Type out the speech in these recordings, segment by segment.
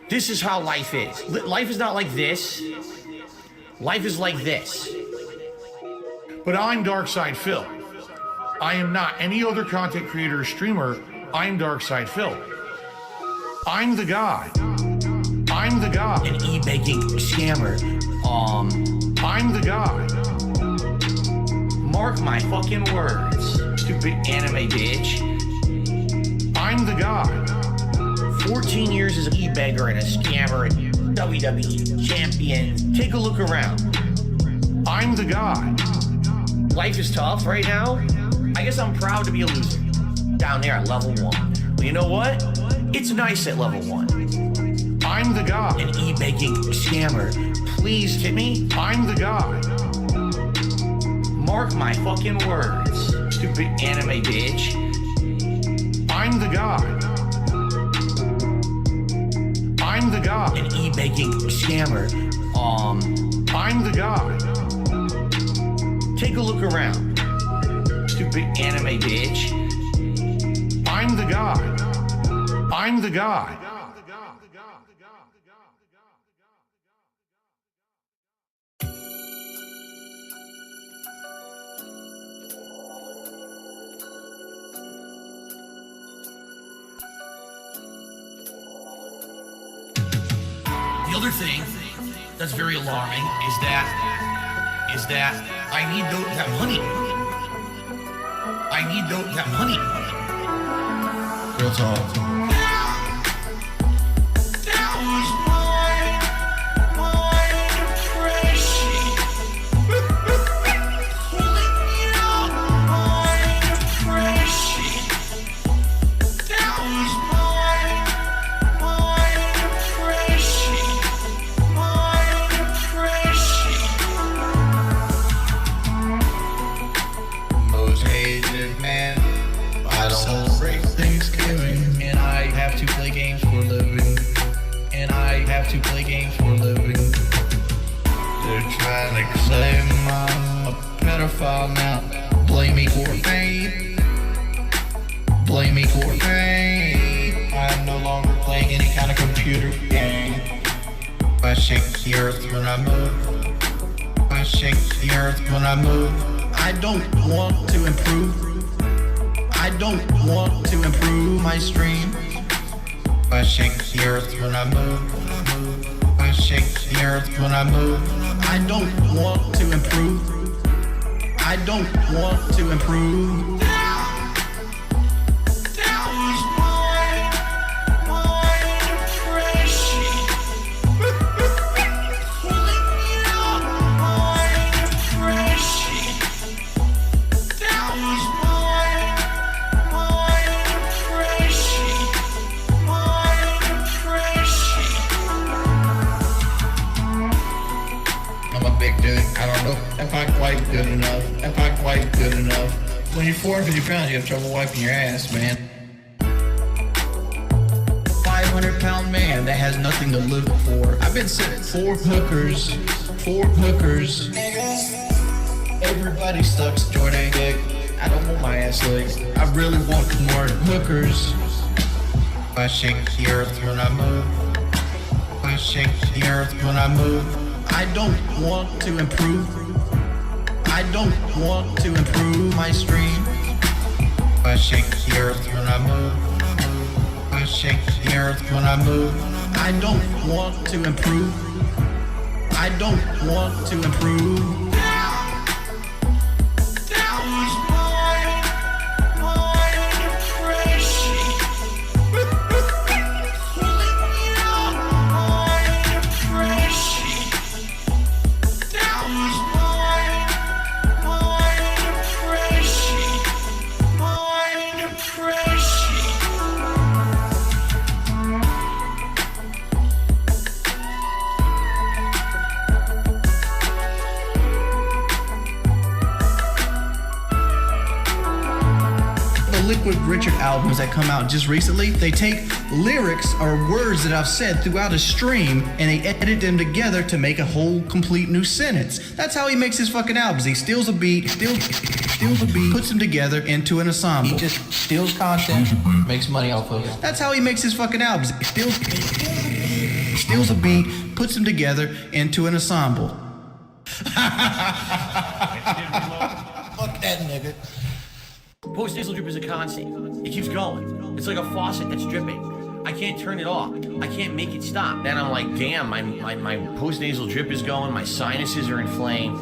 This is how life is. Life is not like this. Life is like this. But I'm DarksydePhil. I am not any other content creator or streamer. I'm DarksydePhil. I'm the guy. I'm the guy. An e-banking scammer. I'm the guy. Mark my fucking words. Stupid anime bitch. I'm the guy. 14 years as an e-beggar and a scammer and WWE champion. Take a look around. I'm the guy. Life is tough right now. I guess I'm proud to be a loser. Down there at level 1. But you know what? It's nice at level 1. I'm the guy. An e-banking scammer. Please tip me. I'm the guy. Mark my fucking words. Stupid anime bitch. I'm the guy. I'm the guy. An e-banking scammer. I'm the guy. Take a look around. Stupid anime bitch. I'm the guy. I'm the guy. The other thing that's very alarming is that I need that money. I need that money. Real talk. Now, blame me for fame. Blame me for fame. I'm no longer playing any kind of computer game. I shake the earth when I move. I shake the earth when I move. I don't want to improve. I don't want to improve my stream. I shake the earth when I move. I shake the earth when I move. I don't want to improve. I don't want to improve. If I'm quite good enough, if I'm quite good enough. When you're 450 pounds, you have trouble wiping your ass, man. 500-pound man that has nothing to live for. I've been sitting 4 hookers. Everybody sucks Jordan dick. I don't want my ass licked. I really want more hookers. I shake the earth when I move. I shake the earth when I move. I don't want to improve. I don't want to improve my stream. I shake the earth when I move. I shake the earth when I move. I don't want to improve. I don't want to improve. Liquid Richard albums that come out just recently, they take lyrics or words that I've said throughout a stream and they edit them together to make a whole complete new sentence. That's how he makes his fucking albums. He steals a beat, puts them together into an ensemble. He just steals content, makes money off of it. That's how he makes his fucking albums. He steals He steals a beat, puts them together into an ensemble. Fuck that nigga. Post-nasal drip is a constant. It keeps going. It's like a faucet that's dripping. I can't turn it off. I can't make it stop. Then I'm like, damn, my post-nasal drip is going, my sinuses are inflamed,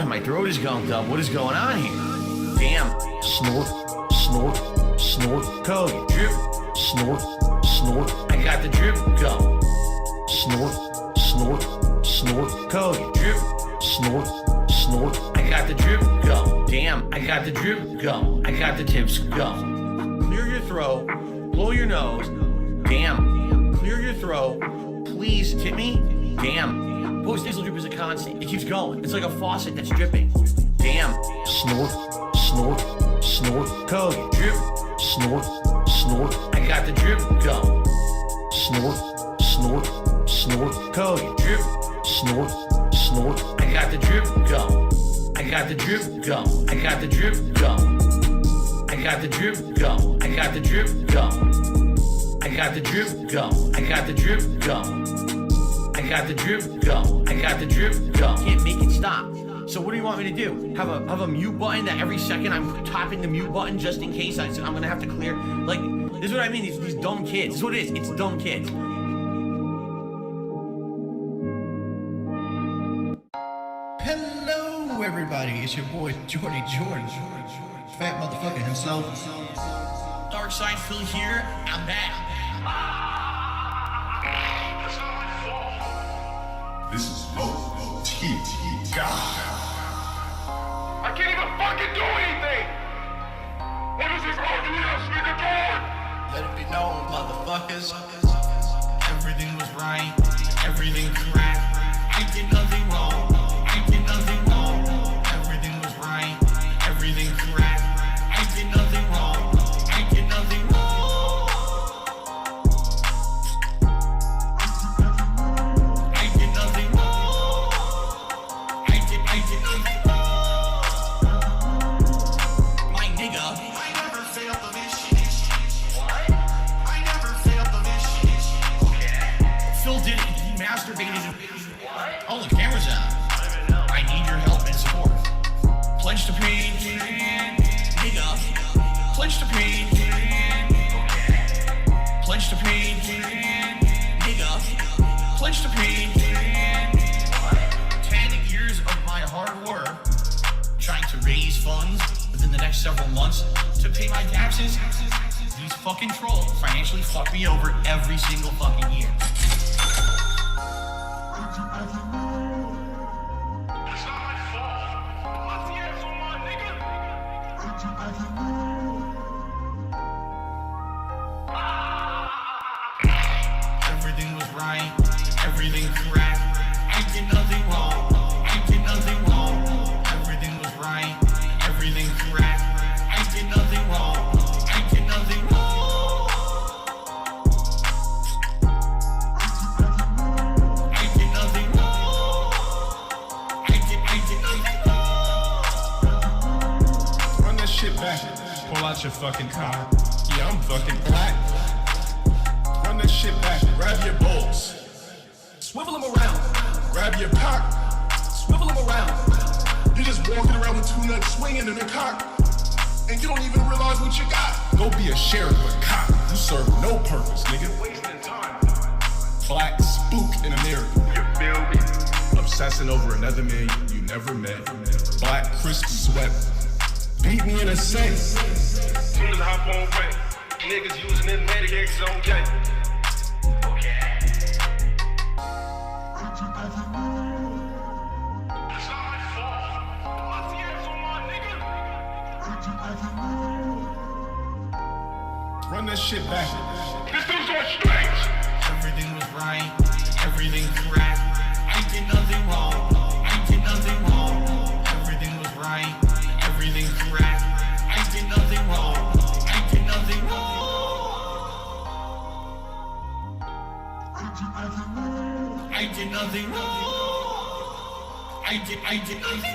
my throat is gunked up. What is going on here? Damn. Snort, snort, snort, code, drip, snort, snort. I got the drip, go. Snort, snort, snort, code, drip, snort, snort. I got the drip, go. Damn, I got the drip, go. I got the tips, go. Clear your throat, blow your nose. Damn, clear your throat. Please tip me. Damn, post-nasal drip is a constant. It keeps going. It's like a faucet that's dripping. Damn, snort, snort, snort, code, drip, snort, snort. I got the drip, go. Snort, snort, snort, code, drip, snort, snort. I got the drip, go. I got the drip, go. I got the drip, go. I got the drip, go. I got the drip, go. I got the drip, go. I got the drip, go. I got the drip, go. I got the drip, go. Can't make it stop. So what do you want me to do? Have a mute button that every second I'm tapping the mute button just in case I'm gonna have to clear? Like, this is what I mean, these dumb kids. This is what it is, it's dumb kids. Hello, everybody. It's your boy, Jordy Jordan. Fat motherfucker himself. DarksydePhil here, I'm back. This is OTT God. I can't even fucking do anything! What is this ugly ass nigga doing? Let it be known, motherfuckers. Everything was right, everything correct. I did nothing wrong, I did nothing wrong. Everything was right, everything correct. I did nothing wrong, I did nothing wrong. I did nothing wrong. I did nothing wrong. My nigga. I never failed the mission. What? I never failed the mission. Okay. Phil did it, he masturbated. What? Oh, the camera's on. I need your help and support. Pledge to pain, nigga. Pledge to pain, pledge to pain, nigga. Pledge to pain. 10 years of my hard work trying to raise funds within the next several months to pay my taxes. These fucking trolls financially fuck me over every single fucking year. It's not my fault. My TF's on my nigga. Everything was right, everything correct. I did nothing wrong, I did nothing wrong. Everything was right, everything correct. I did nothing wrong, I did nothing wrong. I did nothing wrong. I did nothing wrong. Run that shit back. Pull out your fucking car. Yeah, I'm fucking black. Run that shit back. Grab your bolts. Swivel them around. Grab your cock. Swivel them around. You're just walking around with two nuts swinging in a cock. And you don't even realize what you got. Go be a sheriff with cop. You serve no purpose, nigga. Wasting time. Black spook in America. You feel me? Obsessing over another man you never met. Black crisp sweat. Beat me in a sense. Soon as I hop on wet, niggas using them medications on gay. Okay. It's not my fault. My TF's on my nigga. Run that shit back. This dude's on strange. Everything was right, everything correct. I did nothing wrong, I did nothing wrong. Everything was right, everything correct. I did nothing wrong, I did nothing wrong. I did nothing wrong. I did nothing wrong.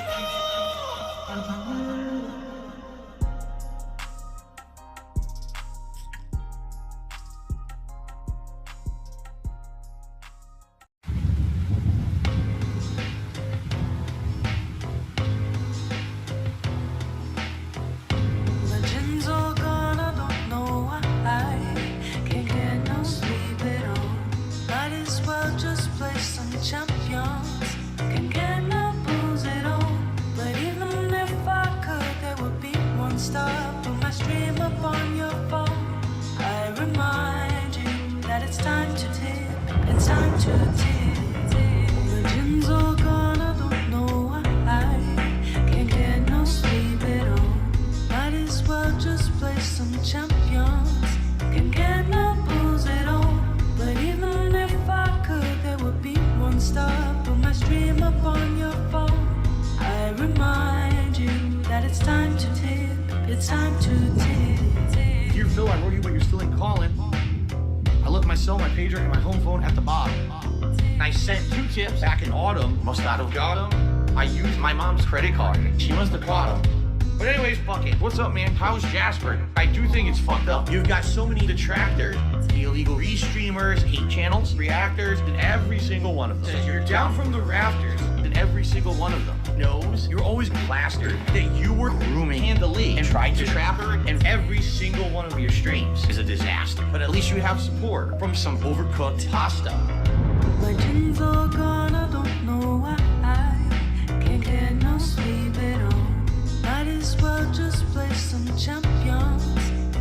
pager and my home phone at the bottom. And I sent 2 tips back in autumn. Must not have got them. I used my mom's credit card. She must have caught them. But anyways, fuck it. What's up, man? How's Jasper? I do think it's fucked up. You've got so many detractors, the illegal restreamers, hate channels, reactors, and every single one of them. Says you're down from the rafters, and every single one of them knows you're always plastered that you were grooming Candalee and tried to trap her, and every single one of your streams is a disaster. But at least you have support from some overcooked pasta. My dreams all gone, I don't know why I can't get no sleep at all. Might as well just play some champions.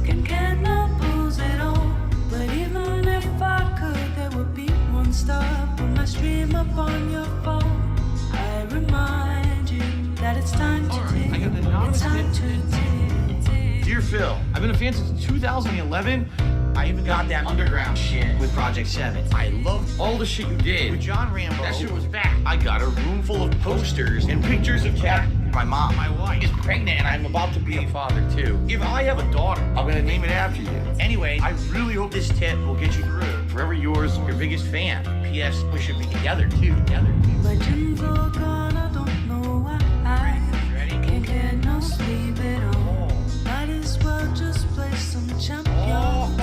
Can't get no booze at all. But even if I could, there would be one stop when I stream up on your phone. I remind you that it's time to I got an take. anonymous It's time to take. Dear Phil, I've been a fan since 2011. I even got that underground shit with Project 7. I loved all the shit you did with John Rambo. That shit was back. I got a room full of posters and pictures of Cat. My mom, my wife, is pregnant and I'm about to be a father too. If I have a daughter, I'm gonna name it after you. Anyway, I really hope this tip will get you through. Forever yours, your biggest fan. P.S. We should be together too. My dreams all gone, I don't know why I can't get no sleep at all. Might as well just play some champions.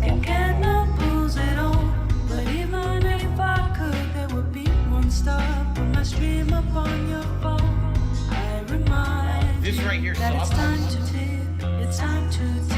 Can't get no booze at all. But even if I could, there would be one stop when I stream up on your phone. I remind This right here you that it's sucks. time to tip. It's time to tip.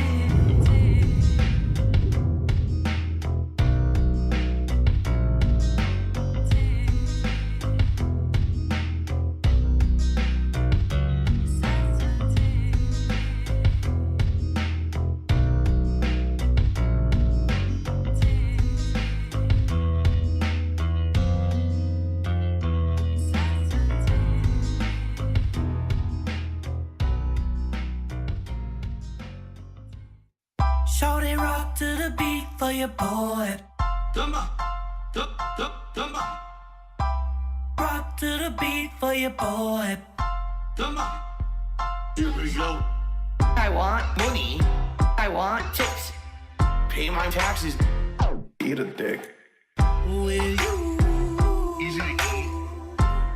Shorty rock to the beat for your boy. Rock to the beat for your boy. Here we go. I want money. I want tips. Pay my taxes. Eat a dick. With you.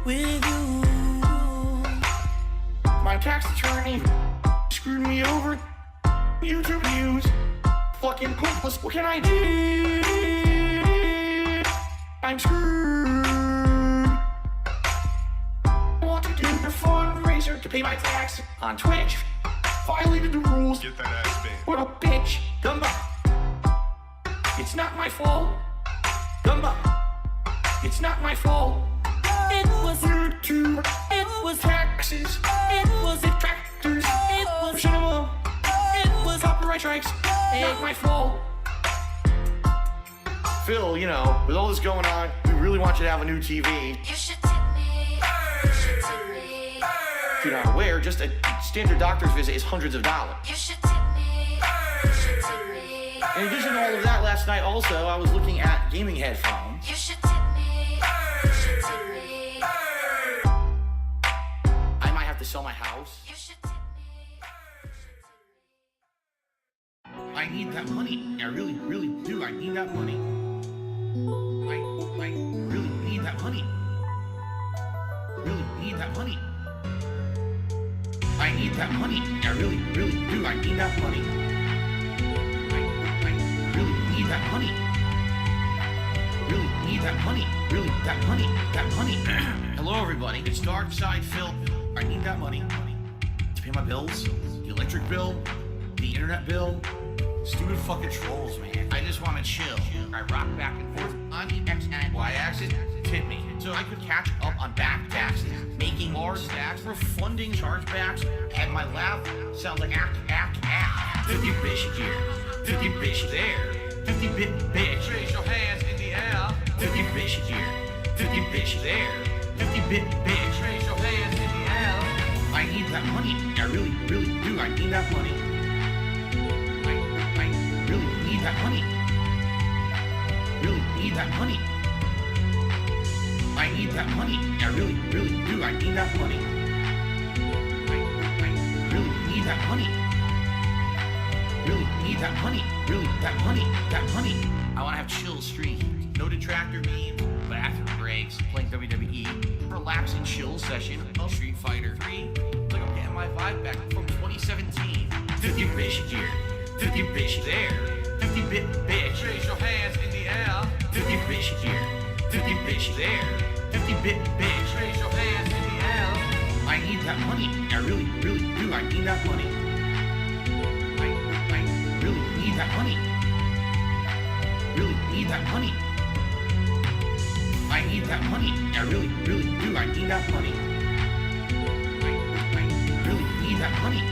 With you. My tax attorney screwed me over. YouTube views. Fucking hopeless. What can I do? I'm screwed. I want to do a fundraiser to pay my tax on Twitch. Violated the rules. Get that ass banned. What a bitch. Dumba. It's not my fault. Dumba. It's not my fault. It was YouTube. It was Taxes. It was Detractors. It was Cinema. It was Copyright strikes. Not my fault. Phil, you know, with all this going on, we really want you to have a new TV. You should tip me. You should tip me. If you're not aware, just a standard doctor's visit is hundreds of dollars. You should tip me. You should tip me. In addition to all of that, last night also, I was looking at gaming headphones. You should tip me. You should tip me. I might have to sell my house. You should tip me. I need that money. I really, really do. I need that money. I really need that money. Really need that money. I need that money. I really, really do. I need that money. I really need that money. Really need that money. Really, that money. That money. Hello, everybody. It's DarksydePhil. I need that money to pay my bills, the electric bill, the internet bill. Stupid fucking trolls, man. I just want to chill. I rock back and forth on the X and Y axis. Tip me so I could catch up on back taxes, making large stacks, refunding chargebacks, and my laugh sounds like act. 50 bitch here, 50 bitch there, 50 bit bitch. Raise your hands in the air. 50 bitch here, 50 bitch there, 50 bit bitch. Raise your hands in the air. I need that money. I really, really do. I need that money. I really need that money. Really need that money. I need that money. I really, really do. I need that money. I really need that money. really need that money. Really, that money, that money. I want to have chill streams. No detractor memes, bathroom breaks, playing WWE, relaxing chill session of Street Fighter 3. It's like I'm getting my vibe back from 2017. 50 bitch here, 50 bitch there, 50 bit bitch. Raise your hands in the air. 50 bitch here, 50 bitch there, 50 bit bitch. Raise your hands in the air. I need that money. I really, really do. I need that money. I really need that money. Really need that money. I need that money. I really, really do. I need that money. I really need that money.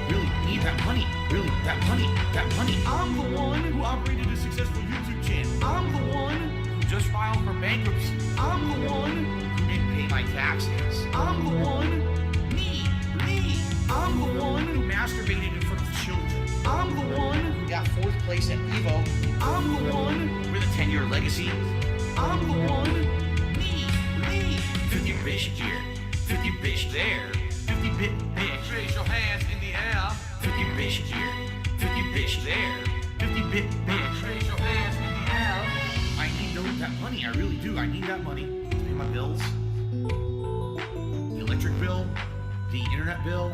Really need that money. Really, that money. That money. I'm the one who operated a successful YouTube channel. I'm the one who just filed for bankruptcy. I'm the one who didn't pay my taxes. I'm the one. Me. I'm the one who masturbated in front of children. I'm the one who got 4th place at Evo. I'm the one with a 10-year legacy. I'm the one. Me. 50 bitch here, 50 bitch there, 50 bit bitch. Raise your hands in the air. 50 bitch here, 50 bitch there, 50 bit bitch. Raise your hands in the air. I need that money. I really do. I need that money to pay my bills. The electric bill, the internet bill,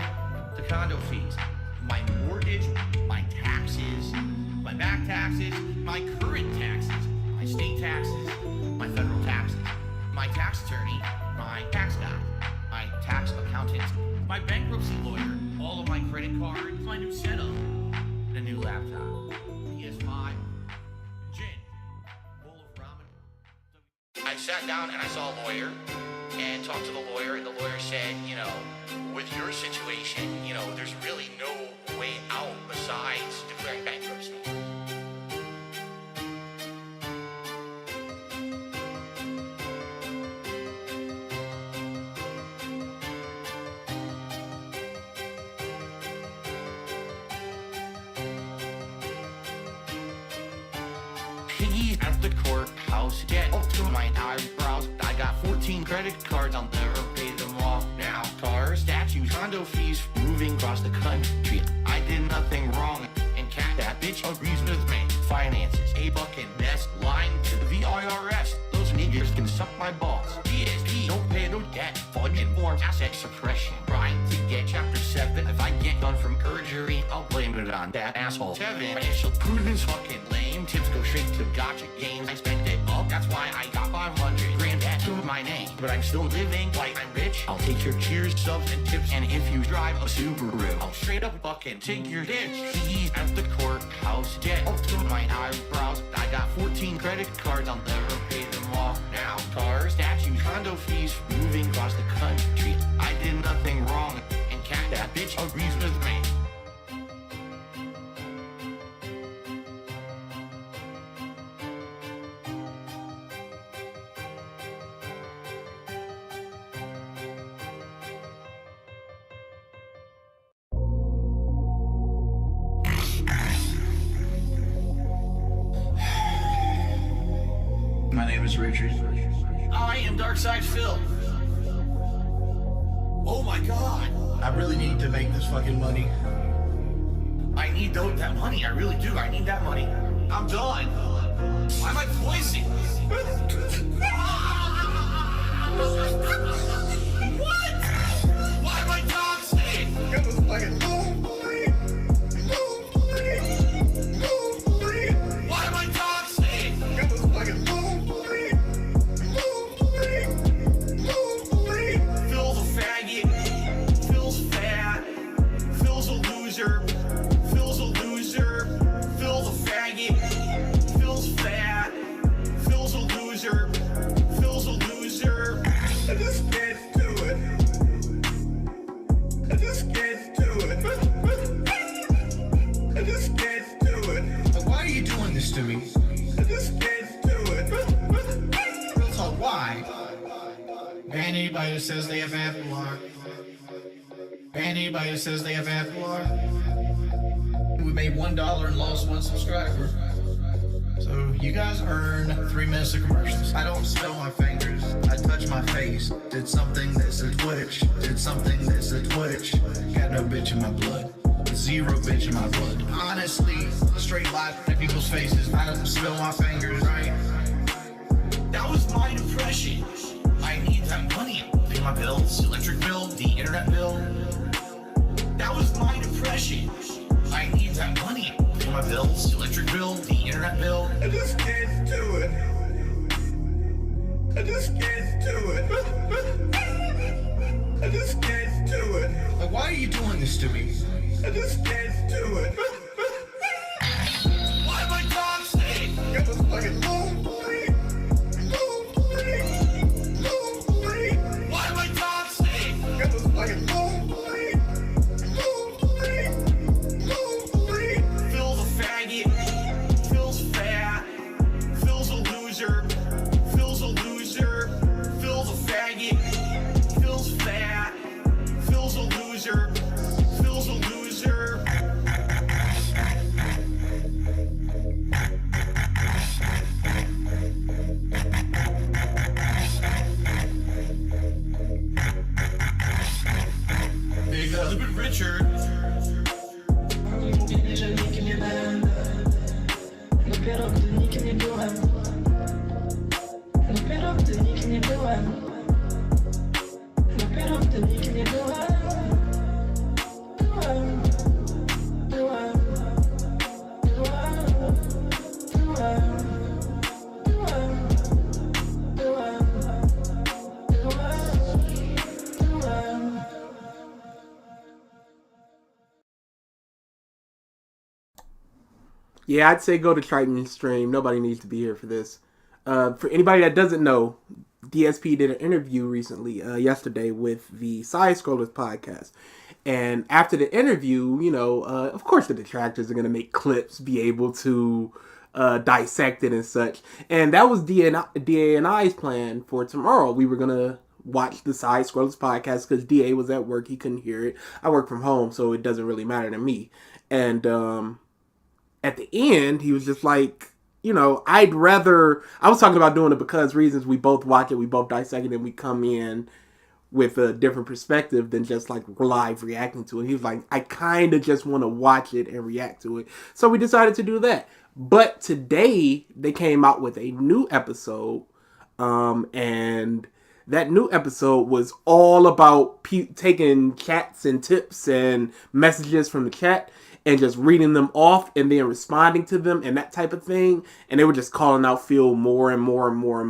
the condo fees, my mortgage, my taxes, my back taxes, my current taxes, my state taxes, my federal taxes, my tax attorney, my tax guy, my tax accountant, my bankruptcy lawyer, all of my credit cards, my new setup, the new laptop, PS5, gin, bowl of ramen. I sat down and I saw a lawyer and talked to the lawyer, and the lawyer said, with your situation, there's really no way out besides declaring bankruptcy. Piggy at the courthouse, get up to my eyebrows. I got 14 credit cards, I'll never pay them off now. Cars, statues, condo fees, moving across the country. I did nothing wrong, and that bitch agrees with me. Finances, a bucket mess, lying to the IRS. Those niggers can suck my balls. DSP, don't pay no debt, fucking forms, asset suppression. Trying to get chapter 7. If I get done from perjury, I'll blame it on that asshole. 7, financial prudence, fucking lame. Tips go straight to gotcha games. I spent it up, that's why I got 500 grand to my name. But I'm still living like I'm rich. I'll take your cheers, subs, and tips. And if you drive a Subaru, I'll straight up fucking take your ditch. He's at the courthouse, get up to my eyebrows. I got 14 credit cards, I'll never pay them off now. Cars, statues, condo fees, moving across the country. I did nothing wrong, and that bitch agrees with me. My name is Richard. I am DarksydePhil. Oh my god. I really need to make this fucking money. I need that money. I really do. I need that money. I'm done. Why am I poisoned? What? Why am I toxic? It was fucking lonely. Why am I toxic? It was fucking lonely. Phil's a faggot. Phil's fat. Phil's a loser. Phil's a loser. Phil's a faggot. Phil's fat. Phil's a loser. Phil's a loser. I just can't do it. I just can't do it. I just can't do it. Why are you doing this to me? I just can't do it. Real talk, why? Ban anybody who says they have Avalar. Ban anybody who says they have Avalar. We made $1 and lost 1 subscriber. So you guys earn 3 minutes of commercials. I don't smell my fingers. I touch my face. Did something that's a twitch. Did something that's a twitch. Got no bitch in my blood. zero bitch in my blood. Honestly, straight laughing at people's faces. I don't spill my fingers, right? That was my depression. I need that money. Pay my bills, electric bill, the internet bill. That was my depression. I need that money. Pay my bills, electric bill, the internet bill. I just can't do it. I just can't do it. I just can't do it. Like, why are you doing this to me? I just can't do it. Why am I toxic? Got this fucking lonely. Why am I toxic? Got this fucking lonely. Phil's a faggot. Phil's fat. Phil's a loser. Phil's a loser. Phil's a faggot. Phil's fat. Phil's a loser. Phil's a loser. Big Husband Richard. Nigdy nie że nikim nie będę. Dopiero gdy nikim nie byłem. Dopiero gdy nikim nie byłem. Dopiero gdy nikim nie byłem. Yeah, I'd say go to Triton's stream. Nobody needs to be here for this. For anybody that doesn't know, DSP did an interview recently, yesterday, with the Side Scrollers podcast. And after the interview, you know, of course the detractors are going to make clips, be able to dissect it and such. And that was DA and I's plan for tomorrow. We were going to watch the Side Scrollers podcast because DA was at work. He couldn't hear it. I work from home, so it doesn't really matter to me. And at the end, he was just like, you know, I was talking about doing it because reasons. We both watch it, we both dissect it, and we come in with a different perspective than just like live reacting to it. He was like, I kind of just want to watch it and react to it. So we decided to do that. But today they came out with a new episode. And that new episode was all about taking chats and tips and messages from the chat and just reading them off and then responding to them and that type of thing. And they were just calling out Phil more and more and more and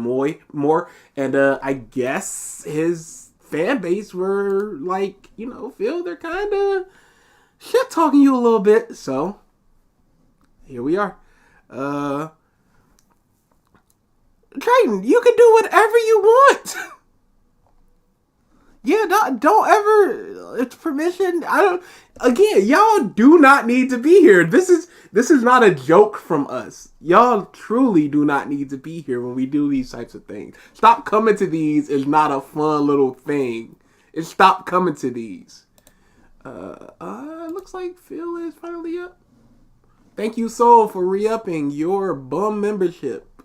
more. And I guess his fan base were like, you know, Phil, they're kind of shit talking you a little bit. So here we are. Triton, you can do whatever you want. Yeah, don't ever. It's permission. Again, y'all do not need to be here. This is not a joke from us. Y'all truly do not need to be here when we do these types of things. Stop coming to these is not a fun little thing. It's stop coming to these. Looks like Phil is finally up. Thank you, Soul, for re-upping your bum membership.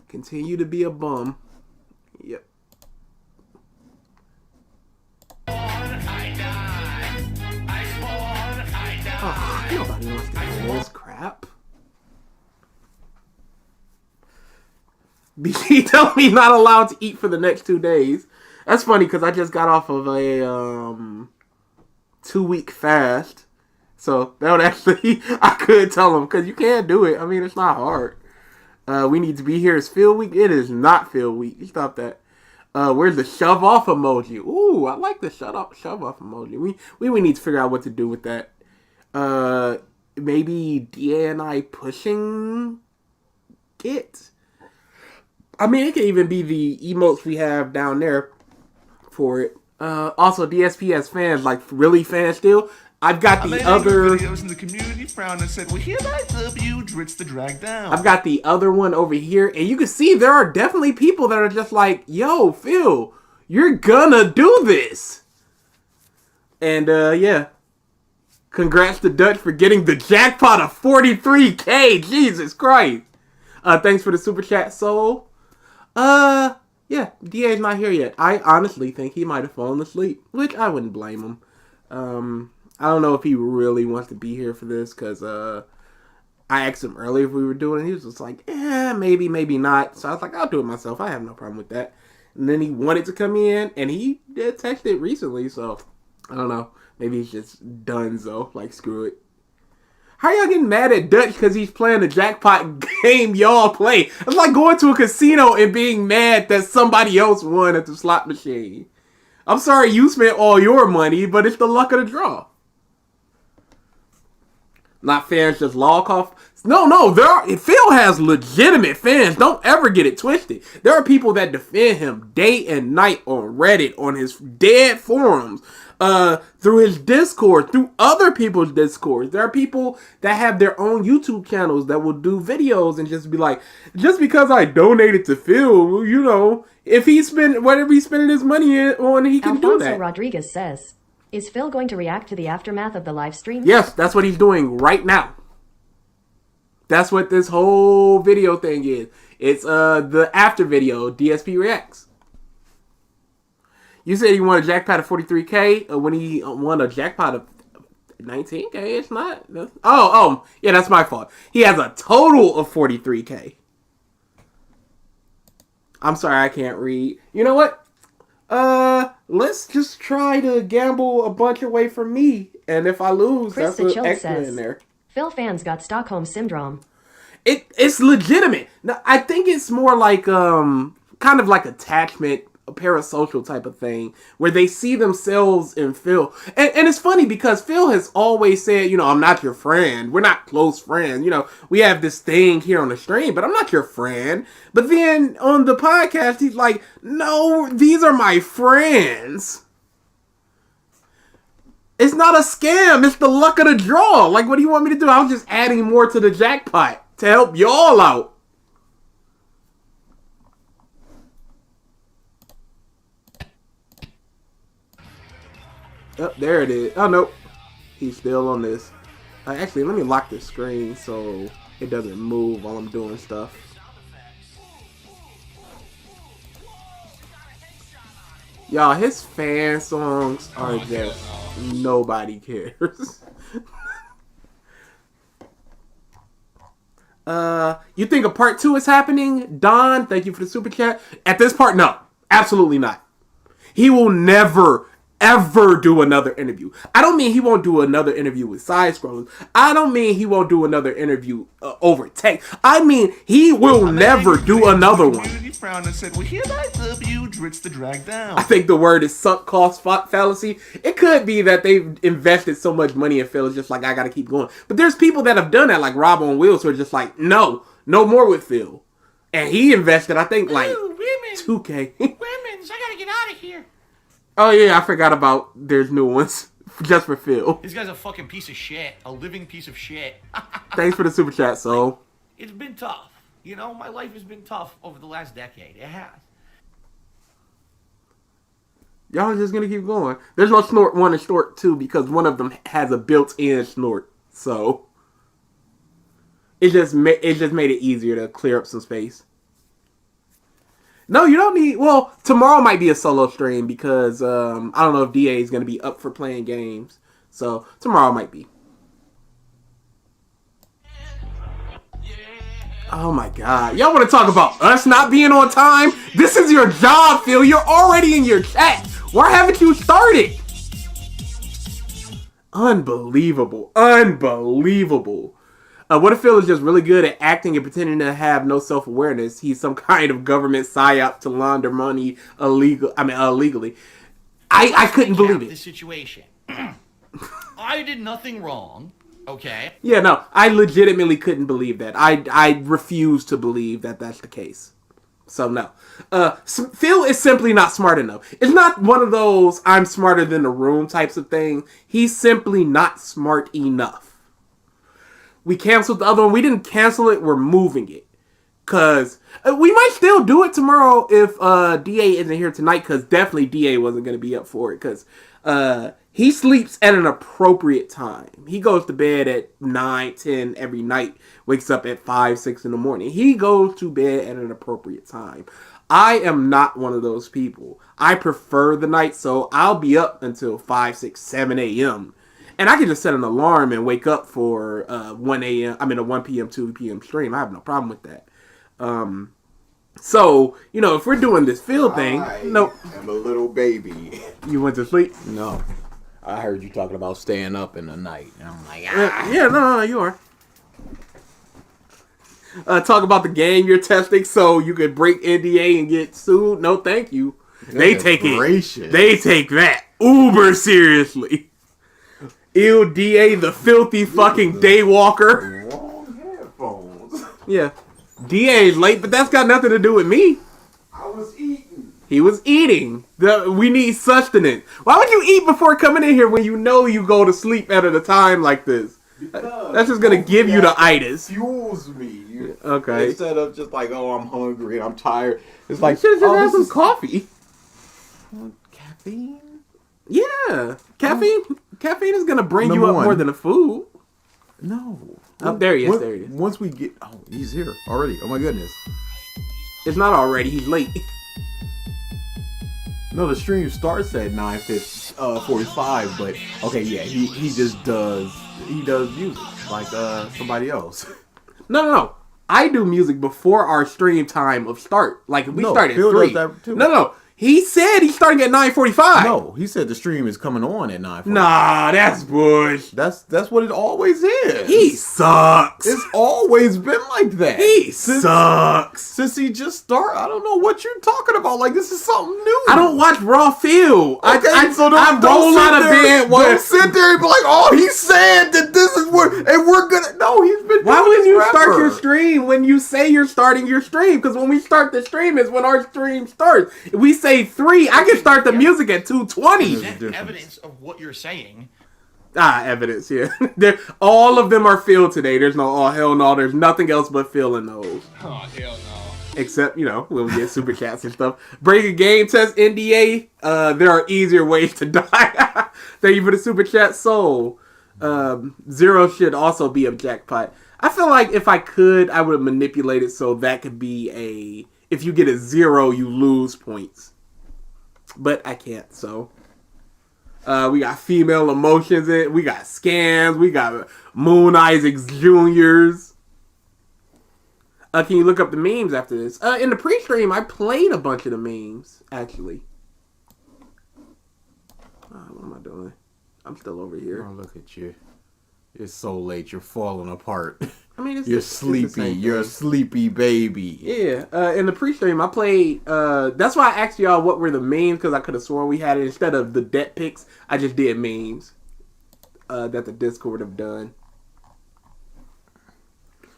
Continue to be a bum. Yep. Oh, nobody wants to hear this crap. BC told me not allowed to eat for the next 2 days. That's funny because I just got off of a 2-week fast. So that would actually, I could tell him because you can't do it. I mean, it's not hard. We need to be here. It's Phil week. It is not Phil week. You stop that. Where's the shove off emoji? Ooh, I like the shove off emoji. We need to figure out what to do with that. Maybe DA and I pushing it. I mean, it could even be the emotes we have down there for it. Also, DSP has fans, like really fans still. I've got the other videos in the community frowned and said, "Well, here I love you, Dritz the drag down." I've got the other one over here, and you can see there are definitely people that are just like, "Yo, Phil, you're gonna do this." And yeah, congrats to Dutch for getting the jackpot of 43K. Jesus Christ! Thanks for the super chat, Soul. Yeah, DA's not here yet. I honestly think he might have fallen asleep, which I wouldn't blame him. I don't know if he really wants to be here for this because I asked him earlier if we were doing it. He was just like, maybe, maybe not. So I was like, I'll do it myself. I have no problem with that. And then he wanted to come in, and he did text it recently. So I don't know. Maybe he's just donezo. Like, screw it. How y'all getting mad at Dutch because he's playing the jackpot game y'all play? It's like going to a casino and being mad that somebody else won at the slot machine. I'm sorry you spent all your money, but it's the luck of the draw. Not fans just log off. No, Phil has legitimate fans. Don't ever get it twisted. There are people that defend him day and night on Reddit, on his dead forums, through his Discord, through other people's Discords. There are people that have their own YouTube channels that will do videos and just be like, just because I donated to Phil, you know, if he spent whatever he's spending his money on, he can do that. Alfonso Rodriguez says, is Phil going to react to the aftermath of the live stream? Yes, that's what he's doing right now. That's what this whole video thing is. It's the after video, DSP reacts. You said he won a jackpot of 43K when he won a jackpot of 19K. It's not. Oh, yeah, that's my fault. He has a total of 43K. I'm sorry, I can't read. You know what? Let's just try to gamble a bunch away from me, and if I lose, Chris that's the an extra says, in there. Phil fans got Stockholm Syndrome. It's legitimate. Now, I think it's more like kind of like attachment, a parasocial type of thing, where they see themselves in Phil. And it's funny because Phil has always said, you know, I'm not your friend. We're not close friends. You know, we have this thing here on the stream, but I'm not your friend. But then on the podcast, he's like, no, these are my friends. It's not a scam. It's the luck of the draw. Like, what do you want me to do? I was just adding more to the jackpot to help y'all out. Oh, there it is. Oh, nope. He's still on this. Actually, let me lock the screen so it doesn't move while I'm doing stuff. Y'all, his fan songs are just nobody cares. You think a part 2 is happening? Don, thank you for the super chat. At this part, no. Absolutely not. He will never, ever do another interview. I don't mean he won't do another interview with side scrollers. I don't mean he won't do another interview over text. I mean he will never do another one. And said, well, here I W Dritz the drag down. I think the word is sunk cost fallacy. It could be that they've invested so much money in Phil, it's just like, I gotta keep going. But there's people that have done that, like Rob on Wheels, who are just like, no more with Phil. And he invested, I think, like, $2K. Women's, I gotta get out of here. Oh yeah, I forgot about there's new ones just for Phil. This guy's a fucking piece of shit. A living piece of shit. Thanks for the super chat, so. It's been tough. You know, my life has been tough over the last decade. It has. Y'all are just gonna keep going. There's no snort 1 and snort 2 because one of them has a built-in snort. So it just made it easier to clear up some space. No, you don't need. Well, tomorrow might be a solo stream because I don't know if DA is gonna be up for playing games. So tomorrow might be. Oh my god. Y'all want to talk about us not being on time? This is your job, Phil. You're already in your chat. Why haven't you started? Unbelievable. Unbelievable. What if Phil is just really good at acting and pretending to have no self-awareness? He's some kind of government psyop to launder money illegally. I couldn't believe it. This situation. I did nothing wrong. Okay. Yeah, no, I legitimately couldn't believe that. I refuse to believe that that's the case. So no. Phil is simply not smart enough. It's not one of those I'm smarter than the room types of thing. He's simply not smart enough. We canceled the other one. We didn't cancel it. We're moving it. Because we might still do it tomorrow if DA isn't here tonight. Because definitely DA wasn't going to be up for it. Because he sleeps at an appropriate time. He goes to bed at 9, 10 every night. Wakes up at 5, 6 in the morning. He goes to bed at an appropriate time. I am not one of those people. I prefer the night, so I'll be up until 5, 6, 7 a.m. And I can just set an alarm and wake up for 1 a.m. I mean, a 1 p.m., 2 p.m. stream. I have no problem with that. So, you know, if we're doing this field thing, nope. I'm a little baby. You went to sleep? No. I heard you talking about staying up in the night. And I'm like, Yeah, no, you are. Talk about the game you're testing so you could break NDA and get sued. No, thank you. They take it. They take that uber seriously. Ew, DA, the filthy fucking daywalker. Wrong headphones. Yeah. DA is late, but that's got nothing to do with me. I was eating. He was eating. We need sustenance. Why would you eat before coming in here when you know you go to sleep at a time like this? Because that's just going to give you the itis. Fuels me. Okay. Instead of just like, oh, I'm hungry and I'm tired. It's like, you should just have some coffee. Caffeine? Yeah. Caffeine is going to bring you up more than a food. No. Oh, there he is. There he is. Once we get... Oh, he's here already. Oh, my goodness. It's not already. He's late. No, the stream starts at 9:45, but... Okay, yeah, he just does... He does music like somebody else. No. I do music before our stream time of start. Like, we start at Phil 3. does that too. No. He said he's starting at 9:45. No, he said the stream is coming on at 9:45. Nah, that's bush. That's what it always is. He sucks. It's always been like that. He sucks. Since he just started, I don't know what you're talking about. Like, this is something new. I don't watch Raw Field. Okay, so don't roll out of bed. Don't sit there and be like, oh, he said that this is what, and we're gonna. No, he's been. Why would you start your stream when you say you're starting your stream? Because when we start the stream is when our stream starts. If we say 3, I can start the music at 2:20. Is that evidence of what you're saying? Evidence, yeah. All of them are Phil today. There's no, oh, hell no. There's nothing else but Phil in those. Oh, hell no. Except, you know, when we get super chats and stuff. Break a game test NDA. There are easier ways to die. Thank you for the super chat, Soul. 0 should also be a jackpot. I feel like if I could, I would manipulate it so that could be if you get a 0, you lose points. But I can't, so. We got female emotions in it. We got scams. We got Moon Isaacs Juniors. Can you look up the memes after this? In the pre-stream, I played a bunch of the memes, actually. What am I doing? I'm still over here. Oh, look at you. It's so late. You're falling apart. I mean, you're sleepy. You're a sleepy baby. Yeah. In the pre-stream, I played. That's why I asked y'all what were the memes, because I could have sworn we had it instead of the debt pics. I just did memes that the Discord have done.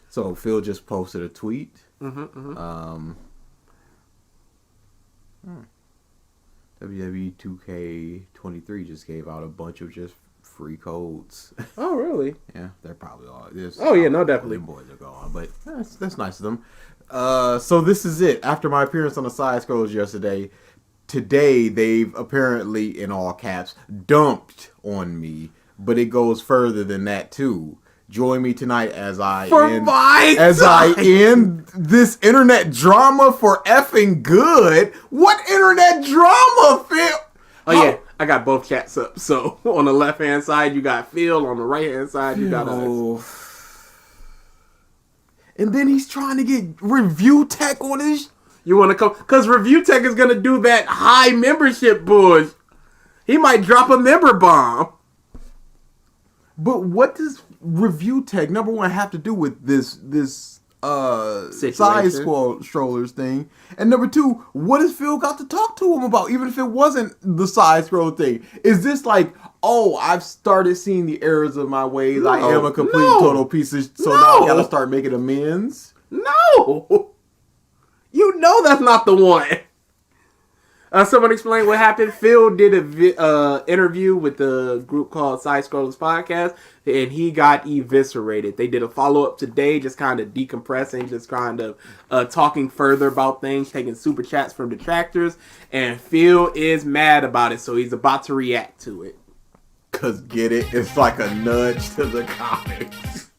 So Phil just posted a tweet. WWE 2K23 just gave out a bunch of just free codes. Oh, really? Yeah, they're probably all. Oh, yeah, no, definitely. Them boys are gone, but that's nice of them. So this is it. After my appearance on the Side Scrolls yesterday, today they've apparently, in all caps, dumped on me. But it goes further than that too. Join me tonight as I end this internet drama for effing good. What internet drama, Phil? Oh, yeah. I got both chats up. So on the left hand side, you got Phil. On the right hand side, you got us. And then he's trying to get review tech on his. You want to come? Because review tech is going to do that high membership bush. He might drop a member bomb. But what does review tech, number one, have to do with this side strollers thing? And number two, what has Phil got to talk to him about, even if it wasn't the side scroll thing? Is this like, oh, I've started seeing the errors of my ways. No, I am a complete total piece of now I gotta start making amends? No. You know that's not the one. Someone explain what happened. Phil did a interview with the group called Side Scrollers Podcast, and he got eviscerated. They did a follow-up today, just kind of decompressing, just kind of talking further about things, taking super chats from detractors, and Phil is mad about it, so he's about to react to it. Cause get it? It's like a nudge to the comics.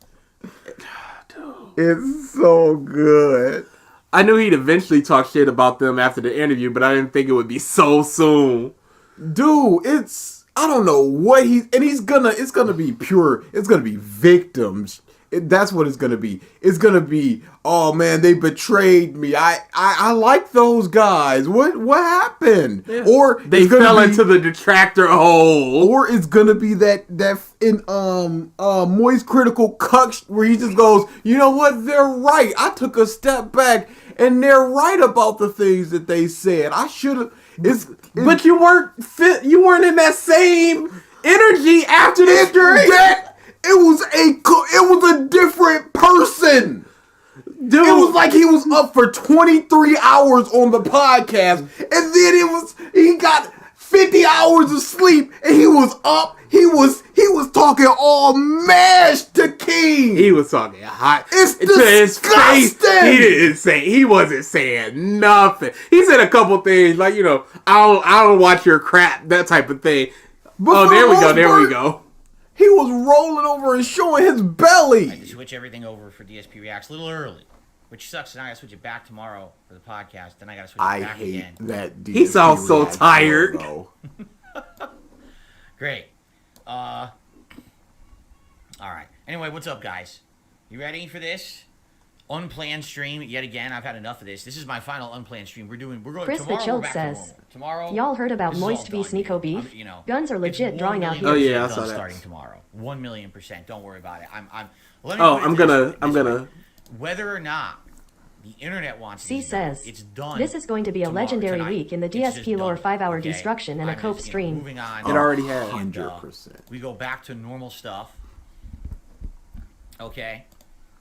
It's so good. I knew he'd eventually talk shit about them after the interview, but I didn't think it would be so soon. Dude, it's I don't know what it's gonna be pure. It's gonna be victims. That's what it's gonna be. It's gonna be, oh man, they betrayed me. I like those guys. What happened? Yeah. Or they fell into the detractor hole. Or it's gonna be that in Moist Critical Cuck where he just goes, you know what? They're right. I took a step back and they're right about the things that they said. I should have. But you weren't fit. You weren't in that same energy after the stream. It was a different person. Dude. It was like he was up for 23 hours on the podcast, and then he got 50 hours of sleep, and he was up. He was talking all mash to King. He was talking hot. It's disgusting. He wasn't saying nothing. He said a couple things like, I don't watch your crap, that type of thing. But there we go. He was rolling over and showing his belly. I had to switch everything over for DSP Reacts a little early, which sucks. And I got to switch it back tomorrow for the podcast. Then I got to switch it back again. I hate that DSP He sounds so tired. Great. All right. Anyway, what's up, guys? You ready for this? Unplanned stream yet again. I've had enough of this. This is my final unplanned stream. We're going Chris tomorrow. the Chilled we're back says, to normal. Tomorrow. Y'all heard about Moist v Sneeko beef? Guns are legit drawing out here. Oh yeah, I saw that. Starting tomorrow, 1,000,000%. Don't worry about it. I'm gonna. Whether or not the internet wants C to says, it's done. This is going to be a legendary week in the DSP lore 5-hour destruction and a cope stream. Moving on. It already has. 100%. We go back to normal stuff. Okay.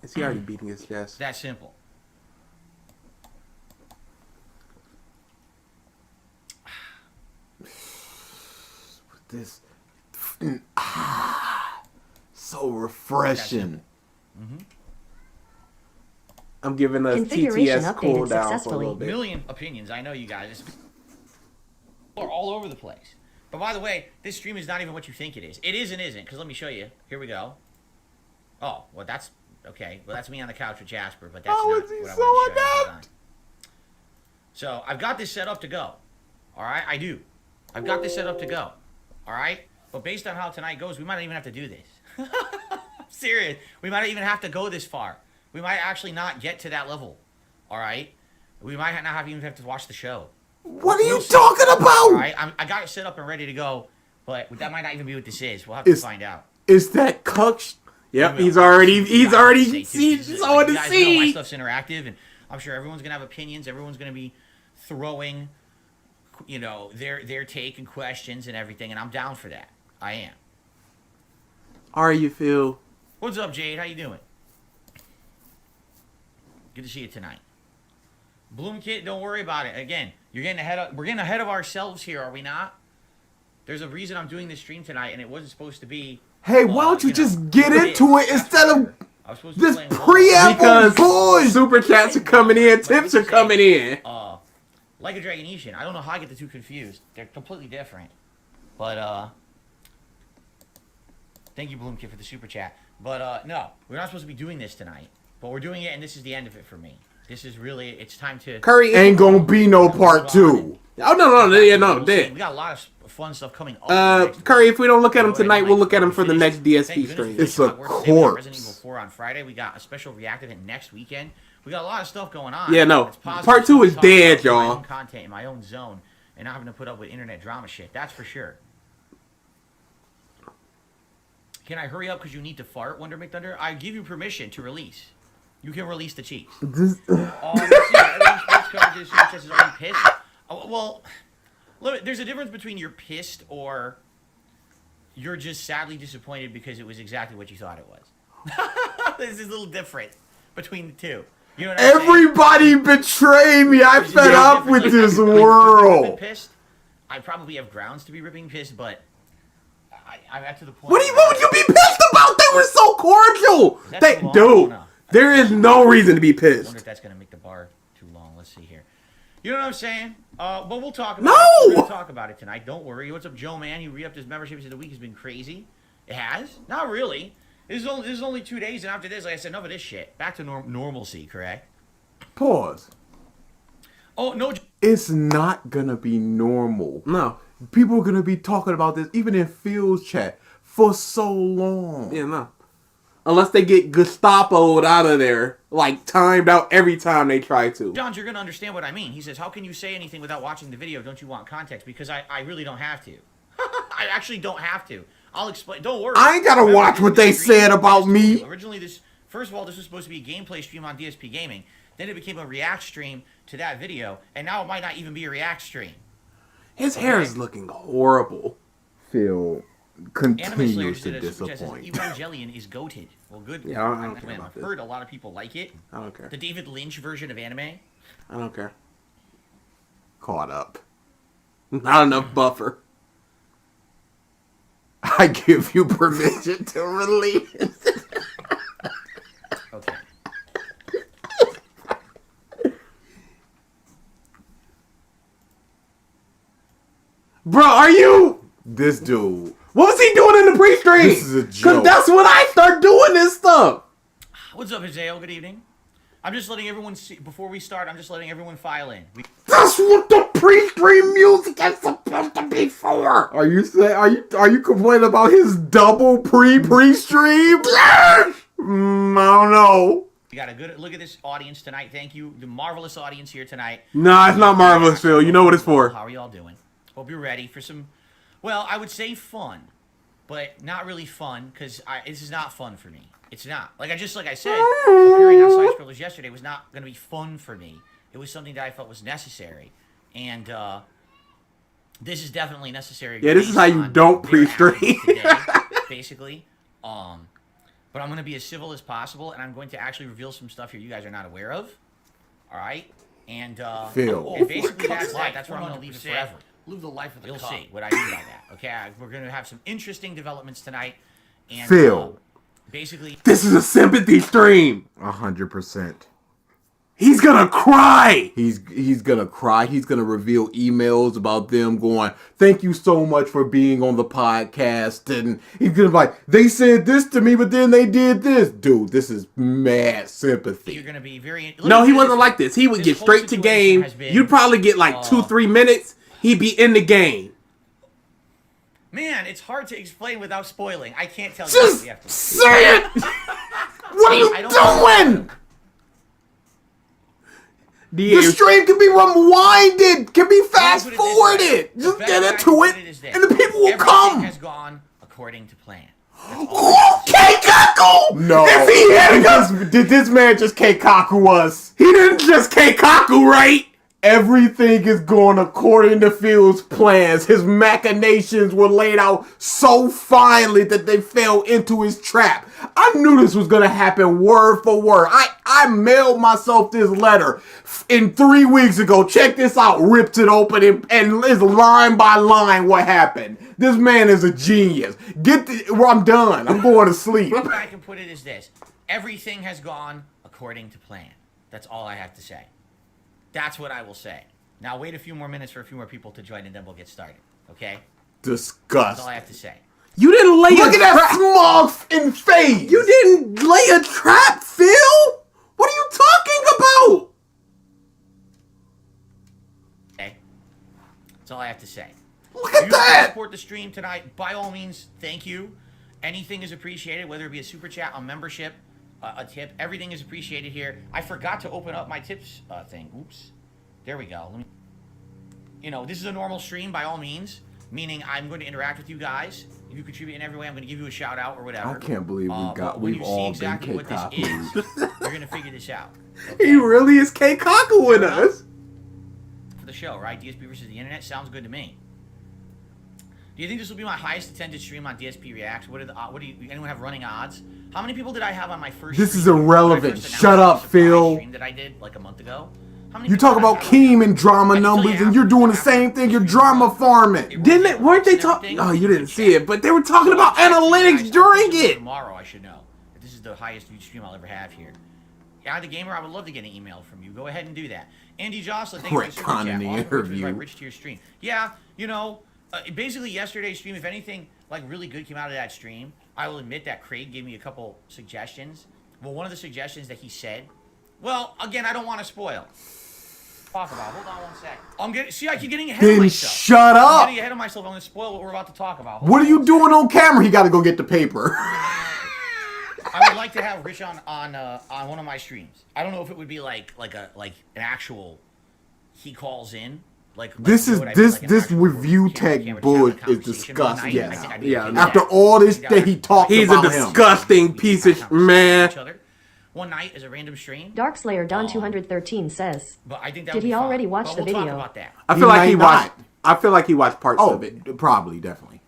Is he already beating his chest? That simple. This so refreshing. I'm giving us Configuration TTS updated cooldown for a successfully. little bit. Million opinions. I know you guys are all over the place. But by the way, this stream is not even what you think it is. It is and isn't, because let me show you. Here we go. Oh, well, that's okay. Well, that's me on the couch with Jasper, but that's not what I want to show you. Hold on. So I've got this set up to go. All right, I do. I've got this set up to go. All right, but based on how tonight goes, we might not even have to do this. I'm serious. We might not even have to go this far. We might actually not get to that level. All right, we might not even have to watch the show. What are you talking about? All right, I got it set up and ready to go, but that might not even be what this is. We'll have to find out. Is that Cuck? Yep, he's already seen someone to Know see. my stuff's interactive, and I'm sure everyone's gonna have opinions. Everyone's gonna be throwing, their take and questions and everything, and I'm down for that. I am. Are you, Phil? What's up, Jade? How you doing? Good to see you tonight. Bloom Kit, don't worry about it. Again, we're getting ahead of ourselves here, are we not? There's a reason I'm doing this stream tonight, and it wasn't supposed to be. Hey, why don't you just get into it instead of this preamble bullshit? Super chats are coming in, tips are coming in. Like a Dragonetian. I don't know how I get the two confused. They're completely different. But thank you, Bloom Kid, for the super chat. But no, we're not supposed to be doing this tonight. But we're doing it, and this is the end of it for me. This is really, it's time to. Curry ain't gonna be no part 2. Oh no, we got a lot of fun stuff coming up. Curry, if we don't look at him tonight, we'll look at him for the next DSP stream. It's a corpse. Resident Evil 4 on Friday. We got a special reactive event next weekend. We got a lot of stuff going on. Yeah, no. Part 2 is dead, y'all. My own content in my own zone, and not having to put up with internet drama shit. That's for sure. Can I hurry up because you need to fart, Wonder McThunder? I give you permission to release. You can release the cheeks. Let's see. Are you pissed? Well, there's a difference between you're pissed or you're just sadly disappointed because it was exactly what you thought it was. This is a little different between the two. You know what I'm Everybody betray me. I fed up with this world. Pissed. I probably have grounds to be ripping pissed, but I'm at to the point. What would you be pissed about? They were so cordial. Dude, there is no reason to be I pissed. wonder if that's gonna make the bar too long. Let's see here. You know what I'm saying? But we'll talk about No! it. We're gonna talk about it tonight. Don't worry. What's up, Joe, man? You re-upped his membership into the week has been crazy. It has? Not really. This is only 2 days, and after this, like I said, enough of this shit. Back to normalcy, correct? Pause. Oh, no. It's not gonna be normal. No. People are gonna be talking about this even in Phil's chat for so long. Yeah, no. Unless they get Gestapo'd out of there, like timed out every time they try to. Johns, you're going to understand what I mean. He says, how can you say anything without watching the video? Don't you want context? Because I really don't have to. I actually don't have to. I'll explain. Don't worry. I ain't gotta watch what they said about me. Originally, first of all, this was supposed to be a gameplay stream on DSP Gaming. Then it became a react stream to that video. And now it might not even be a react stream. His hair is looking horrible. Phil continues to disappoint. Evangelion is goated. Well, good. Yeah, I don't care about I've this. heard a lot of people like it. I don't care. The David Lynch version of anime. I don't care. Caught up. Not enough buffer. I give you permission to release. Okay. Bro, are you? This dude. What was he doing in the pre-stream? This is a joke. Because that's when I start doing this stuff. What's up, Hizeo? Good evening. I'm just letting everyone see, before we start, I'm just letting everyone file in. That's what the pre-stream music is supposed to be for. Are you saying? Are you complaining about his double pre-stream? I don't know. We got a good look at this audience tonight. Thank you. The marvelous audience here tonight. Nah, it's not marvelous, Phil. You know what it's for. How are y'all doing? Hope you're ready for some, well, I would say fun, but not really fun, because this is not fun for me. It's not. Like I said, appearing on Side Scrollers yesterday was not going to be fun for me. It was something that I felt was necessary. And this is definitely necessary. Yeah, this is how you don't pre-stream. Basically. But I'm going to be as civil as possible, and I'm going to actually reveal some stuff here you guys are not aware of. All right? And, Phil. and basically that's that. That's where I'm going to leave it forever. Live the life of the You'll cop. see what I mean by that. Okay? We're going to have some interesting developments tonight. And, Phil. Basically, This is a sympathy stream. 100%. He's gonna cry. He's gonna cry. He's gonna reveal emails about them going, "Thank you so much for being on the podcast." And he's gonna be like, "They said this to me, but then they did this." Dude, this is mad sympathy. you're going to be very... No, he wasn't like this. He would This get whole straight to situation game. has been, You'd probably get like 2-3 minutes. He'd be in the game. Man, it's hard to explain without spoiling. I can't tell you. Just You have to. say it. What are you doing? The stream can be rewinded, can be fast forwarded. Just get into it, and the people will come. Everything has gone according to plan. Keikaku! No. If he had did this man just Keikaku us? He didn't just Keikaku, right? Everything is going according to Phil's plans. His machinations were laid out so finely that they fell into his trap. I knew this was going to happen word for word. I mailed myself this letter in 3 weeks ago. Check this out. Ripped it open and it's line by line what happened. This man is a genius. I'm done. I'm going to sleep. The way I can put it is this. Everything has gone according to plan. That's all I have to say. That's what I will say. Now wait a few more minutes for a few more people to join and then we'll get started. Okay? Disgusting. That's all I have to say. You didn't lay Look at that smog in face. You didn't lay a trap, Phil. What are you talking about? Okay? That's all I have to say. Look at If you that. support the stream tonight, by all means, thank you. Anything is appreciated, whether it be a super chat, a membership, a tip. Everything is appreciated here. I forgot to open up my tips thing. Oops. There we go. Let me. You know, this is a normal stream, by all means. Meaning, I'm going to interact with you guys. If you contribute in every way, I'm going to give you a shout out or whatever. I can't believe when we've you all see exactly been what this Keikaku. is, you're going to figure this out. Okay? He really is Keikaku with us. For the show, right? DSP versus the internet sounds good to me. Do you think this will be my highest attended stream on DSP Reacts? What do you anyone have running odds? How many people did I have on my first? This is stream? irrelevant. My first Shut up, announcement Phil. Stream that I did like a month ago. How many You people talk did I about have on Keem that? and drama I can tell numbers, you and you're doing the after same thing. You're stream drama was farming. Didn't it? Weren't they talking? Oh, you didn't see it, but they were talking about analytics during it. Tomorrow, I should know. This is the highest viewed stream I'll ever have here. Yeah, the gamer, I would love to get an email from you. Go ahead and do that. Andy Jocelyn, thank you for the super Retcon chat. in the Awesome interview. by Rich Tier stream. Yeah, you know, basically yesterday's stream, if anything like really good came out of that stream, I will admit that Craig gave me a couple suggestions. Well, one of the suggestions that he said, well, again, I don't want to spoil. talk about. Hold on one second. I keep getting ahead of Then myself. shut I'm up. getting ahead of myself. I'm going to spoil what we're about to talk about. Hold What on are you one doing on camera? He got to go get the paper. I would like to have Rich on one of my streams. I don't know if it would be like an actual. He calls in. This review tech bull is disgusting. Yes. After all this that he talked He's about a disgusting piece of man. One night is a random stream. Darkslayer Don 213 says, But I think that did would be he fun. already watch But the we'll video? Talk about that. I feel like might he watched. not. I feel like he watched parts of it. Probably, definitely.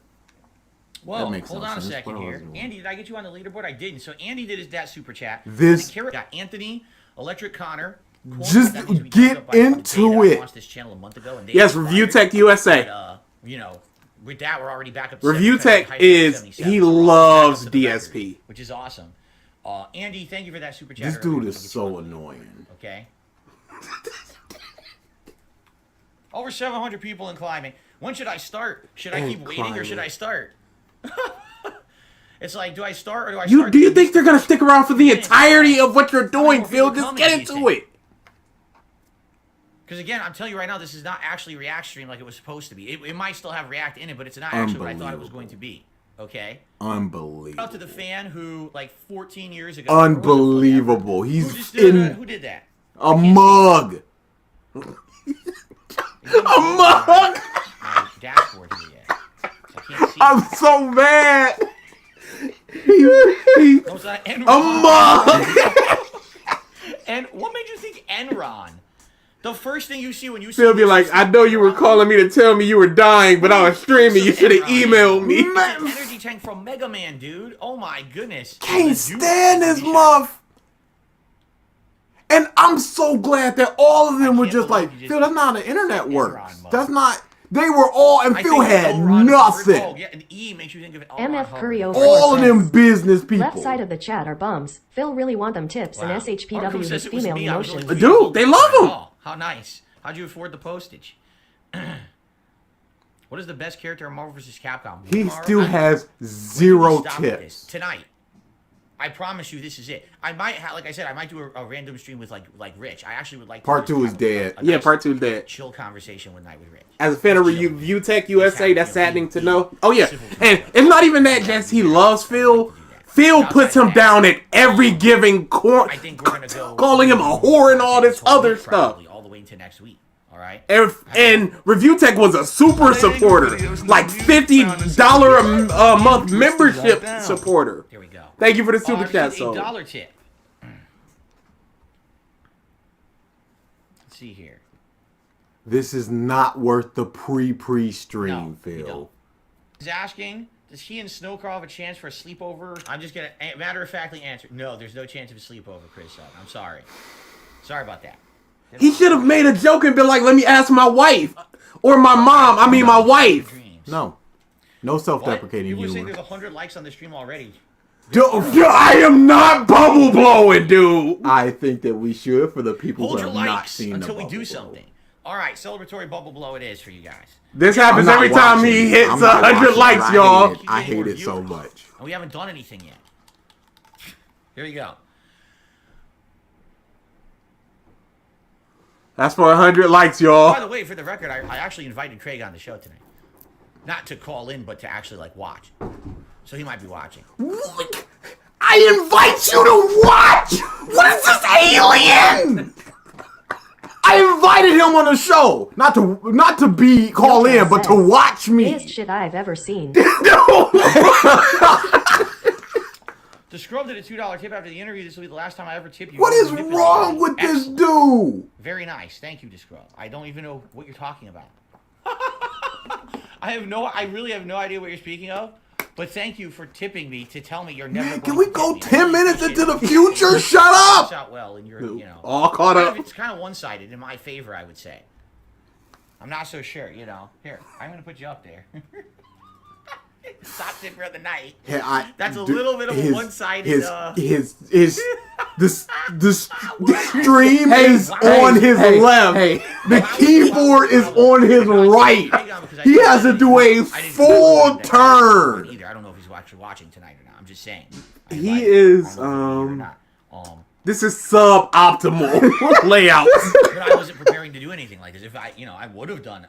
Well, makes hold no on a sense. second What here. else is it? Andy, did I get you on the leaderboard? I didn't. So Andy did that super chat. This- And Kara got Anthony, Electric Connor. Corn, Just that means we get up by into Data. I it. launched this channel a month ago, and they Yes, acquired Review it. Tech USA. But, with that, we're already back up to Review 77, Tech is 77. he So we're already loves back up to the DSP. record, which is awesome. Andy, thank you for that super chat. This earlier. dude We'll is get you so on the annoying. leaderboard, Okay. Over 700 people in climbing. When should I start? Should I keep waiting or should I start? It's like, do I start or do I start? Do you think they're gonna stick around for the entirety of what you're doing, more Phil? people Just coming, get do you into think? it. Because again, I'm telling you right now, this is not actually React stream like it was supposed to be. It might still have React in it, but it's not actually what I thought it was going to be. Okay? Unbelievable. Shout out to the fan who, like 14 years ago... Unbelievable. He's Who just did in who did that? a mug. A mug! My dashboard here yet. So I can't see. I'm so mad. No, it's not Enron. A mug. And what made you think Enron? The first thing you see when you see... Phil be like, I know you were calling me to tell me you were dying, but I was streaming. You should have emailed me. It's an energy tank from Mega Man, dude. Oh my goodness. Can't stand this muff. And I'm so glad that all of them were just like, Phil, that's not how the internet works. That's not. They were all, and Phil had nothing. Yeah, an E makes you think of it. MF Curry over All of them business people. Left side of the chat are bums. Phil really want them tips and SHPW with female emotions. Dude, they love him. How nice. How'd you afford the postage? What is the best character in Marvel vs. Capcom? He still has zero Stop with tips. this. Tonight. I promise you this is it. I might like I said, I might do a random stream with like Rich. I actually would like to Part just 2 is have dead. a Yeah, nice part 2 is dead. chill conversation one night with Rich. As a fan of Review Tech USA, that's saddening to know. Oh yeah, and it's not even that just he loves Phil. Phil puts him down at every given corner, I think we're gonna go calling him a whore and all this other stuff. all the way into next week. All right. And Review Tech was a super supporter, like $50 a month membership supporter. Here we go. Thank you for the super chat. A So $1 tip. Let's see here. This is not worth the pre-stream, No, we Phil. don't. He's asking, does he and Snowcrawl have a chance for a sleepover? I'm just gonna matter-of-factly answer. No, there's no chance of a sleepover, Chris. I'm sorry. Sorry about that. he should have made a joke and been like, "Let me ask my wife or my mom. I mean, my wife." Dreams. No What? self-deprecating People are saying humor. there's 100 likes on the stream already. I am not bubble blowing, dude. I think that we should, for the people Hold who your have not likes seen the until we bubble do blow. something. All right, celebratory bubble blow it is for you guys. This I'm happens not every time watching he it. hits I'm not 100 watching likes, it. y'all. I hate it so much. And we haven't done anything yet. Here you go. That's for 100 likes, By y'all. the way, for the record, I actually invited Craig on the show tonight. Not to call in, but to actually, like, watch. So he might be watching. I invite you to watch. What is this alien? I invited him on the show, not to be call in, but to watch me. Biggest shit I've ever seen. The Scrub did a $2 tip after the interview. This will be the last time I ever tip you. What You is manipulated wrong me. with this Excellent. dude? Very nice. Thank you, Discrub. I don't even know what you're talking about. I really have no idea what you're speaking of. But thank you for tipping me to tell me you're never Man, going can we to go tip me. 10 minutes Appreciate into it. the future? Shut Works up! out well, and you're, All caught up. It's kind of one-sided in my favor, I would say. I'm not so sure, Here, I'm going to put you up there. Top tip for the night. Yeah, That's a little bit of a one-sided. The stream is on his left. The keyboard is on his right. He has to do a full turn. Either I don't know if he's actually watching tonight or not. I'm just saying. He is, This is suboptimal layouts. But I wasn't preparing to do anything like this. If I would have done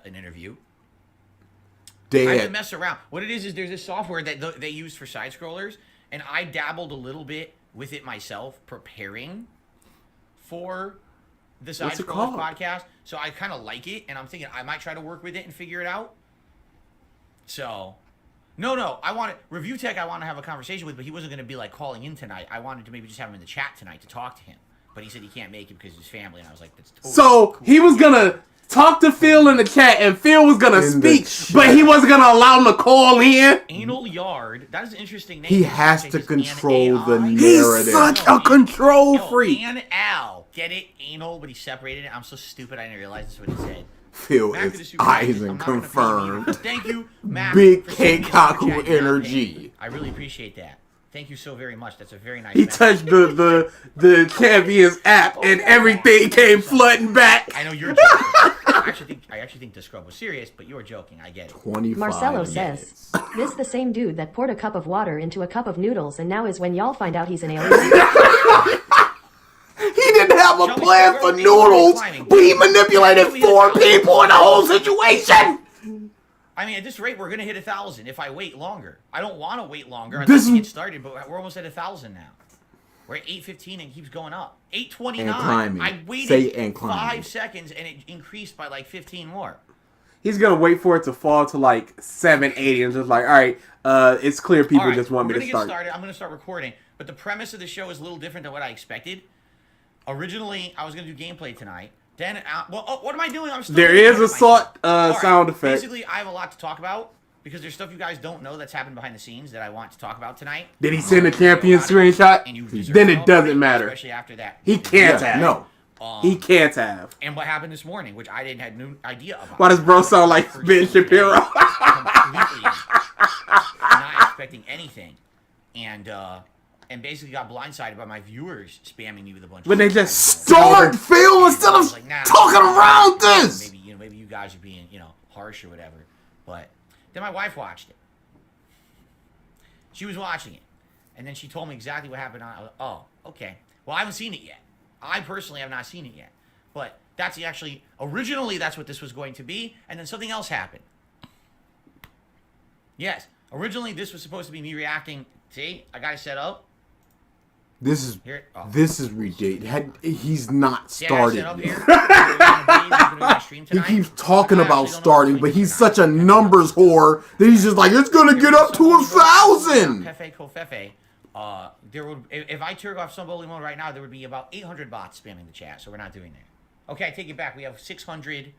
an interview. I Dead. didn't mess around. What it is there's this software that they use for side scrollers, and I dabbled a little bit with it myself, preparing for the Side What's it Scrollers called? podcast. So I kind of like it, and I'm thinking I might try to work with it and figure it out. So, no, I want Review Tech. I want to have a conversation with, but he wasn't going to be like calling in tonight. I wanted to maybe just have him in the chat tonight to talk to him, but he said he can't make it because of his family, and I was like, that's totally So cool. he was gonna talk to Phil in the chat, and Phil was gonna In the speak, but he wasn't gonna allow him to call in. Anal Yard. That is an interesting name. He has to It's control the An AI. narrative. He's such a control freak. And Al. Get it? Anal, but he separated it. I'm so stupid I didn't realize that's what he said. Phil Mac of the is Super Chat, Eisen I'm not gonna pay you confirmed. either. Thank you, Mac. Big for sending me a super Keikaku chat. You're not paying energy. me. I really appreciate that. Thank you so very much. That's a very nice He message. touched the Champions app, and everything came flooding back. I know you're joking. I actually think the scrub was serious, but you're joking. I get it. 25 Marcelo minutes. says, this the same dude that poured a cup of water into a cup of noodles and now is when y'all find out he's an alien? He didn't have a Shall we plan start for with noodles, climbing? but he manipulated 4 people in the whole situation. I mean, at this rate, we're gonna hit 1,000 if I wait longer. I don't want to wait longer. I'd This like to get is- started, but we're almost at 1,000 now. We're at 8:15 and it keeps going up. 8:29. And climbing. I waited Say and climbing. 5 seconds and it increased by like 15 more. He's gonna wait for it to fall to like 780 and just like, all right, it's clear people All right, just want me we're to gonna start. get started. I'm gonna start recording, but the premise of the show is a little different than what I expected. Originally, I was gonna do gameplay tonight. Then, what am I doing? I'm still There making is fun a of myself. All right, sound effect. Basically, I have a lot to talk about because there's stuff you guys don't know that's happened behind the scenes that I want to talk about tonight. Did he send a champion screenshot? And you deserve Then to it know about doesn't matter. Especially after that. He can't Yeah, have. no. He can't have. And what happened this morning, which I didn't have no idea about. Why does bro sound like Ben Shapiro? Completely not expecting anything, and basically got blindsided by my viewers spamming me with a bunch. When of they stuff. just Start, Phil, instead I was of like, nah, talking around this. Maybe you guys are being harsh or whatever. But then my wife watched it. She was watching it, and then she told me exactly what happened. I was like, oh, okay. Well, I haven't seen it yet. I personally have not seen it yet. But that's originally that's what this was going to be, and then something else happened. Yes, originally this was supposed to be me reacting. See, I got it set up. This is Here, oh. this is ridiculous. He's not See, I got it set up started. here. We're gonna be my stream He tonight. keeps talking I about actually don't know starting, what's but going he's tonight. such a numbers whore that he's just like, it's gonna get up to 1,000. Pefe Kofefe. There would, if I turn off Sunbowling mode right now, there would be about 800 bots spamming the chat, so we're not doing that. Okay, I take it back. We have 600.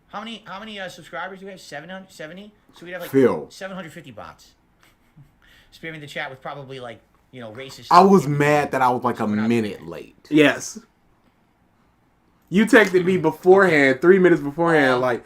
How many subscribers do we have? 770. So we'd have like Phil. 750 bots spamming the chat with probably like racist. I was stuff. mad that I was like So a we're not minute doing late. Yes. You texted me beforehand, 3 minutes beforehand, like,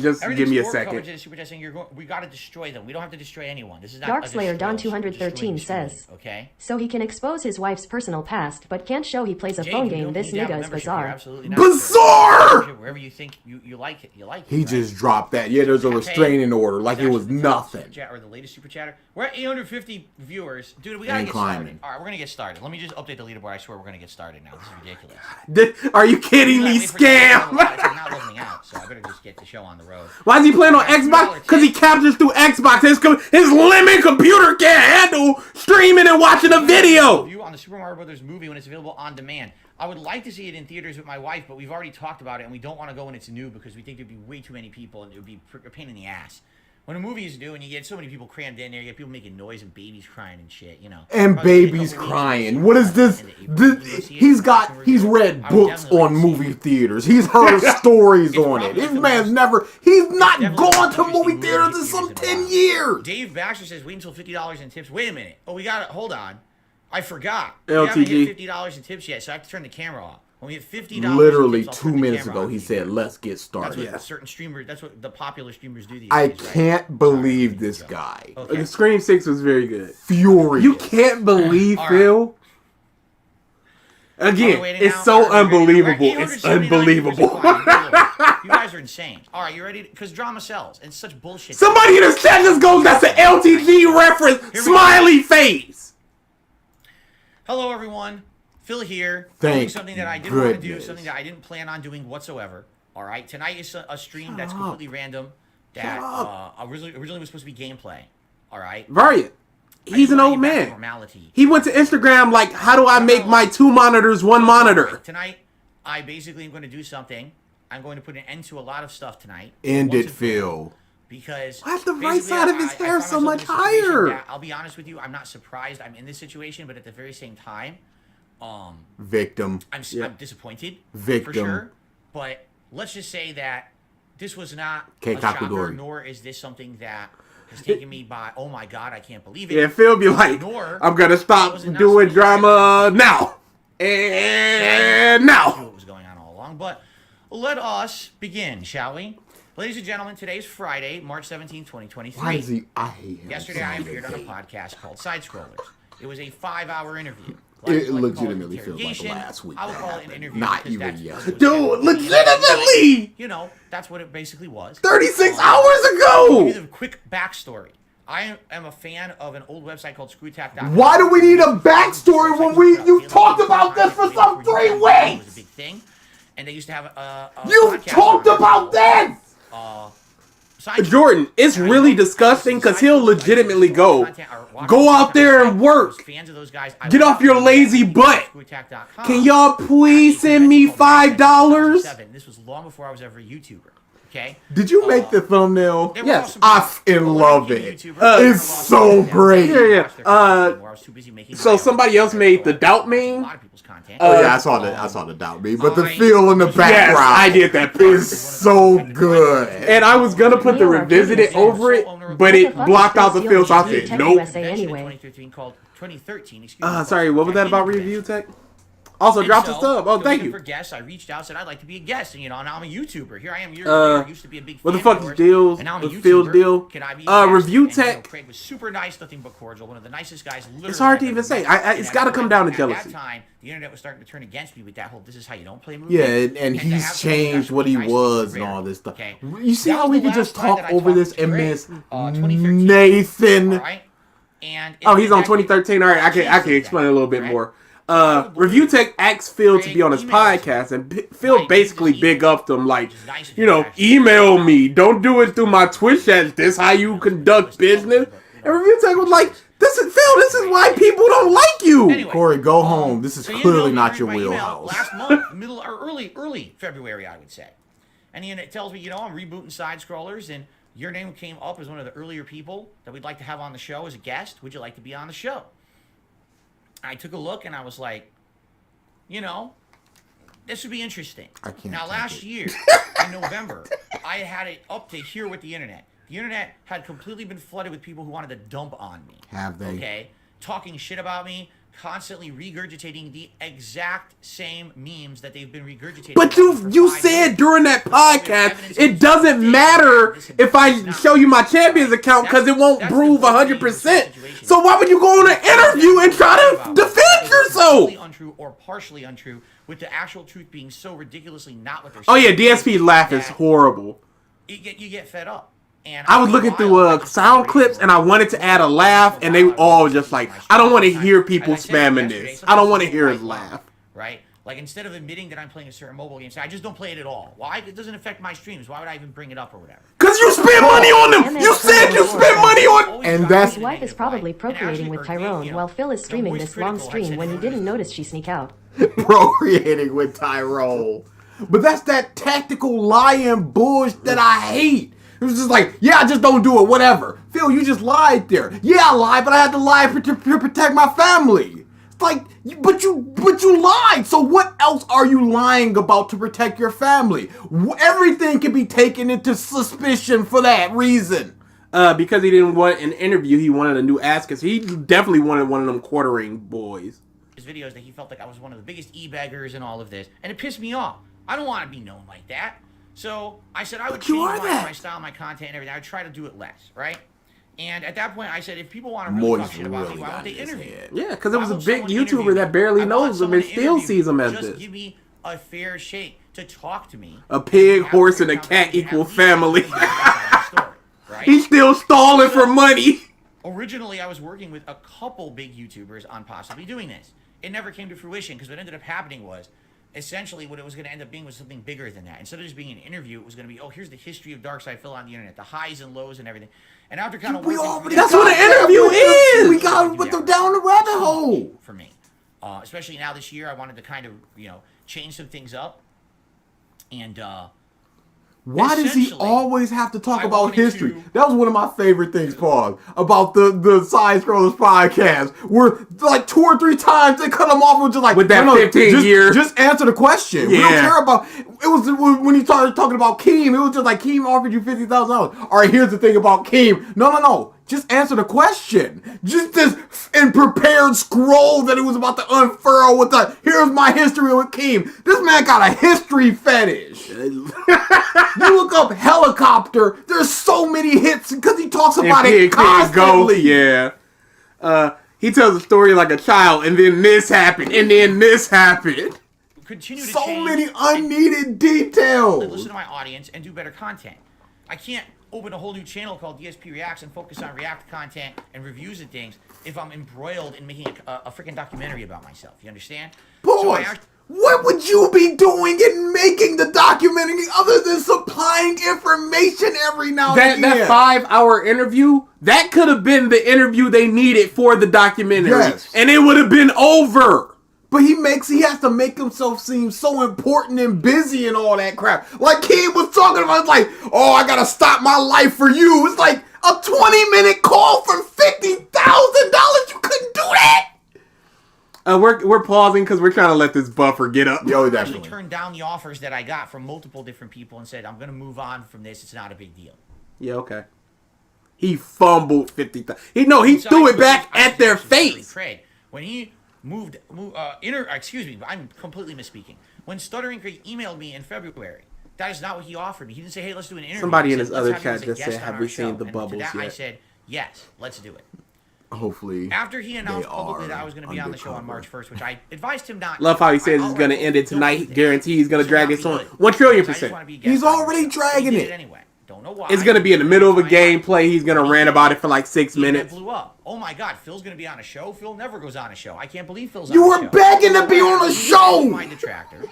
just give me a second. Super Chat saying we got to destroy them. We don't have to destroy anyone. This is not Darkslayer Don destroy, 213 destroying, says, okay. so he can expose his wife's personal past, but can't show he plays a Jay, phone you game. don't This need to have a nigga is membership here, bizarre. absolutely not. Bizarre! Wherever you think you like it, you like it. He right? just dropped that. Yeah, there's a restraining order, like it was Actually, the nothing. Super Chat, or the latest super chatter. We're at 850 viewers, dude. We gotta And get climbing. started. All right, we're gonna get started. Let me just update the leaderboard. I swear we're gonna get started now. This is ridiculous. Are you kidding me? Wait for you to Scam! level out. It's not leveling out, so I better just get the show on the road. Why is he playing on Xbox? Because he captures through Xbox. His limited computer can't handle streaming and watching a video. Review on the Super Mario Brothers movie when it's available on demand. I would like to see it in theaters with my wife, but we've already talked about it, and we don't want to go when it's new because we think there'd be way too many people, and it would be a pain in the ass. When a movie is new and you get so many people crammed in there, you get people making noise and babies crying and shit, And Probably babies a couple crying. weeks What is this? into April. You go see it, He's read I would books definitely like on to see movie it. theaters. He's heard stories It's on it. probably This the man's most- he's not definitely gone the to most movie interesting theaters in movie some theaters in a 10 while. years. Dave Baxter says wait until $50 in tips. Wait a minute. Oh, hold on. I forgot. We LTG. haven't hit $50 in tips yet, so I have to turn the camera off. When we hit $50 Literally in tips, I'll 2 turn the minutes camera ago, on. he said, let's get That's started. what certain streamers, that's what the popular streamers do these I days, right? can't believe this guy. Okay. The Scream 6 was very good. Furious. You can't believe, All right. Phil. Are we Again, waiting it's now? so All right, we're ready. unbelievable. We're at It's 879 viewers unbelievable. online. You guys are insane. All right, you ready? Because drama sells. And it's such bullshit. Somebody in the chat just goes, that's an LTG reference. Here we go. Smiley face. Hello, everyone. Phil here. Thank Doing something that I didn't want to do, goodness. something that I didn't plan on doing whatsoever. All right, tonight is a stream Shut that's up. completely random. That Shut up. originally was supposed to be gameplay. All right. Variant. He's an old man. Formality. He went to Instagram like, how do I make my 2 monitors 1 monitor? Tonight, I basically am going to do something. I'm going to put an end to a lot of stuff tonight. End Once it, and for all, Phil. Because Why is the right basically, side of his I hair found so myself much in a situation higher? that, I'll be honest with you, I'm not surprised I'm in this situation, but at the very same time, Victim. I'm disappointed Victim. for sure. But let's just say that this was not a Keikaku shocker, Dori. nor is this something that has taken me by, oh my god, I can't believe it. Yeah, Phil be like, Nor I'm gonna stop was it not doing something drama that now. And I knew now. what was going on all along. But let us begin, shall we? Ladies and gentlemen, today is Friday, March 17, 2023. Why does he? I hate him. Yesterday, I so appeared on a bad. podcast called Side Scrollers. It was a 5-hour interview. It Like legitimately feels like interrogation. last week I would that call it an happened. interview. Not because even that's yesterday. what Dude, legitimately! You know, that's what it basically was. 36 hours I'll give ago! you the quick backstory. I am a fan of an old website called ScrewTack.com. Why do we need a backstory when you've talked about this for some 3 It was a weeks? big thing, and they used to have a You've podcast talked on it about called, this! Jordan, it's really disgusting because he'll legitimately go out there and work. Get off your lazy butt. Can y'all please send me $5? This was long before I was ever a YouTuber. Okay. Did you make the thumbnail? There were Yes, also I people- f***ing love people it. YouTuber, It's so great. Yeah. So somebody else made the doubt meme? Oh yeah, I saw the doubt me, but the feel in the Yes, background. I did that. Is so good. And I was gonna put the revisited over it, but it blocked out the field, so I said, nope. Anyway. Called 2013. Sorry, what was that about review tech? Also, drop the sub. Oh, thank you. For guests, I reached out, said I'd like to be a guest, and now I'm a YouTuber. Here I am years Uh, later. I used to be a big what the fan fuck of is yours, deals and now I'm a with Phil's YouTuber. deal? Can I be a guest? Review And, tech. Craig was super nice, nothing but cordial. One of the nicest guys. It's hard to I've even ever say. met. It's And got to at come that down to time- jealousy. At that time, the internet was starting to turn against me with that whole "this is how you don't play" movie. Yeah, and to he's have somebody changed that's what he nice was rare. and all this stuff. Okay. You see That how was we the could just last guy talk that I over talked this to and Craig, miss 2013. Nathan? All right. And Oh, he's on that- 2013. All right, I can explain a little bit more. Review Tech asked Phil to be on his podcast, and Phil basically big upped him like, email me. Don't do it through my Twitch as this how you conduct business. And Review Tech was like, this is why people don't like you. Anyway, Corey, go home. This is so he clearly emailed me not your my email wheelhouse. Last month, middle or early February, I would say. And it tells me, I'm rebooting Side Scrollers, and your name came up as one of the earlier people that we'd like to have on the show as a guest. Would you like to be on the show? I took a look, and I was like, this would be interesting. I can't Now, take last it. year, in November, I had it up to here with the internet. The internet had completely been flooded with people who wanted to dump on me. Have they? Okay? Talking shit about me, constantly regurgitating the exact same memes that they've been regurgitating. But you said during that podcast, it doesn't matter if I show you my Champions account because it won't prove 100%. So why would you go on an interview and try to defend yourself? Untrue or partially untrue, with the actual truth being so ridiculously not what they're Oh saying. yeah, DSP's laugh is horrible. You get fed up. And I was looking through sound clips and I wanted to add a laugh, and they all just like, I don't want to hear people spamming this. I don't want to hear his laugh. Right? Like, instead of admitting that I'm playing a certain mobile game, say, I just don't play it at all. Why? It doesn't affect my streams. Why would I even bring it up or whatever? Because you spend money on them! You said you spent money on... And that's- His wife is probably procreating with Tyrone while Phil is streaming this long stream when he didn't notice she sneak out. Procreating with Tyrone. But that's that tactical lying bullshit that I hate. It was just like, yeah, I just don't do it, whatever. Phil, you just lied there. Yeah, I lied, but I had to lie to protect my family. It's like, but you lied. So what else are you lying about to protect your family? Everything can be taken into suspicion for that reason. Because he didn't want an interview, he wanted a new ass, because he definitely wanted one of them quartering boys. His videos that he felt like I was one of the biggest e-beggars and all of this, and it pissed me off. I don't want to be known like that. So I said I would change my style, my content, and everything. I would try to do it less, right? And at that point, I said, if people want to really talk shit about me, why won't they interview me? Yeah, because it was a big YouTuber that barely knows him and still sees him as just this. Give me a fair shake to talk to me. A pig, horse, and a cat equal family. Right? He's still stalling for money. Originally, I was working with a couple big YouTubers on possibly doing this. it never came to fruition because what ended up happening was essentially what it was going to end up being was something bigger than that. Instead of just being an interview, it was going to be, oh, here's the history of DarksydePhil on the internet, the highs and lows and everything. And after kind of That's what an interview is. We got with them down the rabbit hole. For me, especially now this year, I wanted to kind of change some things up. And why does he always have to talk about history? That was one of my favorite things, Paul, about the Side Scrollers podcast, where like 2 or 3 times they cut him off with just like with that 15 years. Just answer the question. Yeah. We don't care about. It was when he started talking about Keem. It was just like Keem offered you $50,000. All right, here's the thing about Keem. No. Just answer the question. Just this in prepared scroll that he was about to unfurl with the here's my history with Keem. This man got a history fetish. You look up helicopter. There's so many hits because he talks about it constantly. Yeah. He tells a story like a child, and then this happened, and then this happened. Continue to so change many unneeded details. Listen to my audience and do better content. I can't open a whole new channel called DSP Reacts and focus on React content and reviews and things if I'm embroiled in making a freaking documentary about myself. You understand? Boys, what would you be doing in making the documentary other than supplying information every now and then? That 5-hour interview, that could have been the interview they needed for the documentary. Yes. And it would have been over. But he has to make himself seem so important and busy and all that crap. Like Keem was talking about, it's like, oh, I gotta stop my life for you. It's like a 20-minute call for $50,000. You couldn't do that. We're pausing because we're trying to let this buffer get up. Yo, I definitely turned down the offers that I got from multiple different people and said, I'm going to move on from this. It's not a big deal. Yeah, okay. He fumbled 50,000. He threw it back at their face. When he I'm completely misspeaking. When Stuttering Craig emailed me in February, that is not what he offered me. He didn't say, hey, let's do an interview. Somebody in said, his other have you chat as a just guest said, on have our we show. seen the And bubbles to that, yet? I said, yes, let's do it. Hopefully. After he announced publicly that I was going to be on the show on March 1st, which I advised him not to. Love how he says he's going to end it tonight. Guarantee he's going to drag it on 1,000,000,000%. He's already dragging it. Anyway. Don't know why. It's going to be in the middle of a gameplay. He's going to rant about it for like 6 minutes. Blew up. Oh my God, Phil's going to be on a show. Phil never goes on a show. I can't believe Phil's on a show. You were begging to be on a show. My detractors.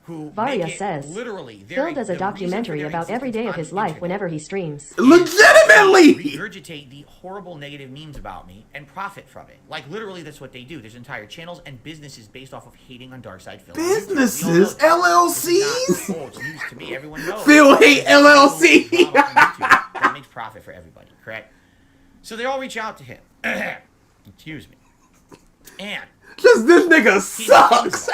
Varia says, Phil does a documentary about every day of his life whenever he streams. Legitimately! Regurgitate the horrible negative memes about me and profit from it. Like, literally, that's what they do. There's entire channels and businesses based off of hating on DarksydePhil. Businesses? LLCs? It's news to me. Everyone knows. Phil hate LLC. That makes profit for everybody, correct? So they all reach out to him. Excuse me. And just this nigga sucks.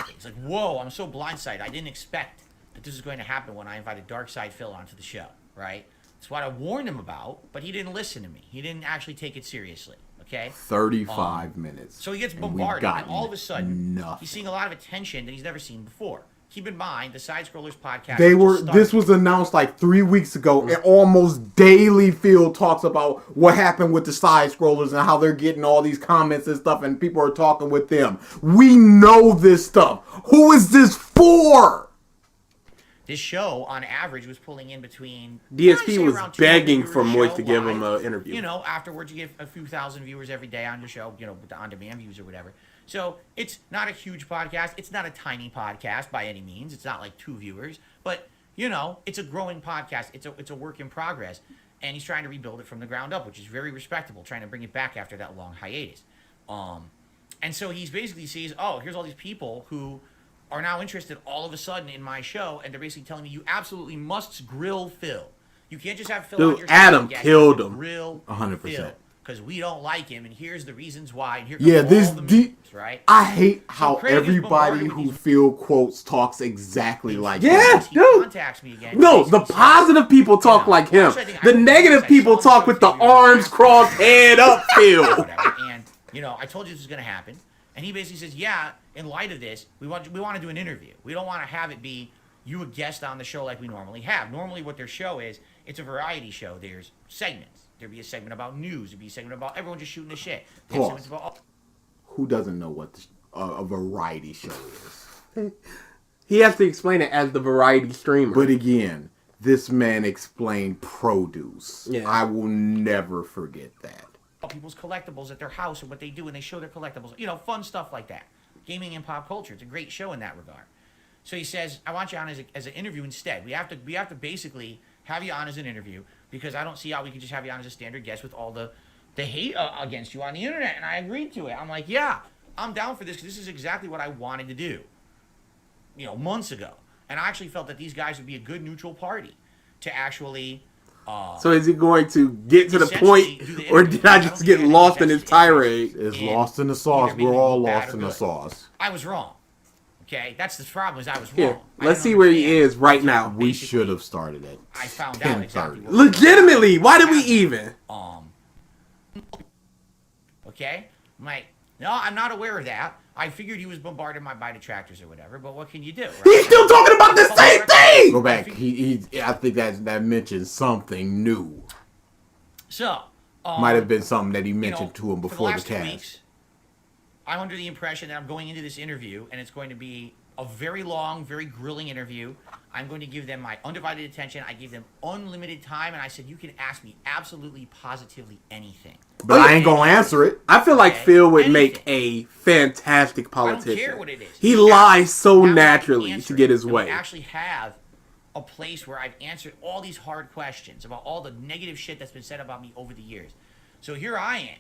It's like, whoa, I'm so blindsided. I didn't expect that this was going to happen when I invited DarksydePhil onto the show, right? That's what I warned him about, but he didn't listen to me. He didn't actually take it seriously, okay? 35 minutes. So he gets bombarded, and all of a sudden, he's seeing a lot of attention that he's never seen before. Keep in mind, the Side Scrollers podcast. This was announced like 3 weeks ago, and almost daily Phil talks about what happened with the Side Scrollers and how they're getting all these comments and stuff, and people are talking with them. We know this stuff. Who is this for? This show, on average, was pulling in between... DSP was begging for Moist to give him an interview. You know, afterwards you get a few thousand viewers every day on your show, you know, with the on-demand views or whatever. So it's not a huge podcast. It's not a tiny podcast by any means. It's not like 2 viewers. But, you know, it's a growing podcast. It's a work in progress. And he's trying to rebuild it from the ground up, which is very respectable, trying to bring it back after that long hiatus. And so he's basically sees, oh, here's all these people who are now interested all of a sudden in my show, and they're basically telling me you absolutely must grill Phil. You can't just have Phil on your show. Adam killed him. Grill 100%. Because we don't like him, and here's the reasons why. And here right? I hate how everybody who Phil quotes talks exactly like him. Yeah, dude. No, the positive people talk like him. The negative people talk with the arms crossed, head up, Phil. And, you know, I told you this was going to happen. And he basically says, yeah, in light of this, we want to do an interview. We don't want to have it be you a guest on the show like we normally have. Normally what their show is, it's a variety show. There's segments. There'd be a segment about news. There'd be a segment about everyone just shooting the shit. Who doesn't know what a variety show is? He has to explain it as the variety streamer. But again, this man explained produce. Yeah. I will never forget that. people's collectibles at their house and what they do, and they show their collectibles. Fun stuff like that. Gaming and pop culture. It's a great show in that regard. So he says, I want you on as an interview instead. We have to basically have you on as an interview because I don't see how we can just have you on as a standard guest with all the hate against you on the internet. And I agreed to it. I'm like, yeah, I'm down for this because this is exactly what I wanted to do, months ago. And I actually felt that these guys would be a good neutral party to actually... so is he going to get to the point, or did I just get lost in his tirade? It's lost in the sauce. We're all lost in the sauce. I was wrong. Okay, that's the problem. Is I was wrong. Here, let's see where he is right now. We should have started at I found out exactly. Legitimately, why did we even? Okay, I'm like, no, I'm not aware of that. I figured he was bombarded by detractors or whatever. But what can you do? Right? He's still talking about the same thing. Go back. I think that mentioned something new. So might have been something that he mentioned to him before the cast. Weeks, I'm under the impression that I'm going into this interview, and it's going to be a very long, very grilling interview. I'm going to give them my undivided attention. I gave them unlimited time, and I said, you can ask me absolutely, positively anything. But I ain't going to answer it. I feel like Phil would make a fantastic politician. I don't care what it is. He lies so naturally to get his way. We actually have a place where I've answered all these hard questions about all the negative shit that's been said about me over the years. So here I am,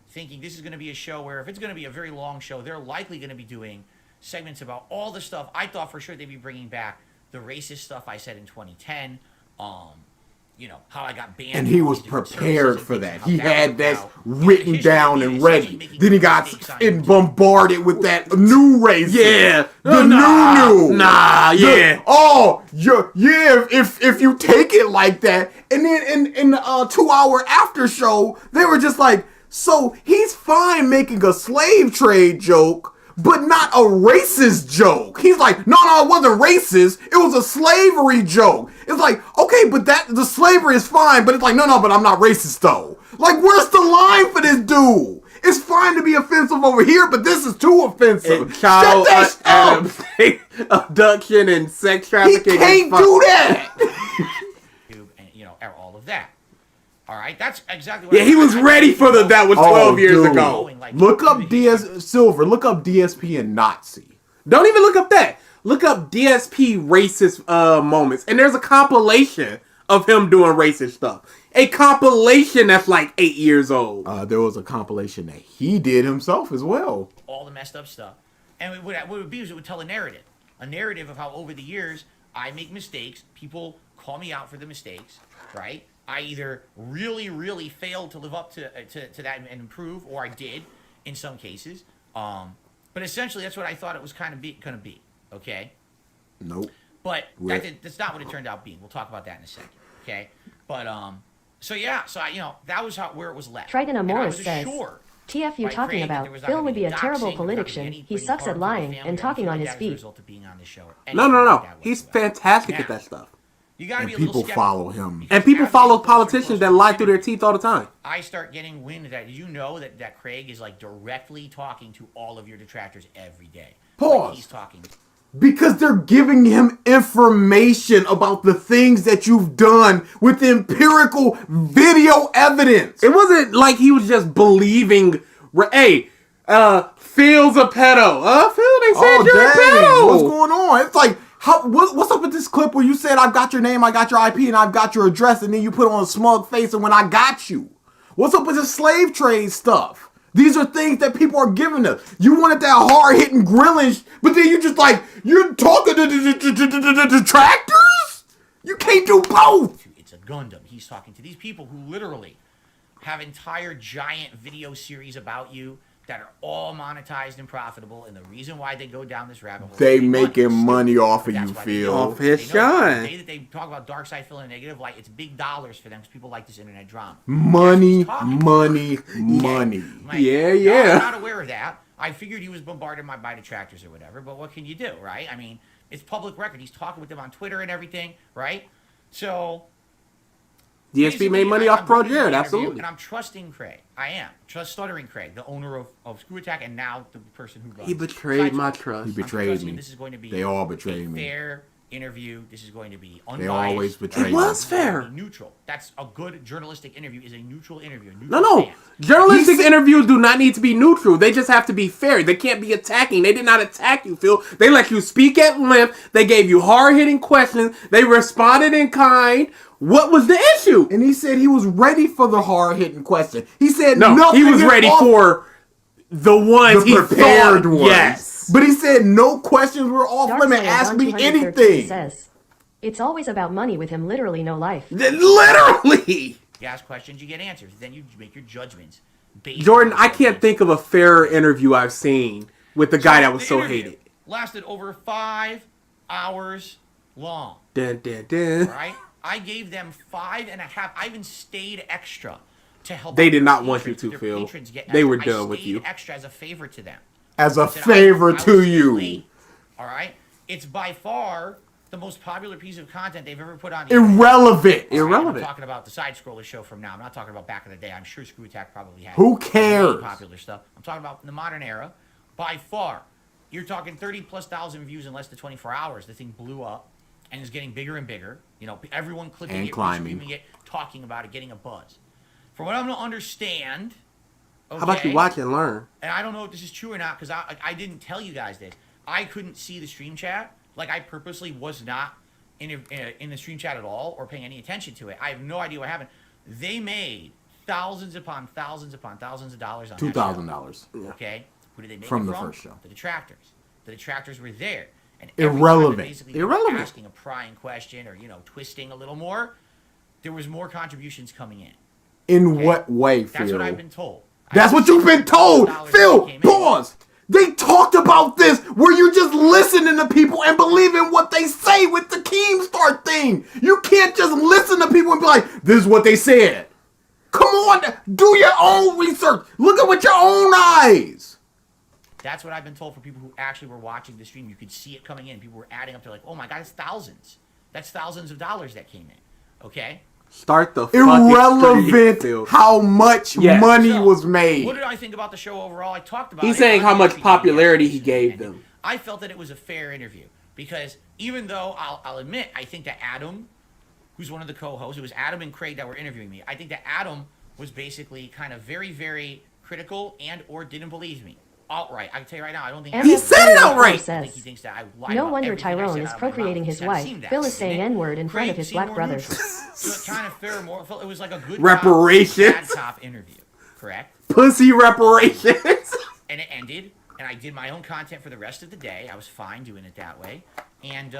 thinking this is going to be a show where if it's going to be a very long show, they're likely going to be doing segments about all the stuff. I thought for sure they'd be bringing back the racist stuff I said in 2010, how I got banned. And he was prepared for that. He had that written down and ready. Then he got bombarded with that new racism. Yeah. The new. Nah, yeah. If you take it like that. And then in the 2-hour after show, they were just like, so he's fine making a slave trade joke, but not a racist joke. He's like, no, it wasn't racist. It was a slavery joke. It's like, okay, but the slavery is fine. But it's like, no, but I'm not racist though. Like, where's the line for this dude? It's fine to be offensive over here, but this is too offensive. Child abduction and sex trafficking. He can't do that. And all of that. All right, that's exactly what. Yeah, he was ready for that was 12 years ago. Look up Silver. Look up DSP and Nazi. Don't even look up that. Look up DSP racist moments, and there's a compilation of him doing racist stuff. A compilation that's like 8 years old. There was a compilation that he did himself as well. All the messed up stuff, and what it would be is it would tell a narrative of how over the years I make mistakes. People call me out for the mistakes, right? I either really, really failed to live up to that and improve, or I did in some cases. But essentially, that's what I thought it was going to be. Okay. Nope. But that's not what it turned out being. We'll talk about that in a second. Okay. But so that was where it was left. Triton Morris says, TF you talking about, Phil would be a terrible politician. He sucks at lying and talking on his feet. No. He's fantastic at that stuff. You gotta be a people little follow him. And people follow politicians that lie through their teeth all the time. I start getting wind of that. Did you know that Craig is like directly talking to all of your detractors every day? Pause. Like he's talking. Because they're giving him information about the things that you've done with empirical video evidence. It wasn't like he was just believing, hey, Phil's a pedo. Phil, they said you're a pedo. What's going on? It's like, what's up with this clip where you said, I've got your name, I got your IP, and I've got your address, and then you put on a smug face, and when I got you. What's up with this slave trade stuff? These are things that people are giving us. You wanted that hard-hitting grilling, but then you're talking to the detractors? You can't do both. It's a Gundam. He's talking to these people who literally have entire giant video series about you that are all monetized and profitable, and the reason why they go down this rabbit hole, they making money off of you, Phil. Off his shine. The day that they talk about DarksydePhil in a negative light, it's big dollars for them because people like this internet drama. Money. Yeah, I'm not aware of that. I figured he was bombarded by detractors or whatever, but what can you do, right? I mean, it's public record. He's talking with them on Twitter and everything, right? So DSP made money off Pro Jared, absolutely. And I'm trusting Craig. I am. Stuttering Craig, the owner of Screw Attack, and now the person who runs. He betrayed my trust. He betrayed me. This is going to be they all betrayed me. Fair interview. This is going to be They unbiased. always betray It you. was fair. Neutral. That's a good journalistic interview. Is a neutral interview. A No, neutral no. stance. Journalistic interviews do not need to be neutral. They just have to be fair. They can't be attacking. They did not attack you, Phil. They let you speak at length. They gave you hard-hitting questions. They responded in kind. What was the issue? And he said he was ready for the hard-hitting question. He said No, nothing he was is ready off for the ones the he prepared thought. ones. Yes. But he said no questions were off limit. Ask me anything. Says, it's always about money with him, literally no life. Literally. You ask questions, you get answers. Then you make your judgments. Jordan, I can't think of a fairer interview I've seen with the guy that was so interview hated. Lasted over 5 hours long. Dun, dun, dun. Right? I gave them 5.5. I even stayed extra to help. They out did their not want patrons. you to, Their Phil. patrons get They were extra. done with I stayed you. extra as a favor to them. As a I said, favor I to was you. late. All right? It's by far the most popular piece of content they've ever put on. Irrelevant. I'm Irrelevant. talking about the Side Scroller show from now. I'm not talking about back in the day. I'm sure Screw Attack probably had. Who cares? really popular stuff. I'm talking about the modern era. By far, you're talking 30,000+ views in less than 24 hours. The thing blew up and is getting bigger and bigger. You know, everyone clicking And it, climbing. retweeting it, talking about it, getting a buzz. From what I'm going to understand. Okay, How about you watch and learn? and I don't know if this is true or not because I didn't tell you guys this. I couldn't see the stream chat. Like, I purposely was not in the stream chat at all or paying any attention to it. I have no idea what happened. They made thousands upon thousands upon thousands of dollars on that show. $2,000. Okay? Who did they make From it the from? first show. The detractors. The detractors were there. And Irrelevant. basically Irrelevant. asking a prying question or, twisting a little more, there was more contributions coming in. In Okay? what way, Phil? That's what I've been told. That's what you've been told. Phil, pause. They talked about this where you're just listening to people and believing what they say with the Keemstar thing. You can't just listen to people and be like, this is what they said. Come on, do your own research. Look at it with your own eyes. That's what I've been told for people who actually were watching the stream. You could see it coming in. People were adding up. They're like, oh my God, it's thousands. That's thousands of dollars that came in. Okay? Start the fucking stream, Irrelevant Phil. how much Yes. money So, was made. What did I think about the show overall? I talked about He's it. saying how much Obviously, popularity he yes, gave and them. I felt that it was a fair interview because even though I'll admit, I think that Adam, who's one of the co-hosts, it was Adam and Craig that were interviewing me. I think that Adam was basically kind of very, very critical and or didn't believe me outright. I can tell you right now, I don't think He said it outright. I think he thinks that I lied No about wonder everything I Tyrone said is out of my procreating mouth. his It kinda wife. seemed that Phil way, is saying didn't it? N-word in front of Craig his seemed black more brothers. neutral. So it kind of fair, more. It was like a good Reparations. Cop, bad cop interview, correct? Pussy reparations. And it ended, and I did my own content for the rest of the day. I was fine doing it that way, and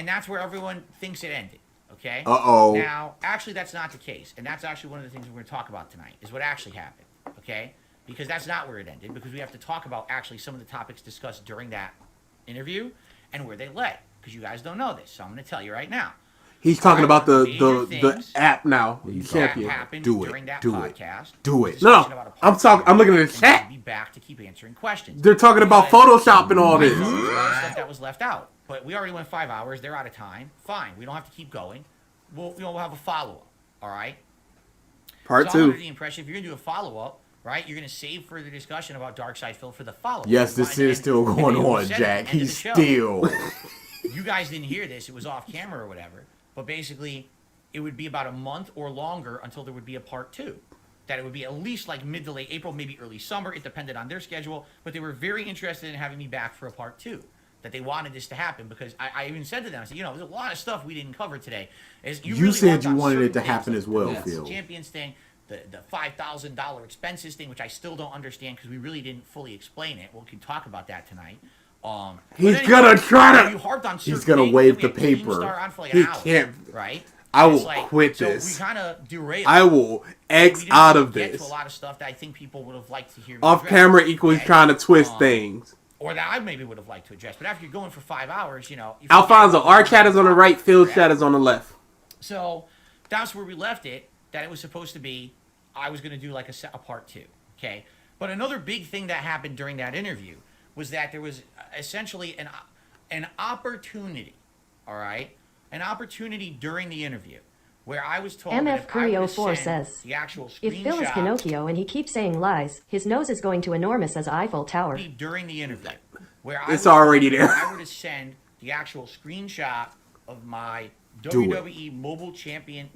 that's where everyone thinks it ended. Okay. Uh-oh. Now, actually, that's not the case, and that's actually one of the things we're going to talk about tonight. Is what actually happened. Okay. Because that's not where it ended. Because we have to talk about actually some of the topics discussed during that interview and where they led. Because you guys don't know this, so I'm going to tell you right now. He's talking about the Major things app now. you That Champion. happened Do it. during that Do it. podcast. Do it. No, Discussion about a I'm talking. I'm looking at the and chat. we'll be back to keep answering questions. They're talking about Because Photoshop and all I this. thought there was a lot of stuff that was left out. But we already went 5 hours. They're out of time. Fine. We don't have to keep going. We'll have a follow-up. All right? Part So I'm under 2. the impression if you're going to do a follow-up, right, you're going to save further discussion about DarksydePhil for the follow-up. Yes, this is still going on, Jack. He's still. You guys didn't hear this. It was off camera or whatever. But basically, it would be about a month or longer until there would be a part 2. That it would be at least like mid to late April, maybe early summer. It depended on their schedule. But they were very interested in having me back for a part 2. That they wanted this to happen because I even said to them, I said, there's a lot of stuff we didn't cover today. You really said worked you on wanted certain it to things, happen like as well, the Phil. Champions thing, the $5,000 expenses thing, which I still don't understand because we really didn't fully explain it. We can talk about that tonight. He's gonna try to. You harped on He's certain gonna things, wave then we the had paper. Keemstar on for like He an hour, can't. right? I It's will quit so this. we kind of derailed. I will X We didn't out really of get this. to a lot of stuff that I think people would have liked to hear. me Off address, camera equals okay? trying to twist things. Or that I maybe would have liked to address. But after you're going for 5 hours, you Alfonso, our chat is on the right, Phil's Correct. chat is on the left. So that's where we left it. That it was supposed to be. I was going to do like a part 2. Okay. But another big thing that happened during that interview was that there was essentially an opportunity. All right, an opportunity during the interview where I was told. that MF if I were to Curio4 send says, the actual if Phil is screenshot Pinocchio and he keeps saying lies, his nose is going to enormous as Eiffel Tower. during the interview, where It's was already told there. that if I were to send the actual screenshot of my Do WWE Mobile Champion,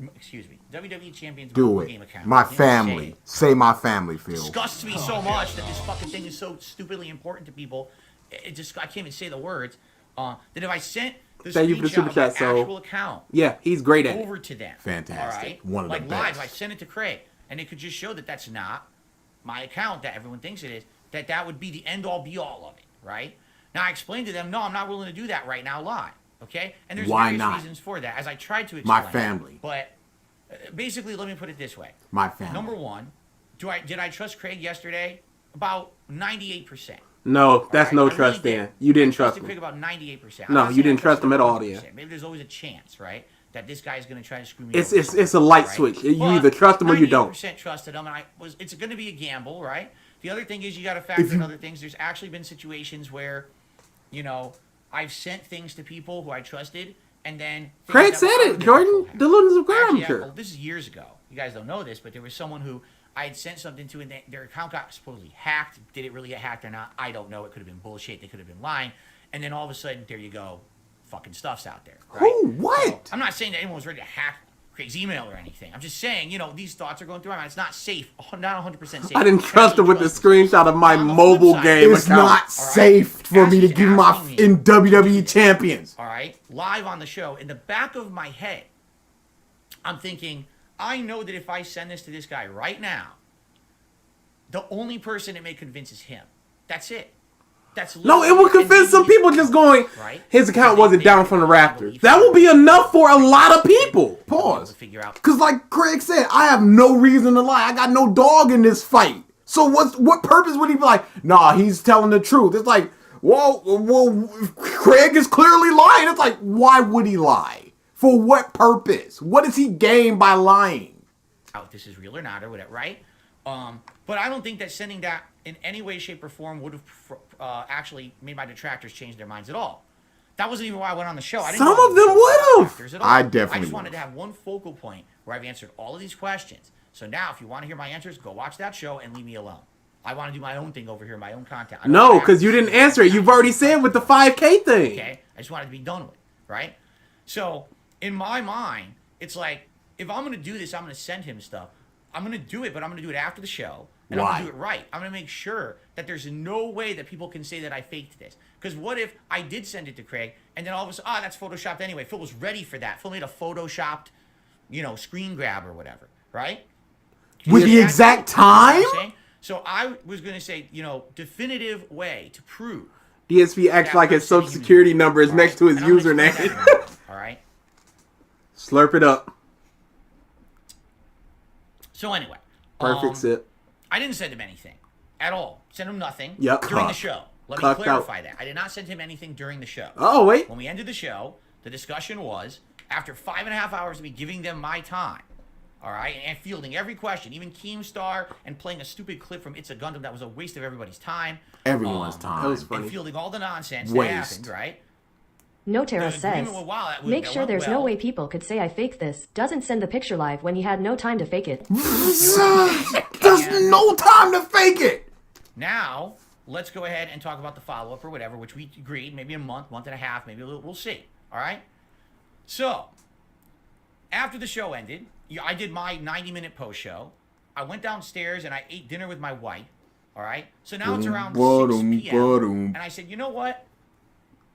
WWE Champions Do mobile it. game account. My You know, family. Say my family, Phil. Disgusts me so much that this fucking thing is so stupidly important to people. It just, I can't even say the words. That if I sent the Thank you for the screenshot super of the chat, so- actual account Yeah, he's great at it. over to them. Fantastic. All right? One of the like live, best. I sent it to Craig, and it could just show that that's not my account that everyone thinks it is. That would be the end all be all of it, right? Now I explained to them, no, I'm not willing to do that right now live. Okay? And there's Why various not? reasons for that, as I tried to My explain. family. But basically, let me put it this way. My family. Number one, did I trust Craig yesterday? About 98%. No, that's Alright, no I really trust did. then. You didn't I trust trusted him. Craig about 98%. No, I'm not you saying didn't I trust him at all 100%. then. Maybe there's always a chance, right, that this guy's going to try to screw me It's over. it's a light Right? switch. You But either trust him or you don't. 98% trusted him, and it's going to be a gamble, right? The other thing is you got to factor in other things. There's actually been situations where, you know, I've sent things to people who I trusted, and then things Craig that said other it, people Jordan. had. Delusions of Actually, grandeur. well, this is years ago. You guys don't know this, but there was someone who I had sent something to, and their account got supposedly hacked. Did it really get hacked or not? I don't know. It could have been bullshit. They could have been lying. And then all of a sudden, there you go. Fucking stuff's out there. Right? Who? What? So, I'm not saying that anyone was ready to hack Craig's email or anything. I'm just saying, you know, these thoughts are going through my mind. It's not safe. Not 100% safe. I didn't trust him with the screenshot of my On the flip mobile side, game It's account. not right? safe for me to Asking give my me. in WWE champions. All right, live on the show. In the back of my head, I'm thinking, I know that if I send this to this guy right now, the only person it may convince is him. That's it. That's No, it will convince some people just going, Right? his account They- wasn't they- down from the they rafters. believe That will be enough for a lot of people. Pause. Figure out. Because like Craig said, I have no reason to lie. I got no dog in this fight. So what purpose would he be like, nah, he's telling the truth? It's like, well, Craig is clearly lying. It's like, why would he lie? For what purpose? What does he gain by lying? If this is real or not or whatever, right? But I don't think that sending that in any way, shape, or form would have actually made my detractors change their minds at all. That wasn't even why I went on the show. I didn't Some go on of the them show for would've. detractors at all. I definitely I just wanted would've. to have one focal point where I've answered all of these questions. So now, if you want to hear my answers, go watch that show and leave me alone. I want to do my own thing over here, my own content. I don't No, have because to you didn't see answer it. You've already said with the 5K thing. Okay, I just wanted to be done with, right? So in my mind, it's like if I'm gonna do this, I'm gonna send him stuff. I'm gonna do it, but I'm gonna do it after the show, and I'm Why? gonna do it right. I'm gonna make sure that there's no way that people can say that I faked this. Because what if I did send it to Craig, and then all of a sudden, that's photoshopped anyway. Phil was ready for that. Phil made a photoshopped, screen grab or whatever, right? With the That's- exact you know what I'm time? saying? So I was gonna say, definitive way to prove. DSP acts that like I'm his social sending him security an number is email, next to his and I'm gonna explain username. that in a minute, all right. Slurp it up. So anyway, Perfect sip. I didn't send him anything at all. Sent him nothing Yep. during the Cuck. show. Let Cucked me clarify that. I did not send him anything during the show. Oh, wait. When we ended the show, the discussion was, after 5.5 hours of me giving them my time, all right, and fielding every question, even Keemstar, and playing a stupid clip from It's a Gundam that was a waste of everybody's time. Everyone's time. That was funny. And fielding all the nonsense Waste. that happened, right? Notera The says, agreement was, wow, that make that sure went there's no well. way people could say I faked this. Doesn't send the picture live when he had no time to fake it. There's no time to fake it. Now, let's go ahead and talk about the follow-up or whatever, which we agreed, maybe a month and a half, maybe we'll see, all right? So, after the show ended, I did my 90-minute post-show. I went downstairs and I ate dinner with my wife, all right? So now it's around 6 p.m., and I said, you know what?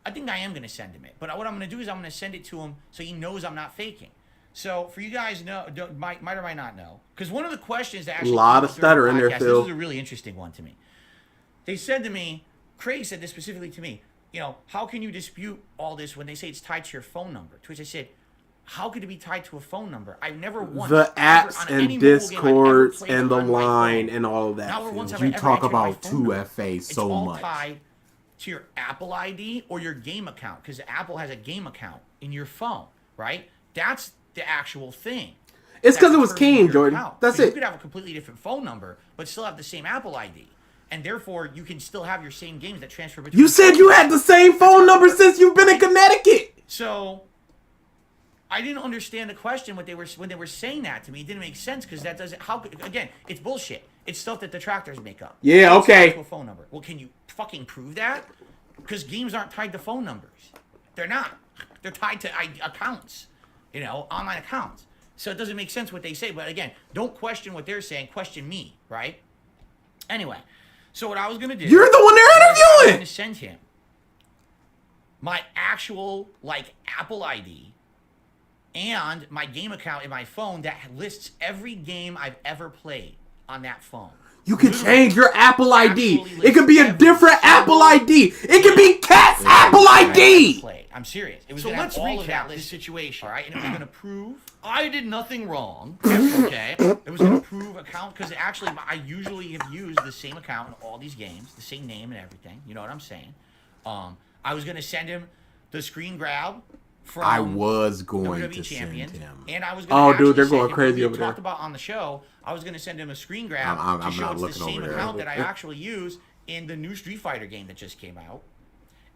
I think I am going to send him it. But what I'm going to do is I'm going to send it to him so he knows I'm not faking. So for you guys might or might not know, because one of the questions that actually Lot came of up during the stutter in there, podcast, Phil. This is a really interesting one to me. They said to me, Craig said this specifically to me, how can you dispute all this when they say it's tied to your phone number? To which I said, how could it be tied to a phone number? I've never once The ever apps on any and mobile game I've ever Discords played and the on my line phone. and all of that. Not Phil. once have You I ever talk entered my about phone number. 2FA It's so all much. tied to your Apple ID or your game account, because Apple has a game account in your phone, right? That's the actual thing. It's because That it was determines Keen, your Jordan. account. That's So You it. could have a completely different phone number, but still have the same Apple ID. And therefore, you can still have your same games that transfer between You said you had the same phone number since you've been in Connecticut. So, I didn't understand the question when they were saying that to me. It didn't make sense because that doesn't. Again, it's bullshit. It's stuff that detractors make up. Yeah, It's tied okay. to a phone number. Well, can you fucking prove that? Because games aren't tied to phone numbers. They're not. They're tied to accounts, online accounts. So it doesn't make sense what they say. But again, don't question what they're saying. Question me, right? Anyway, so what I was going to do... You're the one they're I was interviewing! going to send him my actual, Apple ID and my game account in my phone that lists every game I've ever played on that phone. You can change your Apple ID. It could be a different Apple ID. It could be Cat's Apple ID. I'm serious. It was So gonna let's have all of recap that this situation, all right? And it was going to prove I did nothing wrong. Okay, it was going to prove account because actually I usually have used the same account in all these games, the same name and everything. You know what I'm saying? I was going to send him the screen grab from I was going WWE to champion, send him. and I was going to dude, they're send going him crazy what over we there. talked about on the show. I was going to send him a screen grab I'm to show not it's the looking same over there. account that I actually use in the new Street Fighter game that just came out.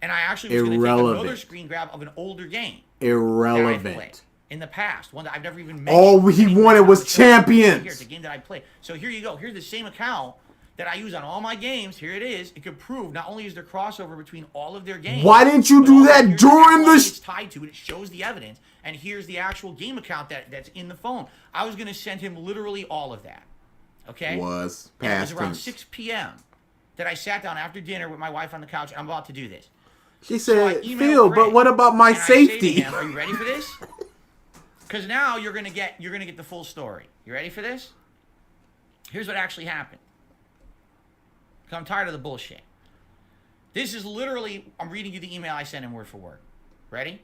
And I actually was going to take another screen grab of an older game that I've Irrelevant. played in the past, one that I've never even mentioned. All he wanted was champions. Here, it's a game that I played. So here you go. Here's the same account that I use on all my games. Here it is. It could prove not only is there crossover between all of their games. Why didn't you but do also that here's during what the it's tied to it. It shows the evidence, and here's the actual game account that's in the phone. I was going to send him literally all of that. Okay. Was And it was past around tense. 6 p.m. that I sat down after dinner with my wife on the couch, and I'm about to do this. She So I said, emailed Phil, Craig, but what about my and I say to safety? him, are you ready for this? Because now you're gonna get the full story. You ready for this? Here's what actually happened. 'Cause I'm tired of the bullshit. This is literally, I'm reading you the email I sent him word for word. Ready?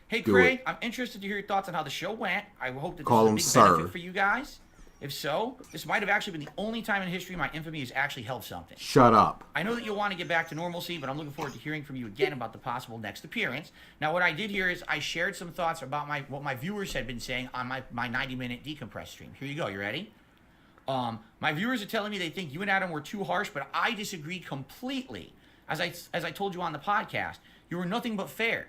Hey Do Craig, it. I'm interested to hear your thoughts on how the show went. I hope that Call him this is a big sir. benefit for you guys. If so, this might have actually been the only time in history my infamy has actually helped something. Shut up. I know that you'll want to get back to normalcy, but I'm looking forward to hearing from you again about the possible next appearance. Now, what I did here is I shared some thoughts about what my viewers had been saying on my 90-minute decompress stream. Here you go. You ready? My viewers are telling me they think you and Adam were too harsh, but I disagree completely. As I told you on the podcast, you were nothing but fair.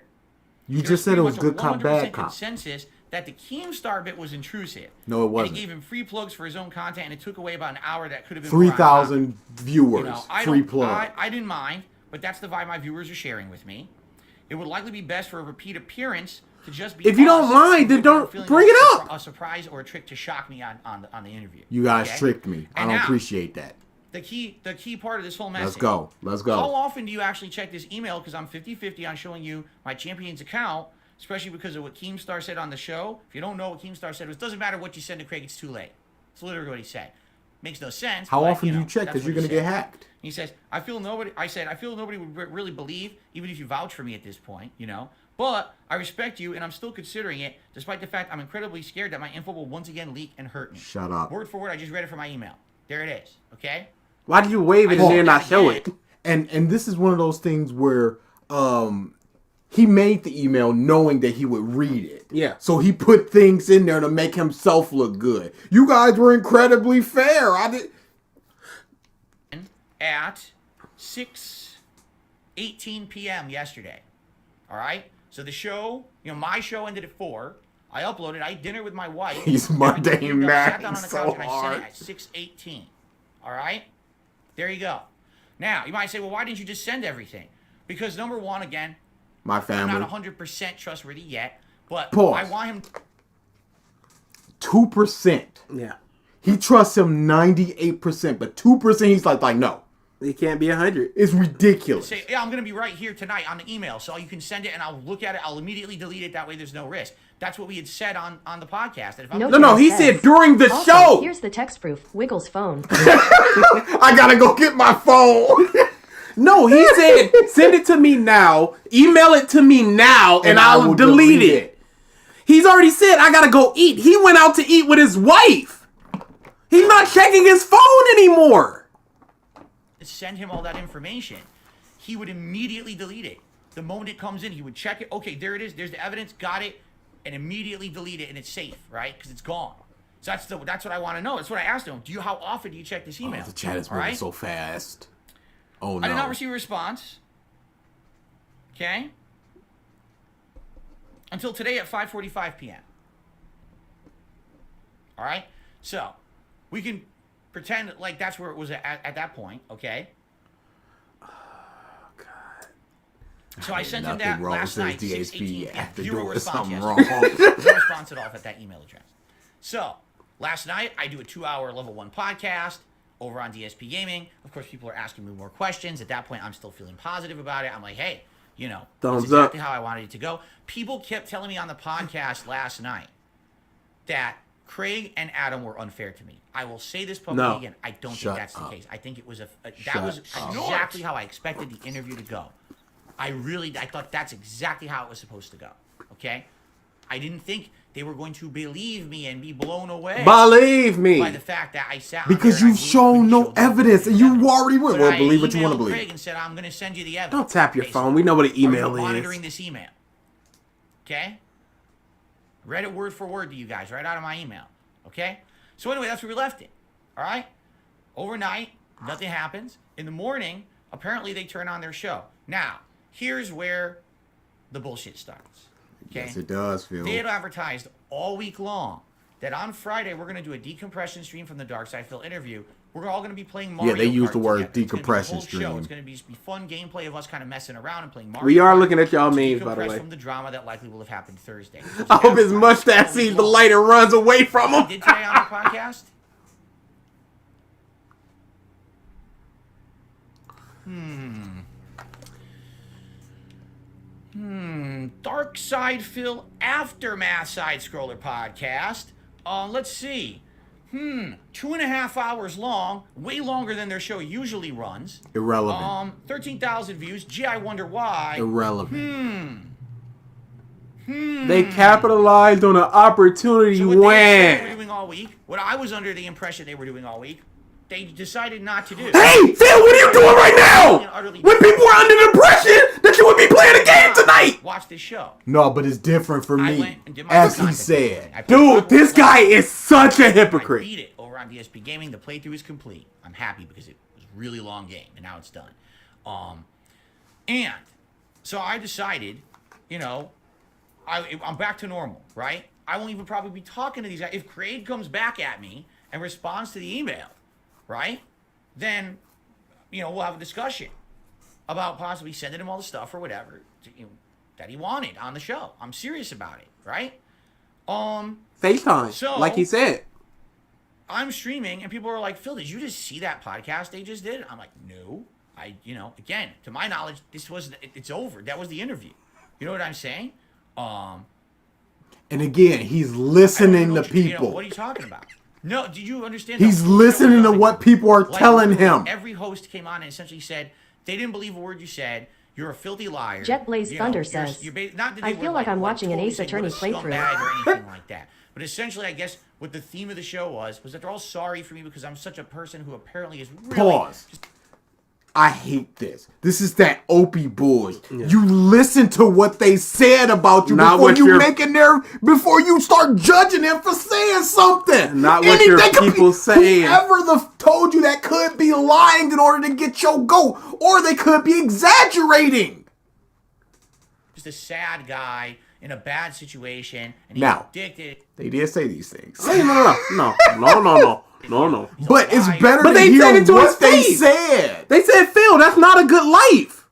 You There's just said it was pretty good much cop, a 100% bad cop. consensus that the Keemstar bit was intrusive. No, it wasn't. And it gave him free plugs for his own content, and it took away about an hour that could have been more on topic. 3,000 viewers. Free plug. I didn't mind, but that's the vibe my viewers are sharing with me. It would likely be best for a repeat appearance to just be. If you don't mind, then don't bring it up. A surprise or a trick to shock me on the interview. You guys okay? tricked me. I And don't now, appreciate that. The key part of this whole message. Let's go. Let's go. How often do you actually check this email? Because I'm 50-50 on showing you my champion's account, especially because of what Keemstar said on the show. If you don't know what Keemstar said, it doesn't matter what you send to Craig, it's too late. It's literally what he said. Makes no sense. How but, often do you check? that's Because you're what going to he get said. hacked. He says, I feel nobody would really believe, even if you vouch for me at this point, But I respect you, and I'm still considering it, despite the fact I'm incredibly scared that my info will once again leak and hurt me. Shut up. Word for word, I just read it from my email. There it is, okay? Why did you wave it and then not show it? And this is one of those things where he made the email knowing that he would read it. Yeah. So he put things in there to make himself look good. You guys were incredibly fair. At 6:18 p.m. yesterday. All right? So the show, my show ended at 4. I uploaded. I had dinner with my wife. He's mundane, I man. sat down on the He's couch so and I hard. sent it at 6:18. All right? There you go. Now, you might say, well, why didn't you just send everything? Because number one, again, My I'm family. not 100% trustworthy yet, but Pause. I want him 2%. Yeah. He trusts him 98%, but 2% he's like no. It can't be 100. It's ridiculous. say, yeah, I'm going to be right here tonight on the email, so you can send it and I'll look at it. I'll immediately delete it. That way there's no risk. That's what we had said on the podcast. That if I'm No, he said during the Also, show. Here's the text proof. Wiggles phone. I gotta go get my phone. No, he said send it to me now, email it to me now, and I I'll will delete it. He's already said I gotta go eat. He went out to eat with his wife. He's not checking his phone anymore. send him all that information, he would immediately delete it. The moment it comes in, he would check it. Okay, there it is. There's the evidence. Got it. And immediately delete it, and it's safe, right? Because it's gone. So that's what I want to know. That's what I asked him. How often do you check this email? The chat is all moving right? so fast. Oh, no. I did not receive a response. Okay? Until today at 5:45 p.m. All right? So, we can pretend like that's where it was at that point, okay? Oh, God. So I sent him Nothing that wrong last with night, his 6:18 DSP p.m. after Zero doing response something yesterday. wrong. No response at all at that email address. So last night I do a 2-hour level 1 podcast over on DSP Gaming. Of course, people are asking me more questions. At that point, I'm still feeling positive about it. I'm like, hey, you know, Thumbs that's exactly up. how I wanted it to go. People kept telling me on the podcast last night that Craig and Adam were unfair to me. I will say this publicly No. again. I don't Shut think that's up. the case. I think it was that Shut was up. exactly how I expected the interview to go. I thought that's exactly how it was supposed to go. Okay? I didn't think they were going to believe me and be blown away Believe me. by the fact that I sat on Because there and you've I shown no showed them evidence, and you already went. But Well, I believe what you want to emailed believe. Craig and said, I'm going to send you the evidence. Don't tap your basically. phone. We know what an email Are you monitoring is. this email? Okay? Read it word for word to you guys, right out of my email. Okay? So anyway, that's where we left it. All right? Overnight, nothing happens. In the morning, apparently they turn on their show. Now, here's where the bullshit starts. Okay? Yes, it does, Phil. They had advertised all week long that on Friday we're going to do a decompression stream from the DarksydePhil interview. We're all going to be playing Mario Yeah, they used Kart the word together. It's gonna be a decompression whole show. stream. It's going to be fun gameplay of us kind of messing around and playing Mario We are Kart looking at y'all to memes, by the decompress way. from the drama that likely will have happened Thursday. I hope his mustache sees the light and runs away from I him. did today on the podcast. DarksydePhil Aftermath side-scroller podcast. Let's see. 2.5 hours long, way longer than their show usually runs. Irrelevant. 13,000 views. Gee, I wonder why. Irrelevant. They capitalized on an opportunity So what they when. were doing all week, what I was under the impression they were doing all week, they decided not to do. Hey, Phil, what are you doing right now? When people were under the impression that you would be playing a game tonight. Watch this show. No, but it's different for I me. went and did my As he content said. I put Dude, my this work guy on. is such a I hypocrite. beat it over on DSP Gaming. The playthrough is complete. I'm happy because it was a really long game, and now it's done. And so I decided, you know, I'm back to normal, right? I won't even probably be talking to these guys. If Craig comes back at me and responds to the email, right, then, you know, we'll have a discussion about possibly sending him all the stuff or whatever that he wanted on the show. I'm serious about it, right? FaceTime, So- like he said. I'm streaming and people are like, Phil, did you just see that podcast they just did? I'm like, no. Again, to my knowledge, it's over. That was the interview. You know what I'm saying? And again, he's listening to what people. are you talking about? No, did you understand? He's the whole show listening was to nothing? what people are Like, telling literally him. Every host came on and essentially said, they didn't believe a word you said. You're a filthy liar. Jet Blaze You know, Thunder you're- says, not that they I were feel like I'm watching an totally Ace saying, Attorney "What a playthrough." scumbag," or anything like that. But essentially, I guess what the theme of the show was that they're all sorry for me because I'm such a person who apparently is really Pause. I hate this. This is that Opie boy. You listen to what they said about you Not before what you you're- before you start judging them for saying something. Not what your Anything could be- people saying. Whoever told you that could be lying in order to get your goat, or they could be exaggerating. just a sad guy in a bad situation, and he's Now. addicted. They did say these things. Hey, no. But it's better But to they hear said it to his what they face. said. They said, Phil, that's not a good life.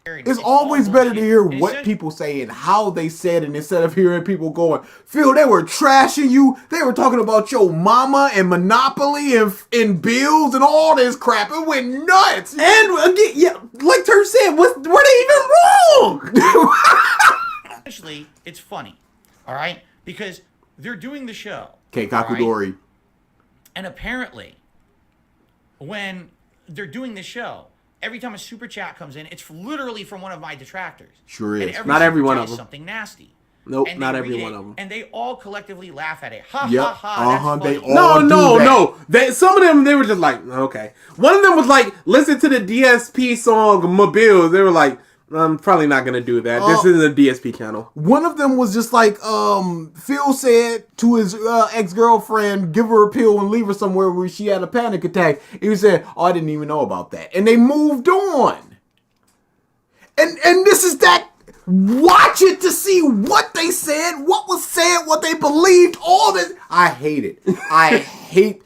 It's always better to hear what people say and how they said it instead of hearing people going, Phil, they were trashing you. They were talking about your mama and Monopoly and bills and all this crap. It went nuts. And again, yeah, like Turk said, were they even wrong? Actually, it's funny, all right? Because they're doing the show. Okay, all right? Kakudori. And apparently, when they're doing the show, every time a super chat comes in, it's literally from one of my detractors. Sure And is. every Not every super one chat of is them. something nasty. Nope, And not they every read one it, of them. And they all collectively laugh at it. Ha, Yep. ha, ha, that's They funny. all do that. No. Some of them, they were just like, okay. One of them was like, listen to the DSP song, My Bills. They were like, I'm probably not going to do that. This isn't a DSP channel. One of them was just like, Phil said to his ex-girlfriend, give her a pill and leave her somewhere where she had a panic attack. He said, oh, I didn't even know about that. And they moved on. And this is that. Watch it to see what they said, what was said, what they believed, all this. I hate it.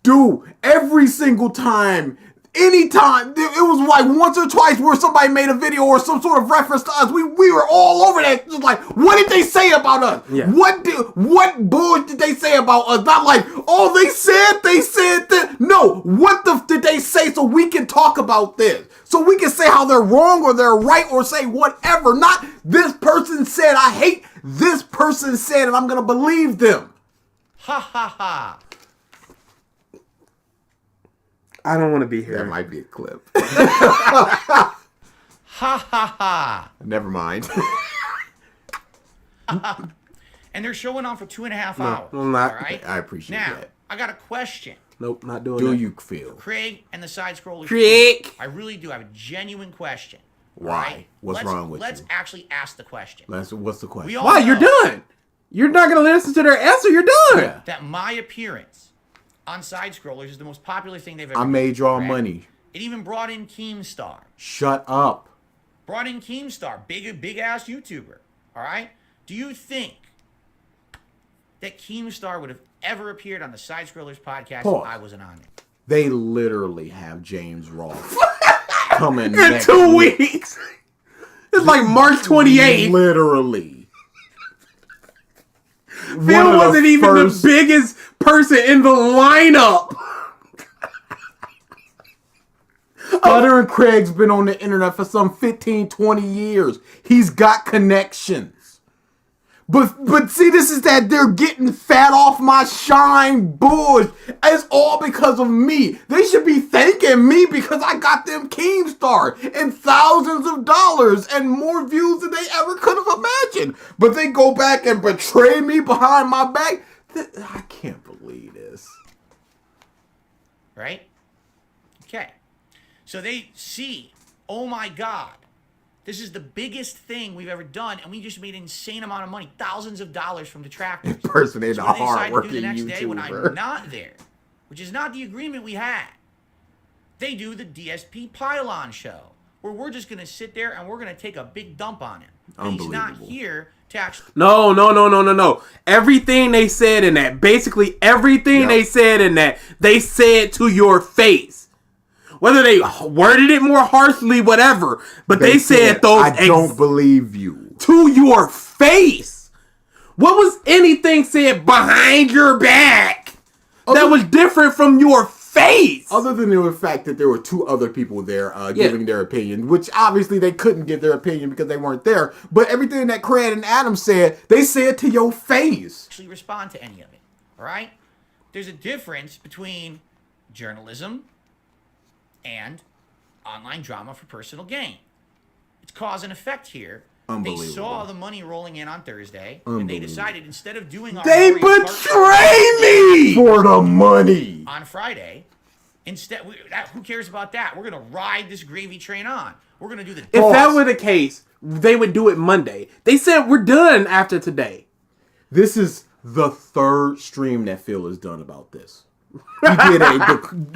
Dude, every single time Anytime it was like once or twice where somebody made a video or some sort of reference to us, we were all over that. Just like, what did they say about us? Yeah. What bull did they say about us? Not like, oh, they said that. No, what did they say so we can talk about this? So we can say how they're wrong or they're right or say whatever. Not this person said I hate this person said and I'm gonna believe them. Ha ha ha. I don't want to be here. That might be a clip. Ha ha ha. Never mind. And they're showing on for 2.5 hours. I'm not. All right? I appreciate now, that. I got a question. Nope, not doing Do that. you feel? Craig and the side scrollers. Craig. I really do have a genuine question. Why? All right? What's wrong with Let's you? actually ask the question. What's the question? We all Why? You're know done. You're not going to listen to their answer. You're done. Yeah. that my appearance on side scrollers is the most popular thing they've ever I made y'all correct? money. It even brought in Keemstar. Shut up. Brought in Keemstar, big ass YouTuber. All right. Do you think that Keemstar would have ever appeared on the Side Scrollers podcast Pause. if I wasn't on it? They literally have James Ross coming In next 2 week. weeks. It's like March 28th. Literally. Phil wasn't even the biggest person in the lineup. Butter and Craig's been on the internet for some 15, 20 years. He's got connections. But see, this is that they're getting fat off my shine bush. It's all because of me. They should be thanking me because I got them Keemstar and thousands of dollars and more views than they ever could have imagined. But they go back and betray me behind my back. I can't believe this. Right? Okay. So they see, oh my God, this is the biggest thing we've ever done, and we just made an insane amount of money, thousands of dollars from detractors. Impersonate So a what they decide to do hard-working the next day when YouTuber. I'm not there, which is not the agreement we had. They do the DSP Pylon show, where we're just going to sit there and we're going to take a big dump on him. And he's not Unbelievable. here to actually... No. Everything they said in that, basically everything they said in that, they said to your face. Whether they worded it more harshly, whatever, but they said those. I don't believe you. To your face. What was anything said behind your back that was different from your face? Other than the fact that there were two other people there giving their opinion, which obviously they couldn't give their opinion because they weren't there. But everything that Craig and Adam said, they said to your face. actually respond to any of it. All right? There's a difference between journalism and online drama for personal gain. It's cause and effect here. They Unbelievable. saw the money rolling in on Thursday, and they decided instead of doing our They Mario Kart betray me for the money. on Friday, instead, who cares about that? We're gonna ride this gravy train on. We're gonna do the. If that were the case, they would do it Monday. They said we're done after today. This is the third stream that Phil has done about this. He did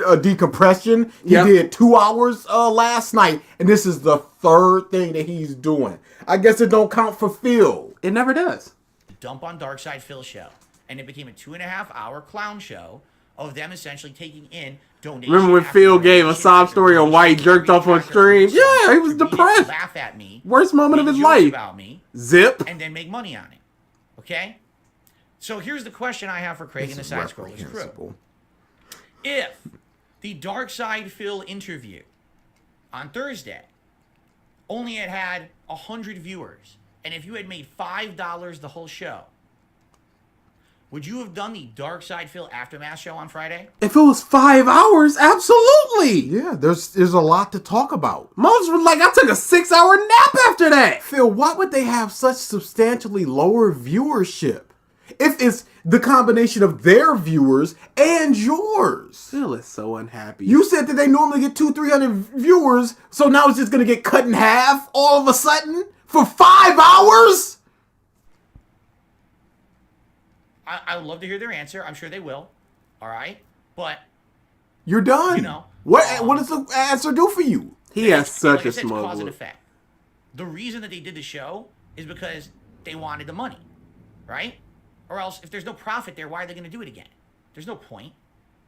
a decompression. He did 2 hours last night, and this is the third thing that he's doing. I guess it don't count for Phil. It never does. dump on DarksydePhil show, and it became a 2.5-hour clown show of them essentially taking in donations. Remember when Phil gave a sob story on why he jerked off on stream? Yeah, he was depressed. Laugh at me. Worst moment of make his jokes life. about me, Zip. and then make money on it. Okay? So here's the question I have for Craig and the Side Scrollers crew. If the DarksydePhil interview on Thursday only had 100 viewers, and if you had made $5 the whole show, would you have done the DarksydePhil Aftermath show on Friday? If it was 5 hours, absolutely. Yeah, there's a lot to talk about. Most was like, I took a 6-hour nap after that. Phil, why would they have such substantially lower viewership if it's the combination of their viewers and yours? Phil is so unhappy. You said that they normally get 200-300 viewers, so now it's just going to get cut in half all of a sudden for 5 hours? I would love to hear their answer. I'm sure they will. All right? But You're done. You know, what does the answer do for you? He has such like I a said, it's smug cause and look. effect. The reason that they did the show is because they wanted the money, right? Or else, if there's no profit there, why are they going to do it again? There's no point.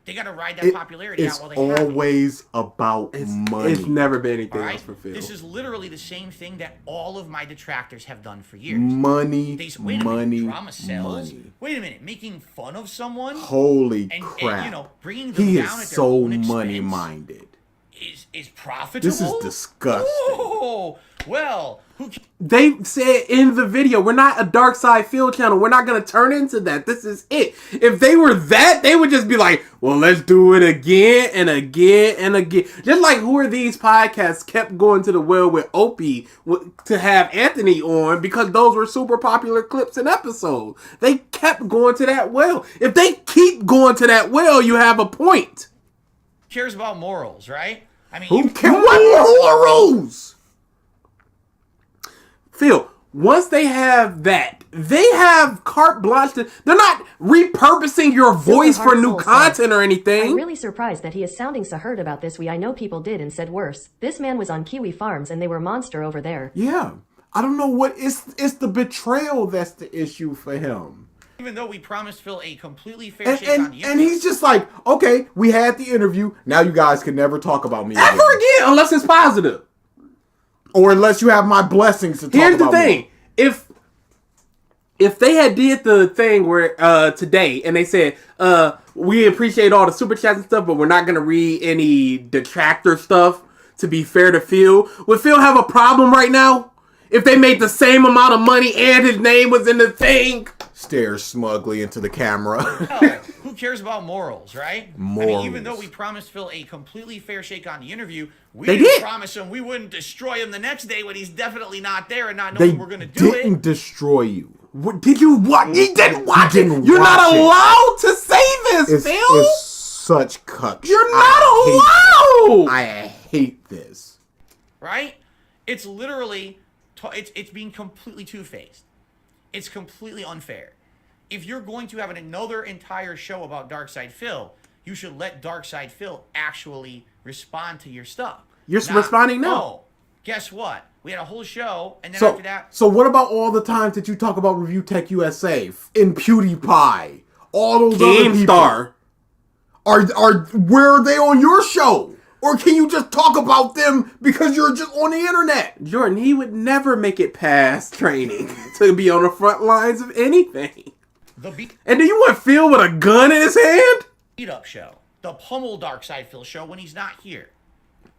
They got to ride that popularity it's out while they have it. always about money. It's never been anything All right? else for Phil. This is literally the same thing that all of my detractors have done for years. Money, They say, wait a money, minute, drama sells? money. Wait a minute, making fun of someone? Holy and, crap. you know, bringing them He down is at their so own expense money-minded. is profitable? This is disgusting. Oh, well, They said in the video, we're not a DarksydePhil channel. We're not going to turn into that. This is it. If they were that, they would just be like, well, let's do it again and again and again. Just like Who Are These podcasts kept going to the well with Opie to have Anthony on because those were super popular clips and episodes. They kept going to that well. If they keep going to that well, you have a point. cares about morals, right? I mean, Who cares? What morals? Phil, once they have that, they have carte blanche. They're not repurposing your voice for new content or anything. I'm really surprised that he is sounding so hurt about this. I know people did and said worse. This man was on Kiwi Farms and they were monster over there. Yeah. I don't know what it's the betrayal that's the issue for him. even though we promised Phil a completely fair shake on the And he's just like, okay, we had the interview. Now you guys can never talk about me ever again, unless it's positive. Or unless you have my blessings to talk about me. Here's the thing. If they had did the thing where today and they said, we appreciate all the super chats and stuff, but we're not gonna read any detractor stuff to be fair to Phil, would Phil have a problem right now? If they made the same amount of money and his name was in the thing? Stares smugly into the camera. Who cares about morals, right? Morals. I mean, even though we promised Phil a completely fair shake on the interview, we They didn't did. promise him we wouldn't destroy him the next day when he's definitely not there and not knowing They we're going to do it. didn't destroy you. What, did you watch? You didn't watch You didn't it. You're watch not it. allowed to say this, It's, Phil. it's such cuck. You're not allowed. I hate this. Right? It's literally, it's being completely two-faced. It's completely unfair. If you're going to have another entire show about DarksydePhil, you should let DarksydePhil actually respond to your stuff. You're responding now. Oh, guess what? We had a whole show, and then after that, So what about all the times that you talk about Review Tech USA and PewDiePie? All those other people. GameStar. Are where are they on your show? Or can you just talk about them because you're just on the internet? Jordan, he would never make it past training to be on the front lines of anything. And do you want Phil with a gun in his hand? beat-up show. The pummel DarksydePhil show when he's not here.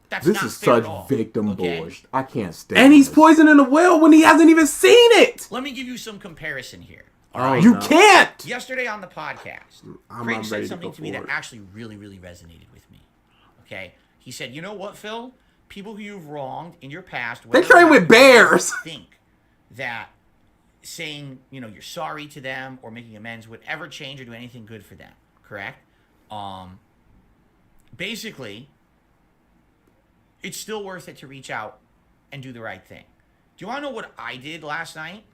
That's This not is fair such at all, victim okay? bullshit. I can't stand And he's this. poisoning the well when he hasn't even seen it. Let me give you some comparison here. You can't. Yesterday on the podcast, I'm Craig ready said to something go to me that forward. actually really, really resonated with me. Okay? He said, you know what, Phil? People who you've wronged in your past... They whether or train not with you bears. think that saying, you know, you're sorry to them or making amends would ever change or do anything good for them. Correct? Basically, it's still worth it to reach out and do the right thing. Do you want to know what I did last night?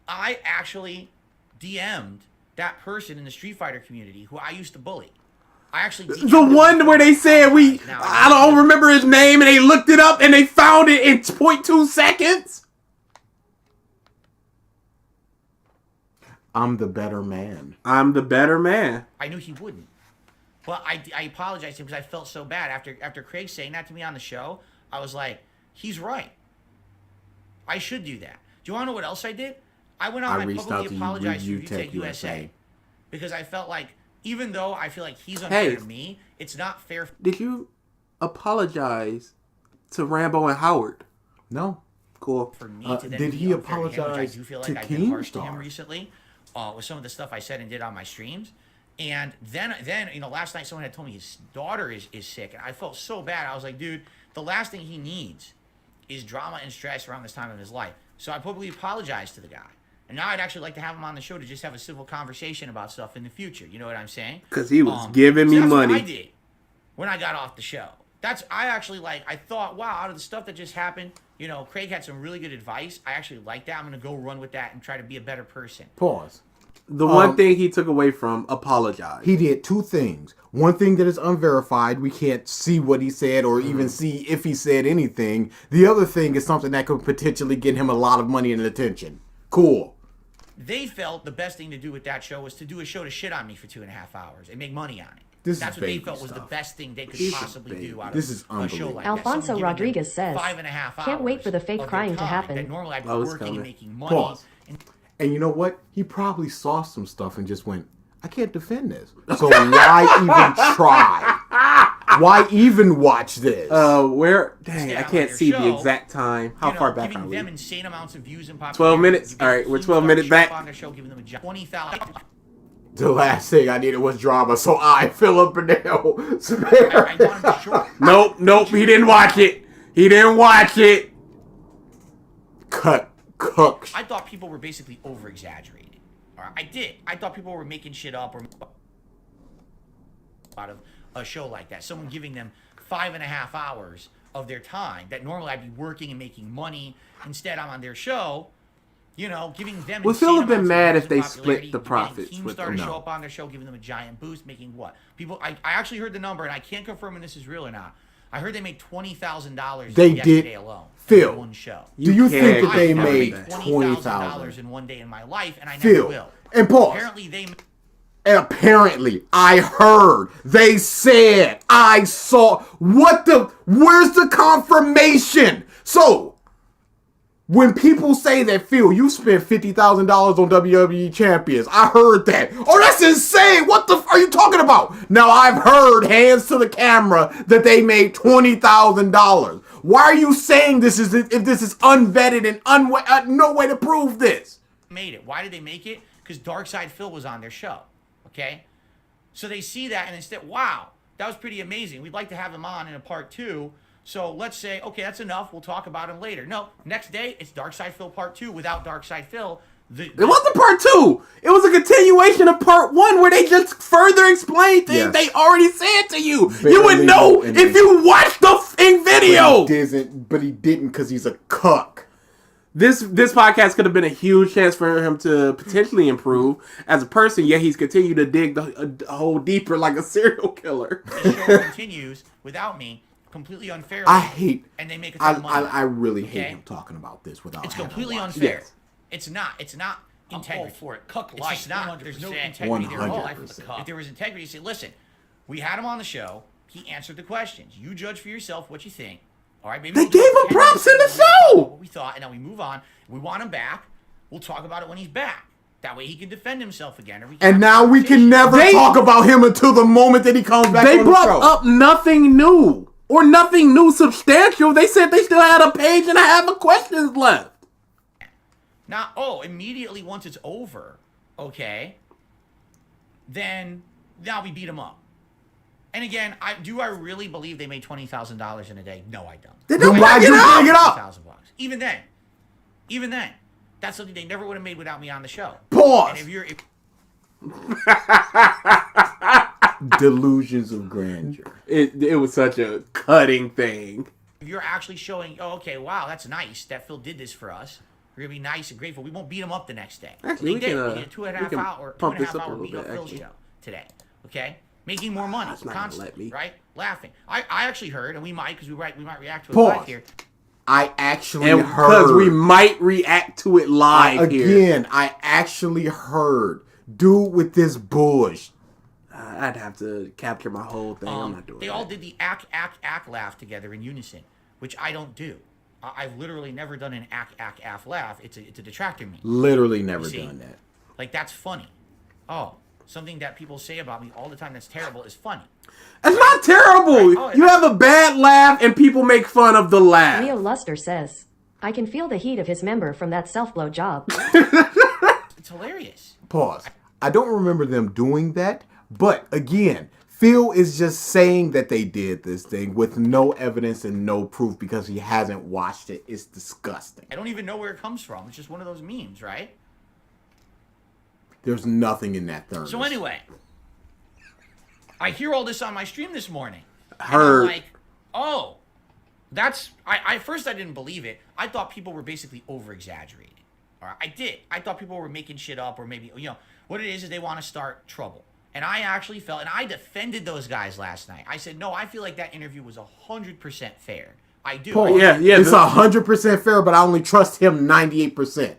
I actually DM'd that person in the Street Fighter community who I used to bully. I actually DM'd The him one where they said Now, I don't remember his name, and they looked it up and they found it in 0.2 seconds. I'm the better man. I'm the better man. I knew he wouldn't. But I apologized to him because I felt so bad. After Craig saying that to me on the show, I was like, he's right. I should do that. Do you want to know what else I did? I went on and reached out publicly to apologized to Review Review Tech Tech USA. USA. Because I felt like, even though I feel like he's unfair Hey. to me, it's not fair. Did you apologize to Rambo and Howard? No. Cool. For me to then did be he unfair to him, which I apologize do feel to like I've been harsh to him Keemstar? recently with some of the stuff I said and did on my streams. And then you know, last night someone had told me his daughter is sick, and I felt so bad. I was like, dude, the last thing he needs is drama and stress around this time of his life. So I publicly apologized to the guy. And now I'd actually like to have him on the show to just have a civil conversation about stuff in the future. You know what I'm saying? Because he was giving me that's money. What I did when I got off the show. I thought, wow, out of the stuff that just happened, you know, Craig had some really good advice. I actually like that. I'm going to go run with that and try to be a better person. Pause. The one thing he took away from apologize. He did two things. One thing that is unverified. We can't see what he said or even see if he said anything. The other thing is something that could potentially get him a lot of money and attention. Cool. They felt the best thing to do with that show was to do a show to shit on me for 2.5 hours and make money on it. That's what they felt was the best thing they could possibly do out of a show like that. Alfonso Someone giving Rodriguez them says, 5.5 "Can't wait for the hours fake of their crying to time happen." That normally I'd be Oh, it's working coming. and making money. Pause. And you know what? He probably saw some stuff and just went, I can't defend this. So why even try? Why even watch this? Where? Dang, Stay I on can't your see the show, exact time. How far back giving are we? them insane amounts of views and 12 minutes? All right, we're 12 minutes back. On their show, giving them 20,000. The last thing I needed was drama, so I, Philip Bernal, spare. I want him short. Nope, he didn't watch it. He didn't watch it. Cook. I thought people were basically over exaggerating. All right, I did. I thought people were making shit up or out of a show like that. Someone giving them 5.5 hours of their time that normally I'd be working and making money. Instead, I'm on their show. You know, giving them. Would Phil have been insane mad amounts if they of popularity, split the profits getting with Keemstar them? to show up on their show, giving them a giant boost, making what? People, I actually heard the number, and I can't confirm if this is real or not. I heard they made $20,000 They yesterday did. alone. Phil, in one show. Do you think that they I've never made $20,000 in one day in my life, and I never Phil, will. and pause. Apparently, I heard, they said, I saw. Where's the confirmation? So, when people say that, Phil, you spent $50,000 on WWE champions, I heard that. Oh, that's insane. What the are you talking about? Now, I've heard, hands to the camera, that they made $20,000. Why are you saying this if this is unvetted and no way to prove this? Made it. Why did they make it? Because DarksydePhil was on their show. Okay? So they see that and instead, wow, that was pretty amazing. We'd like to have him on in a part 2. So let's say, okay, that's enough. We'll talk about him later. No, next day, it's DarksydePhil part 2 without DarksydePhil. It wasn't part 2. It was a continuation of part 1 where they just further explained things they already said to you. You would know if you watched the video. But he didn't because he's a cuck. This podcast could have been a huge chance for him to potentially improve as a person, yet he's continued to dig the hole deeper like a serial killer. The show continues without me. Completely unfair. And they make a ton of money. I really hate him talking about this without. It's completely unfair. Yes. It's not integrity. I'm all for it. Cuck It's life. just not. 100%. There's no integrity there at all. 100%. If there was integrity, you say, listen, we had him on the show. He answered the questions. You judge for yourself what you think. All right, maybe they gave him props in the show. What we thought, and now we move on. We want him back. We'll talk about it when he's back. That way he can defend himself again. And now we can never talk about him until the moment that he comes back. They brought up nothing new. Or nothing new substantial. They said they still had a page and a half of questions left. Now, immediately once it's over, okay, then now we beat him up. And again, I really believe they made $20,000 in a day? No, I don't. Then why'd you bring it up? $20,000. Even then, that's something they never would have made without me on the show. Pause. And if Delusions of grandeur. It was such a cutting thing. If you're actually showing, wow, that's nice that Phil did this for us. We're gonna be nice and grateful. We won't beat him up the next day. Actually, we did a 2.5 hour beat beat up Phil show today. Okay, making more money constantly, right? Laughing. I actually heard, and we might because we might react to it live here. I actually heard. Because we might react to it live here. Again, I actually heard. Dude with this bush. I'd have to capture my whole thing. I'm not doing They all did the act laugh together in unison, which I don't do. I've literally never done an act laugh. It's a detractor meme. Literally never done that. Like, that's funny. Something that people say about me all the time that's terrible is funny. It's not terrible. Right? You have a bad laugh and people make fun of the laugh. Leo Luster says, I can feel the heat of his member from that self-blow job. It's hilarious. Pause. I don't remember them doing that, but again, Phil is just saying that they did this thing with no evidence and no proof because he hasn't watched it. It's disgusting. I don't even know where it comes from. It's just one of those memes, right? There's nothing in that thermos. So anyway, I hear all this on my stream this morning. Heard. And I'm like, that's... I first I didn't believe it. I thought people were basically over-exaggerating. All right, I did. I thought people were making shit up or maybe, what it is they want to start trouble. And I actually felt, and I defended those guys last night. I said, no, I feel like that interview was 100% fair. I do. Paul, it's 100% fair, but I only trust him 98%.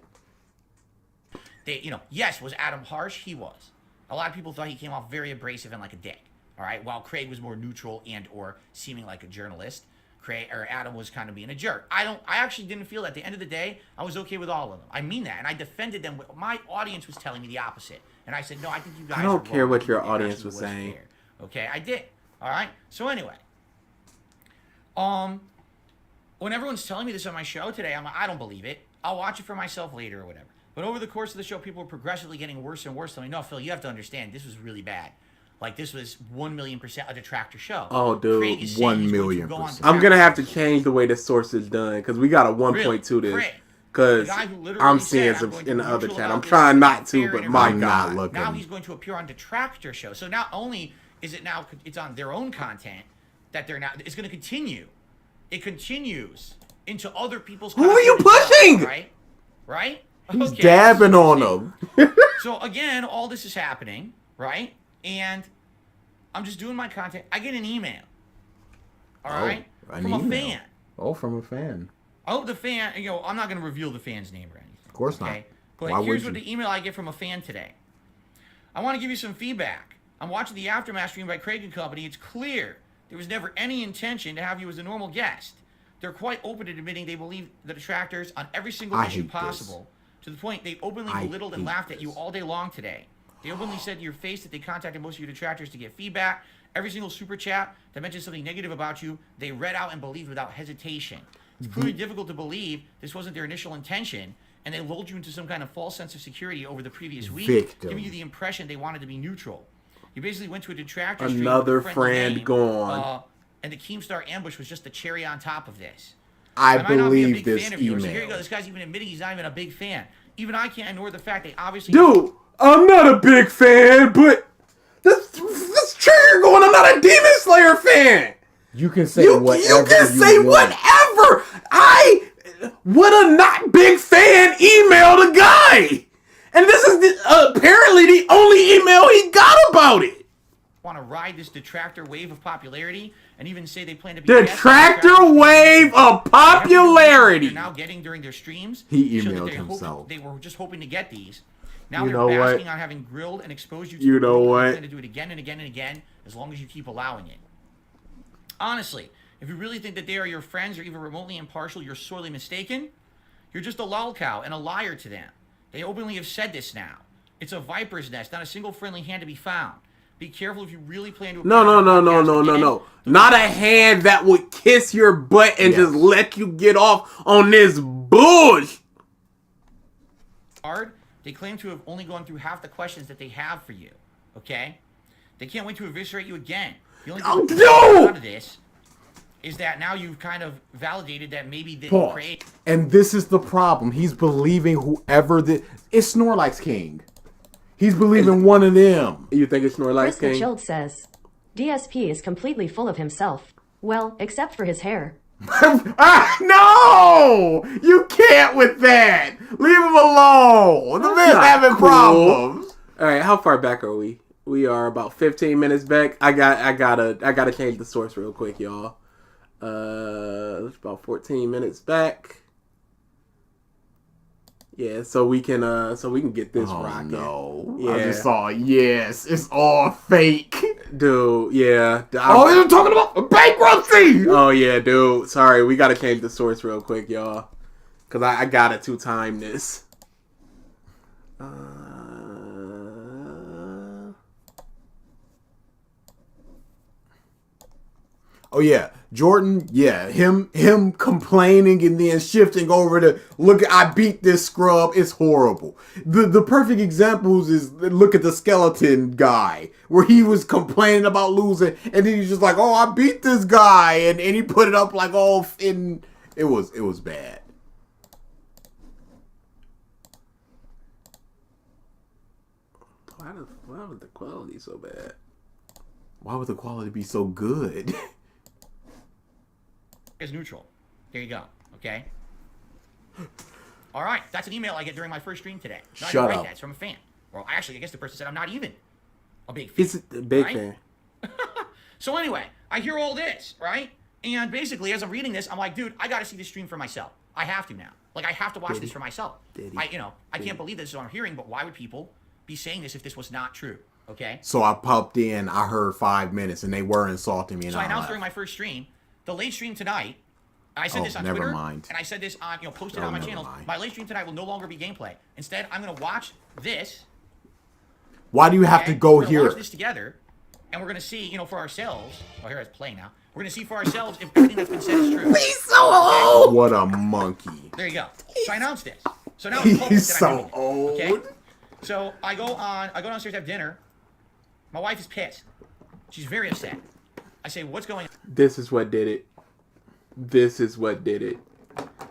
Yes, was Adam harsh? He was. A lot of people thought he came off very abrasive and like a dick. All right, while Craig was more neutral and or seeming like a journalist, Adam was kind of being a jerk. I actually didn't feel that. At the end of the day, I was okay with all of them. I mean that, and I defended them. My audience was telling me the opposite, and I said, no, I think you guys. I don't care what your It audience actually was saying. fair. Okay, I did. All right. So anyway, when everyone's telling me this on my show today, I'm like, I don't believe it. I'll watch it for myself later or whatever. But over the course of the show, people were progressively getting worse and worse. Telling me, no, Phil, you have to understand, this was really bad. Like, this was 1,000,000% a detractor show. Oh, dude, Craig is saying he's going to go on 1,000,000%. I'm gonna have to change the way the source is done because we got a 1.2 this. Craig, Because the guy who literally I'm said, seeing I'm some going to in be the other neutral chat. about I'm this, trying not fair to, but and my everything. not God. looking. Now he's going to appear on detractor show. So not only is it now it's on their own content that they're now it's going to continue. It continues into other people's. Who are you pushing? Right. He's dabbing on them. So again, all this is happening, right? And I'm just doing my content. I get an email. All right, from a fan. Oh, from a fan. I hope the fan. I'm not going to reveal the fan's name or anything. Of course not. But Why here's would what you? the email I get from a fan today. I want to give you some feedback. I'm watching the Aftermath stream by Craig and Company. It's clear there was never any intention to have you as a normal guest. They're quite open to admitting they believe the detractors on every single issue possible. To the point they openly belittled and laughed at you all day long today. They openly said to your face that they contacted most of your detractors to get feedback. Every single super chat that mentioned something negative about you, they read out and believed without hesitation. It's clearly difficult to believe this wasn't their initial intention, and they lulled you into some kind of false sense of security over the previous week, giving you the impression they wanted to be neutral. You basically went to a detractor stream Another with a friendly friend name, gone. And the Keemstar ambush was just the cherry on top of this. I might not be a believe big this fan of yours. So here you email. go. This guy's even admitting he's not even a big fan. Even I can't ignore the fact they obviously. Dude, I'm not a big fan, but this trigger going. I'm not a Demon Slayer fan. You can say whatever You can say want. whatever. I would a not big fan email the guy, and this is apparently the only email he got about it. Want to ride this detractor wave of popularity and even say they plan to be Detractor wave of popularity. They're now getting during their streams. He show that emailed they're himself. They were just hoping to get these. Now You they're know what? basking on having grilled and exposed you to You the know world. what? They plan to do it again and again and again as long as you keep allowing it. Honestly, if you really think that they are your friends or even remotely impartial, you're sorely mistaken. You're just a lolcow and a liar to them. They openly have said this now. It's a viper's nest, not a single friendly hand to be found. Be careful if you really plan to. No. Not a hand that would kiss your butt and just let you get off on this bullshit. They claim to have only gone through half the questions that they have for you. Okay? They can't wait to eviscerate you again. The only thing that's out of this is that now you've kind of validated that maybe they create. And this is the problem. He's believing whoever it's Snorlax King. He's believing one of them. You think it's Snorlax Chris the King? Chilled says, DSP is completely full of himself. Well, except for his hair. No! You can't with that! Leave him alone! The man's having problems! Alright, how far back are we? We are about 15 minutes back. I gotta change the source real quick, y'all. It's about 14 minutes back. Yeah, so we can get this rocking. No. Yeah. I just saw it's all fake. Dude, yeah. They're talking about bankruptcy! Oh yeah, dude. Sorry, we gotta change the source real quick, y'all. Cause I gotta two-time this. Oh yeah, Jordan. Yeah, him complaining and then shifting over to look. I beat this scrub. It's horrible. The perfect examples is look at the skeleton guy where he was complaining about losing and then he's just like, oh, I beat this guy and he put it up like and it was bad. Why was the quality so bad? Why would the quality be so good? Is neutral. There you go. Okay. All right. That's an email I get during my first stream today. Not Shut even up. That. It's from a fan. Well, actually, I guess the person said I'm not even a big fan. It's a big right? fan. So anyway, I hear all this, right? And basically, as I'm reading this, I'm like, dude, I got to see this stream for myself. I have to now. Like, I have to watch this for myself. I can't believe this is what I'm hearing, but why would people be saying this if this was not true? Okay. So I popped in. I heard 5 minutes, and they were insulting me. And So I announced during my first stream, the late stream tonight. I said this on Twitter, and I said this on posted on my channels. My late stream tonight will no longer be gameplay. Instead, I'm gonna watch this. Why do you have to go here? Watch this together, and we're gonna see, for ourselves. Oh, here it's playing now. We're gonna see for ourselves if everything that's been said is true. He's so old. What a monkey. There you go. So I announced this. So now it's public He's that so I'm doing it, old. Okay. So I go downstairs to have dinner. My wife is pissed. She's very upset. I say, "What's going on?" This is what did it. This is what did it.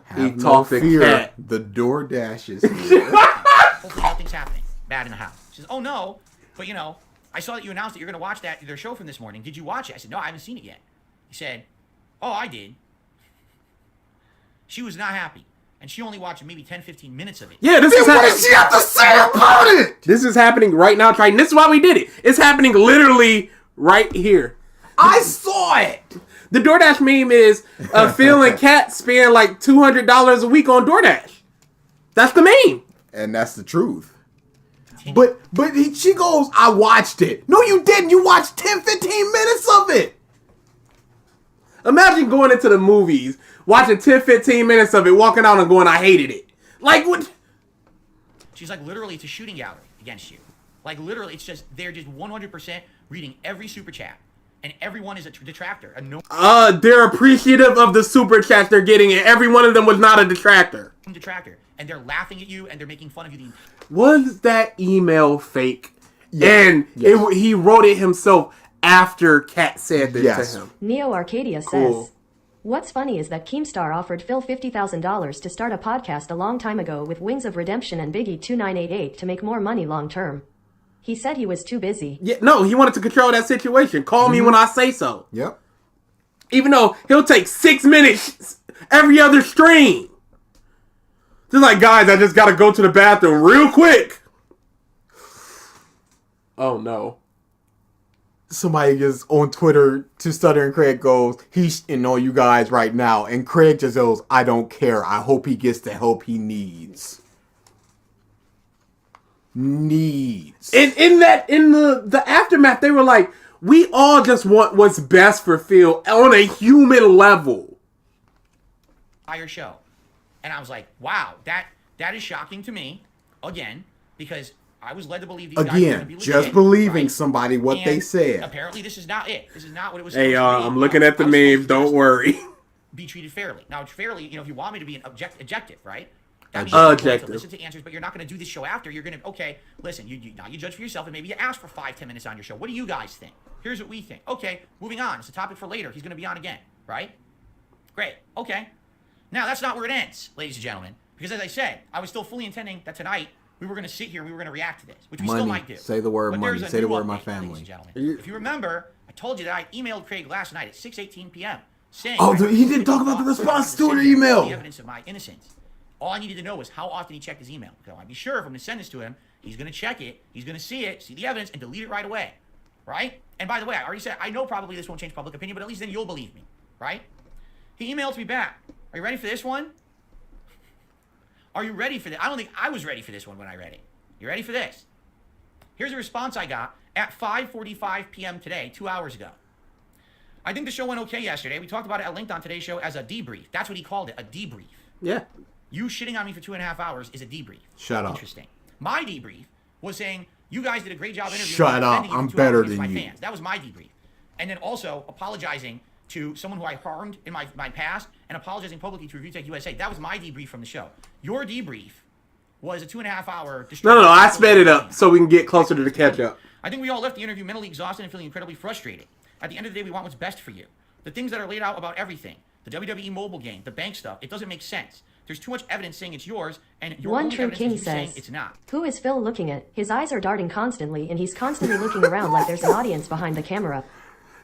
Have no fear. The DoorDash is here. Hopefully nothing's happening bad in the house. She says, "Oh no, but I saw that you announced that you're going to watch their show from this morning. Did you watch it?" I said, "No, I haven't seen it yet." He said, "Oh, I did." She was not happy. And she only watched maybe 10, 15 minutes of it. Yeah, this is what does she have to say about it? This is happening right now, Triton. This is why we did it. It's happening literally right here. I saw it. The DoorDash meme is Phil and Kat spend like $200 a week on DoorDash. That's the meme. And that's the truth. But she goes, "I watched it." No, you didn't. You watched 10, 15 minutes of it. Imagine going into the movies, watching 10, 15 minutes of it, walking out and going, "I hated it." Like, what? She's like, literally, it's a shooting gallery against you. Like, literally, they're just 100% reading every super chat. And everyone is a detractor. And they're appreciative of the super chats they're getting, and every one of them was not a detractor. And they're laughing at you, and they're making fun of you. Was that email fake? Yes. And he wrote it himself after Kat said this to him. Neo Arcadia says, "What's funny is that Keemstar offered Phil $50,000 to start a podcast a long time ago with Wings of Redemption and Biggie 2988 to make more money long term. He said he was too busy." Yeah, no, he wanted to control that situation. Call me when I say so. Yep. Even though he'll take 6 minutes every other stream. Just like, "Guys, I just gotta go to the bathroom real quick." Oh no. Somebody is on Twitter to Stuttering Craig goes, "He's in on you guys right now." And Craig just goes, "I don't care. I hope he gets the help he needs." And in the aftermath, they were like, "We all just want what's best for Phil on a human level." Higher show. And I was like, wow, that is shocking to me, again, because I was led to believe these guys were going to be legit, just believing somebody what they said. Apparently, this is not it. This is not what it was. Hey, y'all, I'm looking at the memes. Don't worry. Be treated fairly. Now, fairly, if you want me to be an objective, right? That means Objective. to listen to answers, but you're not going to do this show after. You're going to, okay, listen, now you judge for yourself, and maybe you ask for 5-10 minutes on your show. What do you guys think? Here's what we think. Okay, moving on. It's a topic for later. He's going to be on again, right? Great. Okay. Now, that's not where it ends, ladies and gentlemen. Because as I said, I was still fully intending that tonight we were going to sit here and we were going to react to this, which we still might do. Say the word but money. Say the word my family. Ladies and gentlemen. If you remember, I told you that I emailed Craig last night at 6:18 p.m. saying... Oh, he didn't talk about the response to your email. The evidence of my innocence. All I needed to know was how often he checked his email. So I'd be sure if I'm going to send this to him, he's going to check it, he's going to see it, see the evidence, and delete it right away. Right? And by the way, I already said, I know probably this won't change public opinion, but at least then you'll believe me. Right? He emailed me back. Are you ready for this one? Are you ready for this? I don't think I was ready for this one when I read it. You ready for this? Here's a response I got at 5:45 p.m. today, 2 hours ago. "I think the show went okay yesterday. We talked about it at length on today's show as a debrief." That's what he called it, a debrief. Yeah. You shitting on me for 2.5 hours is a debrief. Shut up. Interesting. My debrief was saying, you guys did a great job interviewing. Shut up. I'm better than you. Fans. That was my debrief. And then also apologizing to someone who I harmed in my past and apologizing publicly to Review Tech USA. That was my debrief from the show. Your debrief was a 2.5 hour... No, I sped it up so we can get closer to the catch-up. "I think we all left the interview mentally exhausted and feeling incredibly frustrated. At the end of the day, we want what's best for you. The things that are laid out about everything, the WWE mobile game, the bank stuff, it doesn't make sense. There's too much evidence saying it's yours, and your One only True evidence King is you saying says, it's not." "Who is Phil looking at? His eyes are darting constantly, and he's constantly looking around like there's an audience behind the camera."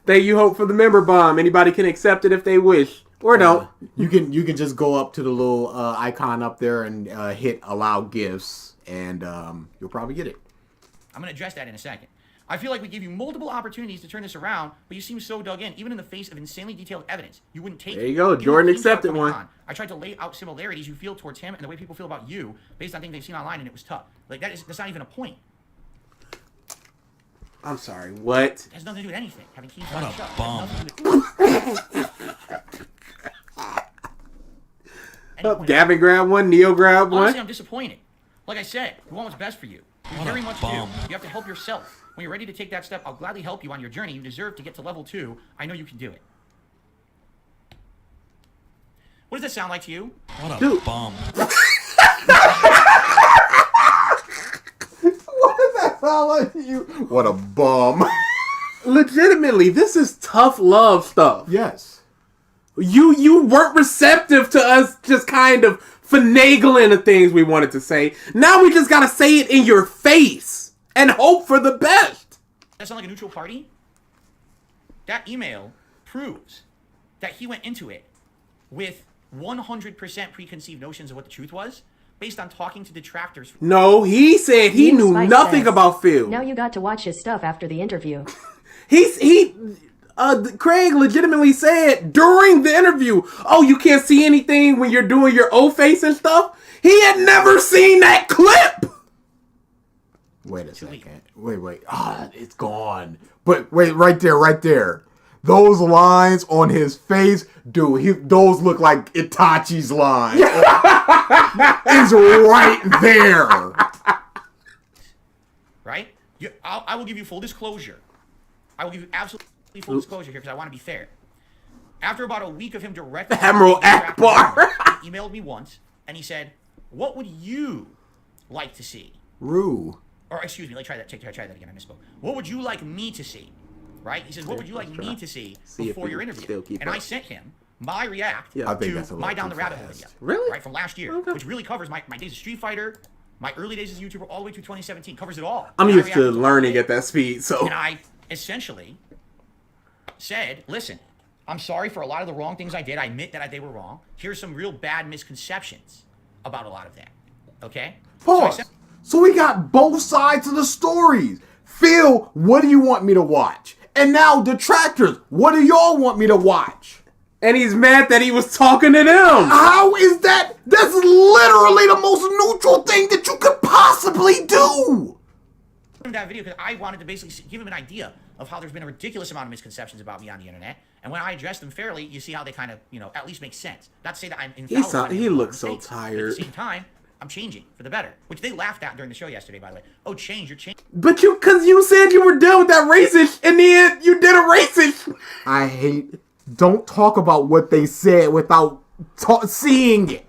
Thank you, Hope, for the member bomb. Anybody can accept it if they wish. Or don't. You can just go up to the little icon up there and hit allow gifts, and you'll probably get it. I'm going to address that in a second. "I feel like we gave you multiple opportunities to turn this around, but you seem so dug in, even in the face of insanely detailed evidence. You wouldn't take it. There you go. Even Jordan when things accepted started coming one. on, I tried to lay out similarities you feel towards him and the way people feel about you based on things they've seen online, and it was tough." Like, that's not even a point. I'm sorry, what? It has nothing to do with anything. Having Keemstar on the show. Gavin grabbed one, Neo grabbed one. Honestly, I'm disappointed. Like I said, you want what's best for you. There's very much to do. You have to help yourself. When you're ready to take that step, I'll gladly help you on your journey. You deserve to get to level 2. I know you can do it. What does that sound like to you? What a bum. What does that sound like to you? What a bum. Legitimately, this is tough love stuff. Yes. You weren't receptive to us just kind of finagling the things we wanted to say. Now we just gotta say it in your face and hope for the best. That sound like a neutral party? That email proves that he went into it with 100% preconceived notions of what the truth was, based on talking to detractors. No, he said he Ian knew Spice nothing says, about Phil. Now you got to watch his stuff after the interview. Craig legitimately said during the interview, oh, you can't see anything when you're doing your O face and stuff. He had never seen that clip. Wait a second. Wait. Ah, it's gone. But wait, right there. Those lines on his face, dude, those look like Itachi's lines. It's right there. Right? I will give you full disclosure. I will give you absolutely full disclosure here because I want to be fair. After about a week of him directly... Admiral Akbar. He emailed me once and he said, what would you like to see? Rue. Or excuse me, try that again. I misspoke. What would you like me to see? Right? He says, what would you like me to see before your interview? And I sent him my react to my Down the Rabbit Hole video. Really? Right, from last year. Okay. Which really covers my days of Street Fighter, my early days as a YouTuber, all the way through 2017. Covers it all. I'm used to learning at that speed, so... And I essentially said, listen, I'm sorry for a lot of the wrong things I did. I admit that they were wrong. Here's some real bad misconceptions about a lot of that. Okay? Pause. So we got both sides of the stories. Phil, what do you want me to watch? And now detractors, what do y'all want me to watch? And he's mad that he was talking to them. How is that? That's literally the most neutral thing that you could possibly do. That video because I wanted to basically give him an idea of how there's been a ridiculous amount of misconceptions about me on the internet, and when I address them fairly, you see how they kind of, at least make sense. Not to say that I'm infallible. He looks so tired. At the same time, I'm changing for the better, which they laughed at during the show yesterday, by the way. Oh, you're changing. But because you said you were done with that racist, and then you did a racist. Don't talk about what they said without seeing it.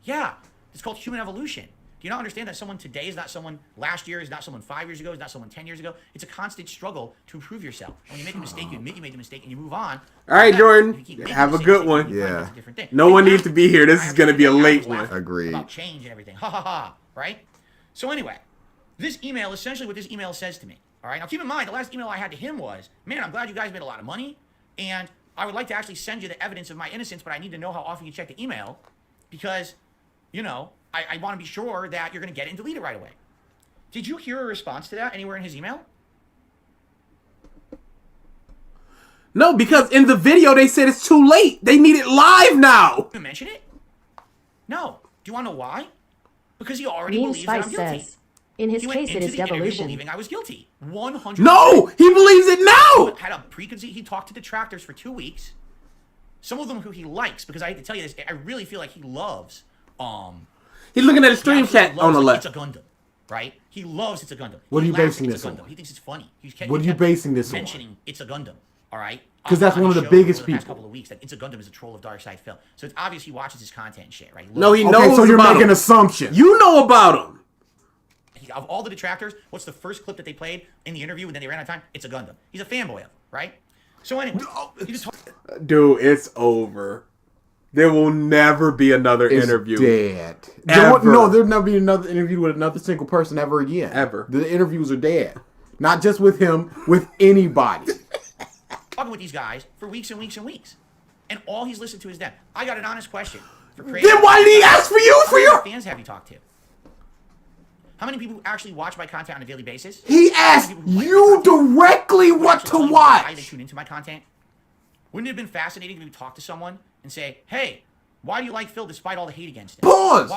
Yeah, it's called human evolution. Do you not understand that someone today is not someone last year, is not someone 5 years ago, is not someone 10 years ago? It's a constant struggle to improve yourself. When you make a mistake, you admit you made the mistake, and you move on. All right, Jordan, have a good one. Yeah. No one needs to be here. This is going to be a late one. Agreed. About change and everything. Ha ha ha. Right? So anyway, this email, essentially what this email says to me. All right? Now keep in mind, the last email I had to him was, man, I'm glad you guys made a lot of money, and I would like to actually send you the evidence of my innocence, but I need to know how often you check the email because, I want to be sure that you're going to get it and delete it right away. Did you hear a response to that anywhere in his email? No, because in the video they said it's too late. They need it live now. You mention it? No. Do you want to know why? Because he already believes that I'm guilty. Says, in his case, it is devolution. Believing I was guilty. 100%. No, he believes it now. Had a preconceived. He talked to detractors for 2 weeks. Some of them who he likes, because I hate to tell you this, I really feel like he loves. He's looking at a stream chat on the left. It's a Gundam, right? He loves It's a Gundam. What are you basing this on? He thinks it's funny. What are you basing this on? Mentioning It's a Gundam, all right? Because that's one of the biggest people. Past couple of weeks, that It's a Gundam is a troll of DarksydePhil. So it's obvious he watches his content and shit, right? No, he knows. Okay, so you're about making him. assumptions. You know about him. Of all the detractors, what's the first clip that they played in the interview and then they ran out of time? It's a Gundam. He's a fanboy of, right? So anyway, he just dude, it's over. There will never be another interview. Dead. Ever. No, there'll never be another interview with another single person ever again. Ever. The interviews are dead. Not just with him, with anybody. Talking with these guys for weeks and weeks and weeks. And all he's listened to is them. I got an honest question for Craig. Then why did he ask for you? For your fans have you talked to? How many people actually watch my content on a daily basis? He asked you directly what to watch. Why they tune into my content? Wouldn't it have been fascinating to talk to someone and say, hey, why do you like Phil despite all the hate against him? Pause.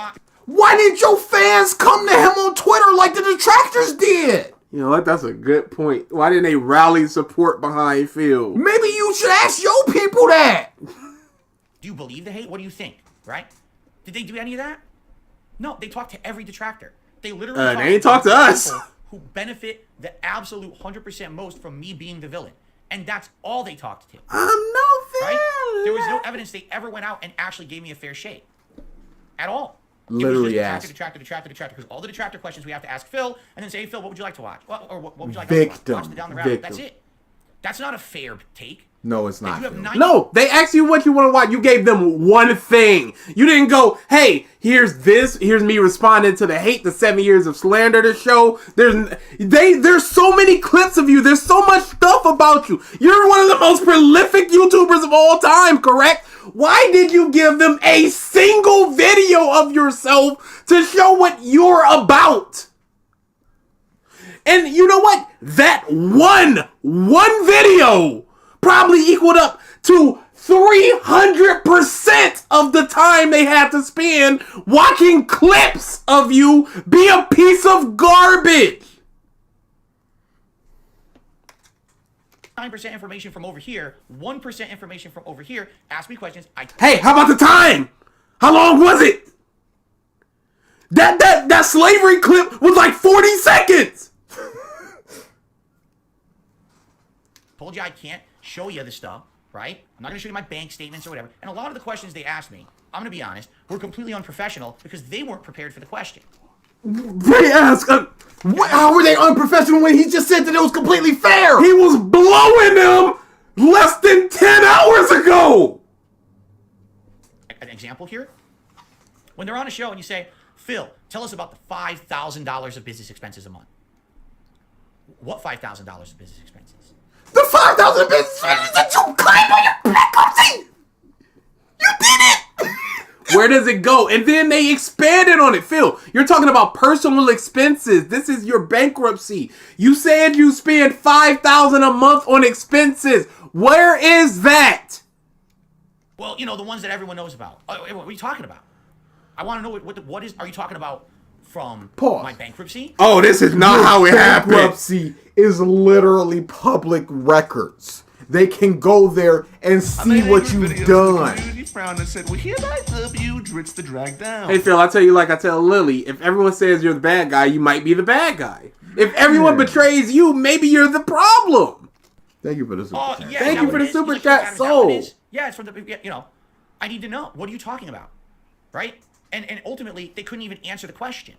Why didn't your fans come to him on Twitter like the detractors did? You know what? That's a good point. Why didn't they rally support behind Phil? Maybe you should ask your people that. Do you believe the hate? What do you think? Right? Did they do any of that? No, they talked to every detractor. They literally they ain't talk to us. people who benefit the absolute 100% most from me being the villain. And that's all they talked to. I'm no villain. Right? There was no evidence they ever went out and actually gave me a fair shake. At all. Literally it asked. was just detractor. Because all the detractor questions we have to ask Phil, and then say, hey, Phil, what would you like to watch? Or what would you like us to watch? Watch the down the rabbit. That's it. That's not a fair take. No, it's not. No, they asked you what you want to watch. You gave them one thing. You didn't go, hey, here's this. Here's me responding to the hate, the 7 years of slander to show. There's so many clips of you. There's so much stuff about you. You're one of the most prolific YouTubers of all time, correct? Why did you give them a single video of yourself to show what you're about? And you know what? That one video probably equaled up to 300% of the time they had to spend watching clips of you be a piece of garbage. 9% information from over here, 1% information from over here. Ask me questions. Hey, how about the time? How long was it? That slavery clip was like 40 seconds. Told you I can't show you the stuff, right? I'm not going to show you my bank statements or whatever. And a lot of the questions they asked me, I'm going to be honest, were completely unprofessional because they weren't prepared for the question. They ask, how were they unprofessional when he just said that it was completely fair? He was blowing them less than 10 hours ago. An example here. When they're on a show and you say, Phil, tell us about the $5,000 of business expenses a month. What $5,000 of business expenses? The 5,000 business expenses that you claim on your bankruptcy! You did it! Where does it go? And then they expanded on it. Phil, you're talking about personal expenses. This is your bankruptcy. You said you spend $5,000 a month on expenses. Where is that? Well, you know, the ones that everyone knows about. What are you talking about? I want to know what are you talking about from my bankruptcy? Oh, this is not how it happened. Bankruptcy is literally public records. They can go there and see what you've done. He frowned and said, well, hereby sub you Dritz the drag down. Hey, Phil, I tell you like I tell Lily, if everyone says you're the bad guy, you might be the bad guy. If everyone betrays you, maybe you're the problem. Thank you for the super chat. Yeah, Thank you for the super chat, soul. Yeah, it's from the, you know, I need to know. What are you talking about? Right? And ultimately, they couldn't even answer the question.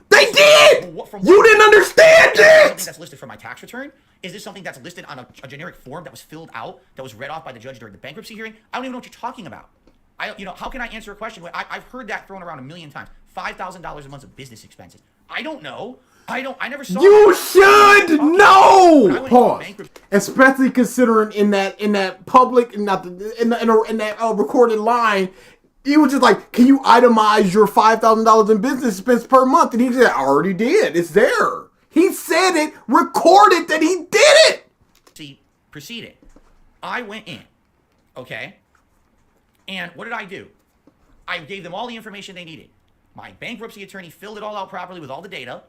They did! You didn't understand it! Something that's listed for my tax return? Is this something that's listed on a generic form that was filled out, that was read off by the judge during the bankruptcy hearing? I don't even know what you're talking about. How can I answer a question? I've heard that thrown around a million times. $5,000 a month of business expenses. I don't know. I never saw. You should know. Pause. Especially considering in that public, in that recorded line, he was just like, "Can you itemize your $5,000 in business expense per month?" And he said, "I already did. It's there." He said it, recorded that he did it. See, proceeded. I went in, okay, and what did I do? I gave them all the information they needed. My bankruptcy attorney filled it all out properly with all the data.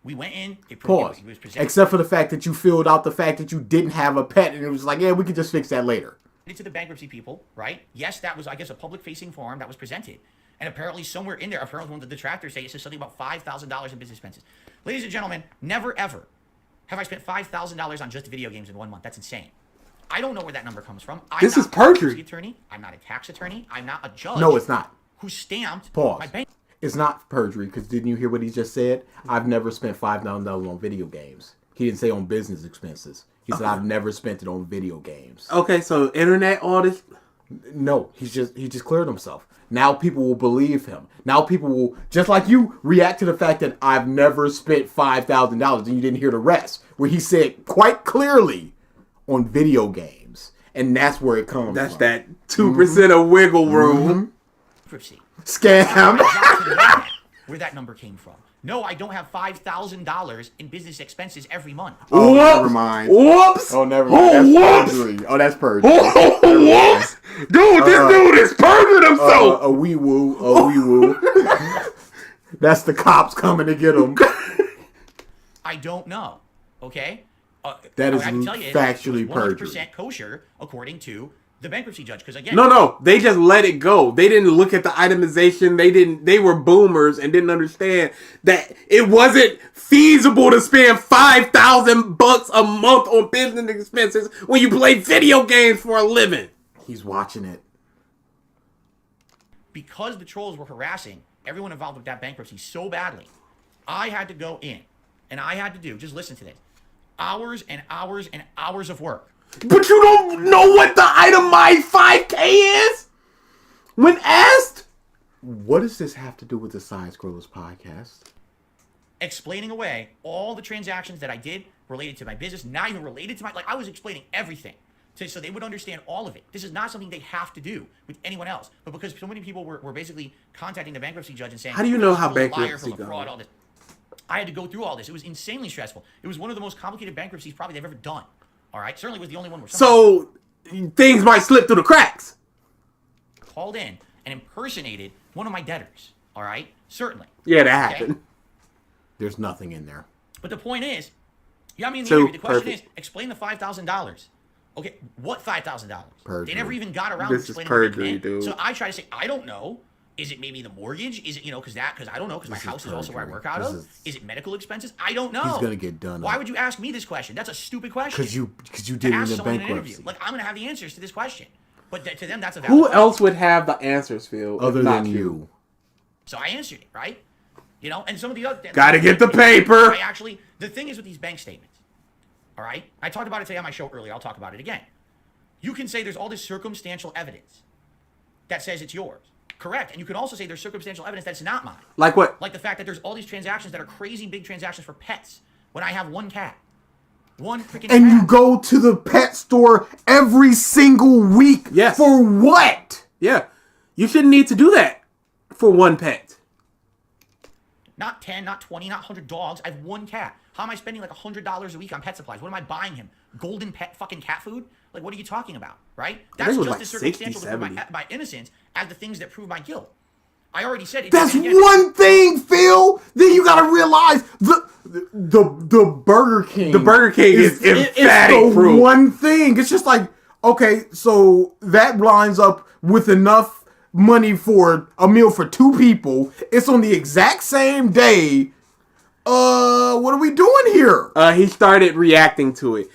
We went in. Pause. Except for the fact that you filled out the fact that you didn't have a pet, and it was like, yeah, we could just fix that later. To the bankruptcy people, right? Yes, that was, I guess, a public-facing form that was presented. And apparently somewhere in there, apparently one of the detractors say it says something about $5,000 in business expenses. Ladies and gentlemen, never ever have I spent $5,000 on just video games in 1 month. That's insane. I don't know where that number comes from. This is perjury. Attorney. I'm not a tax attorney. I'm not a judge. No, it's not. Who stamped Pause. my bank. It's not perjury, because didn't you hear what he just said? I've never spent $5,000 on video games. He didn't say on business expenses. He said, I've never spent it on video games. Okay, so internet, all this. No, he just cleared himself. Now people will believe him. Now people will, just like you, react to the fact that I've never spent $5,000 and you didn't hear the rest, where he said quite clearly on video games. And that's where it comes from. That's that 2% of wiggle room. Scam. Where that number came from. No, I don't have $5,000 in business expenses every month. Oh, never mind. Whoops. Oh, never mind. That's perjury. Oh, that's perjury. Whoops. Dude, this dude is perjured himself. A wee woo. That's the cops coming to get him. I don't know. Okay? That is I can tell you, factually it was 100% perjury. kosher according to the bankruptcy judge. Because again, No, they just let it go. They didn't look at the itemization. They were boomers and didn't understand that it wasn't feasible to spend $5,000 a month on business expenses when you play video games for a living. He's watching it. because the trolls were harassing everyone involved with that bankruptcy so badly, I had to go in and I had to do, just listen to this, hours and hours and hours of work. But you don't know what the itemized 5K is? When asked? What does this have to do with the Side Scrollers podcast? Explaining away all the transactions that I did related to my business, not even related to my, like I was explaining everything so they would understand all of it. This is not something they have to do with anyone else. But because so many people were basically contacting the bankruptcy judge and saying, how do you know how bankruptcy bankruptcy goes? Fraud, all this. I had to go through all this. It was insanely stressful. It was one of the most complicated bankruptcies probably they've ever done. All right, certainly was the only one where so things might slip through the cracks. Called in and impersonated one of my debtors. All right, certainly. Yeah, that happened. There's nothing in there. But the point is, the question is, explain the $5,000. Okay, what $5,000? They never even got around to explaining perjury, dude. So I try to say, I don't know. Is it maybe the mortgage? Is it, because I don't know, because my house is also where I work out of. Is it medical expenses? I don't know. He's going to get done. Why would you ask me this question? That's a stupid question. Because you did it in the In bankruptcy. Like, I'm going to have the answers to this question. But to them, that's a valid Who question. else would have the answers, Phil? Other than you. So I answered it, right? And some of the other... Gotta get the paper! The thing is with these bank statements, all right? I talked about it today on my show earlier. I'll talk about it again. You can say there's all this circumstantial evidence that says it's yours. Correct. And you can also say there's circumstantial evidence that's not mine. Like what? Like the fact that there's all these transactions that are crazy big transactions for pets when I have one cat. One freaking cat. And you go to the pet store every single week. Yes. For what? Yeah. You shouldn't need to do that for one pet. Not 10, not 20, not 100 dogs. I have one cat. How am I spending like $100 a week on pet supplies? What am I buying him? Golden pet fucking cat food? Like, what are you talking about, right? That's just like as circumstantial 60, to prove my innocence as the things that prove my guilt. I already said it. That's one thing, Phil. Then you gotta realize the Burger King. The Burger King is emphatic it's the proof. One thing. It's just like, okay, so that lines up with enough money for a meal for two people. It's on the exact same day. What are we doing here? He started reacting to it.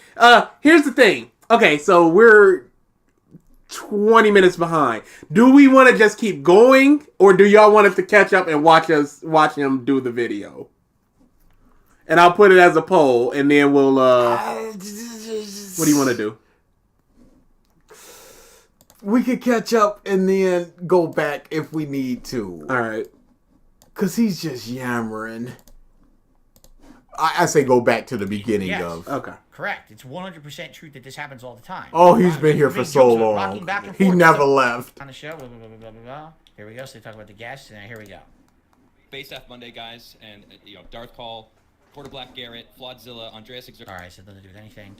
Here's the thing. Okay, so we're 20 minutes behind. Do we want to just keep going, or do y'all want us to catch up and watch him do the video? And I'll put it as a poll, and then we'll. What do you want to do? We could catch up and then go back if we need to. All right. Cause he's just yammering. I say go back to the beginning of. Okay. Correct. It's 100% truth that this happens all the time. Oh, he's been here for so long. He never left. On the show, blah, blah, blah, blah, blah, blah. Here we go. So they talk about the guests, and here we go. Face Off Monday, guys, and Darth Call, Quarter Black Garrett, Floodzilla, Andreas Exer. All right, so it doesn't do with anything.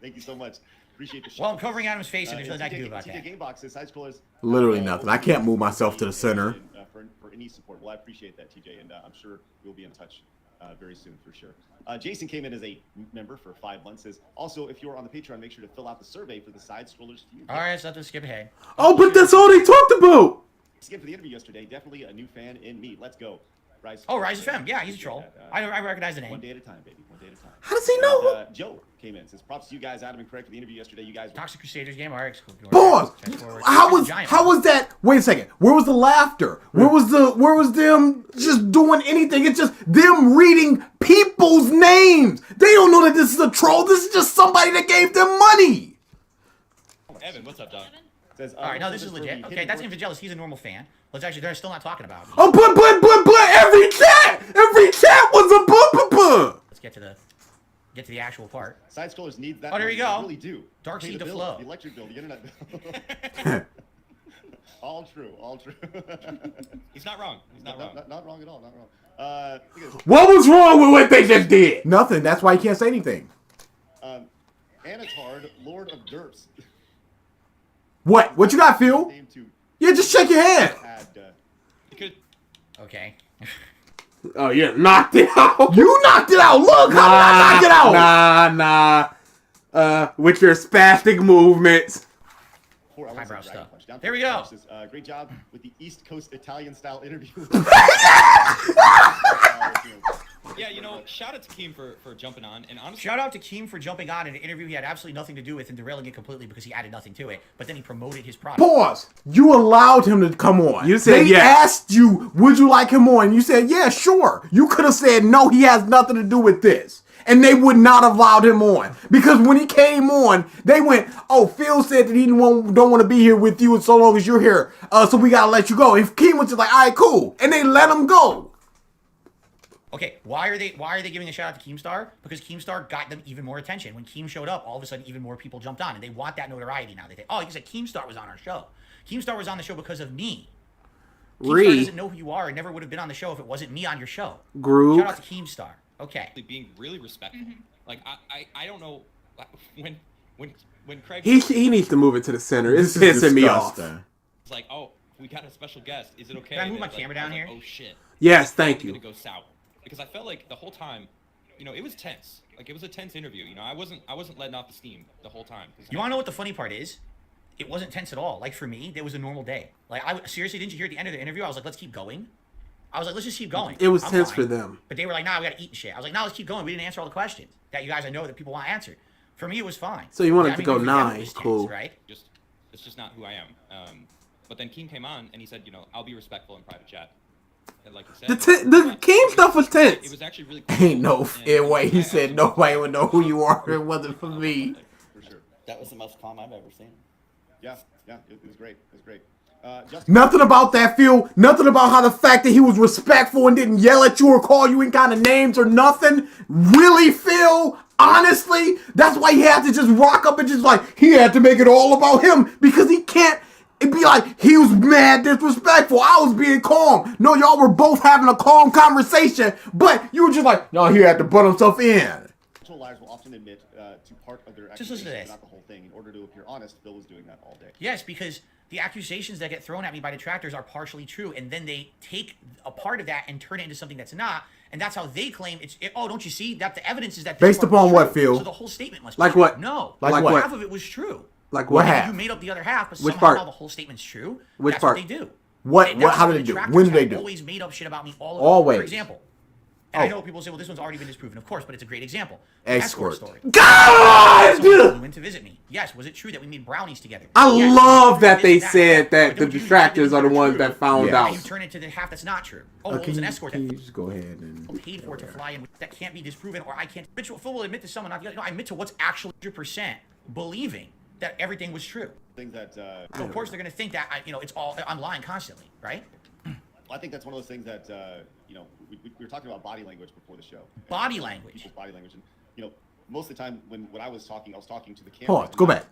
Thank you so much. Appreciate the show. Well, I'm covering Adam's face, and there's nothing I can do about that. Game boxes, side scrollers. Literally nothing. I can't move myself to the center. For any support. Well, I appreciate that, TJ, and I'm sure we'll be in touch very soon for sure. Jason came in as a member for 5 months. Says also, if you're on the Patreon, make sure to fill out the survey for the Side Scrollers feud. All right, so let's skip ahead. Oh, but that's all they talked about. Skip for the interview yesterday. Definitely a new fan in me. Let's go. Rise. Oh, Rise of Femme. Yeah, he's a troll. I recognize the name. One day at a time, baby. One day at a time. How does he know? Joe came in. Says props to you guys, Adam and Craig, for the interview yesterday. You guys. Toxic Crusaders game. All right. Pause. How was that? Wait a second. Where was the laughter? Where was them just doing anything? It's just them reading people's names. They don't know that this is a troll. This is just somebody that gave them money. Evan, what's up, dog? Says, all right, no, this is legit. Okay, that's Infidelis. He's a normal fan. Let's actually, they're still not talking about it. Oh, every chat was a Let's get to the actual part. Side scrollers needs that. Oh, there you money. go. They really do. DarksydePhil. The electric bill, the internet bill. All true. He's not wrong. He's not wrong. Not wrong at all. Not wrong. What was wrong with what they just did? Nothing. That's why he can't say anything. Anatard, Lord of Derps. What? What you got, Phil? Yeah, just shake your hand. Okay. Oh, yeah, knocked it out. You knocked it out. Look, how did I knock it out? Nah. With your spastic movements. Eyebrow stuff. There we go. Great job with the East Coast Italian style interview. Yeah, shout out to Keem for jumping on, and honestly, shout out to Keem for jumping on in an interview he had absolutely nothing to do with and derailing it completely because he added nothing to it. But then he promoted his product. Pause. You allowed him to come on. You said they asked you, would you like him on? You said, yeah, sure. You could have said, no, he has nothing to do with this. And they would not have allowed him on. Because when he came on, they went, oh, Phil said that he don't want to be here with you so long as you're here. So we got to let you go. If Keem was just like, all right, cool. And they let him go. Okay, why are they giving a shout out to Keemstar? Because Keemstar got them even more attention. When Keem showed up, all of a sudden even more people jumped on, and they want that notoriety now. They think, oh, you said Keemstar was on our show. Keemstar was on the show because of me. Keemstar doesn't know who you are and never would have been on the show if it wasn't me on your show. Group. Shout out to Keemstar. Okay. Being really respectful. Like I don't know when Craig. He needs to move it to the center. It's pissing me off. It's like, oh, we got a special guest. Is it okay? Can I move my camera down here? Oh shit. Yes, thank you. Gonna go sour. Because I felt like the whole time, it was tense. Like it was a tense interview. I wasn't letting off the steam the whole time. You want to know what the funny part is? It wasn't tense at all. Like for me, it was a normal day. Like I seriously didn't you hear at the end of the interview? I was like, let's keep going. I was like, let's just keep going. It was tense fine. for them. But they were like, nah, we gotta eat and shit. I was like, nah, let's keep going. We didn't answer all the questions that you guys I know that people want answered. For me, it was fine. So you wanted to go 9, tense, cool. Right? It's just not who I am. But then Keem came on and he said, I'll be respectful in private chat. And like he said, the Keem stuff was tense. It was actually really cool. Ain't no way. He said nobody would know who you are if it wasn't for me. For sure. That was the most calm I've ever seen. Yeah, it was great. It was great. Nothing about that, Phil. Nothing about how the fact that he was respectful and didn't yell at you or call you any kind of names or nothing. Really, Phil? Honestly? That's why he had to just rock up and just like, he had to make it all about him because he can't. It'd be like, he was mad disrespectful. I was being calm. No, y'all were both having a calm conversation, but you were just like, no, he had to butt himself in. Liars will often admit to part of their just listen to this. Not the whole thing. In order to appear honest, Bill was doing that all day. Yes, because the accusations that get thrown at me by detractors are partially true, and then they take a part of that and turn it into something that's not, and that's how they claim it's. Oh, don't you see that the evidence is that this based upon what, Phil? So the whole statement must like be what? True. No, like what? Half of it was true. Like what half? You made up the other half, but Which somehow part? the whole statement's true. Which that's part? What they do. What? How did they do? When did they do? Always made up shit about me. Always. For example. And I know people say, well, this one's already been disproven. Of course, but it's a great example. Escort story. God! You went to visit me. Yes, was it true that we made brownies together? I love that they said that the detractors are the ones that found out. You turn it to the half that's not true. Oh, it was an escort. Can you just go ahead and paid for to fly in. That can't be disproven, or I can't. Phil will admit to someone. No, I admit to what's actually 100% believing that everything was true. Think that. So of course they're gonna think that it's all. I'm lying constantly, right? I think that's one of those things that we were talking about body language before the show. Body language. People's body language, and most of the time when I was talking to the camera. Pause. Go back.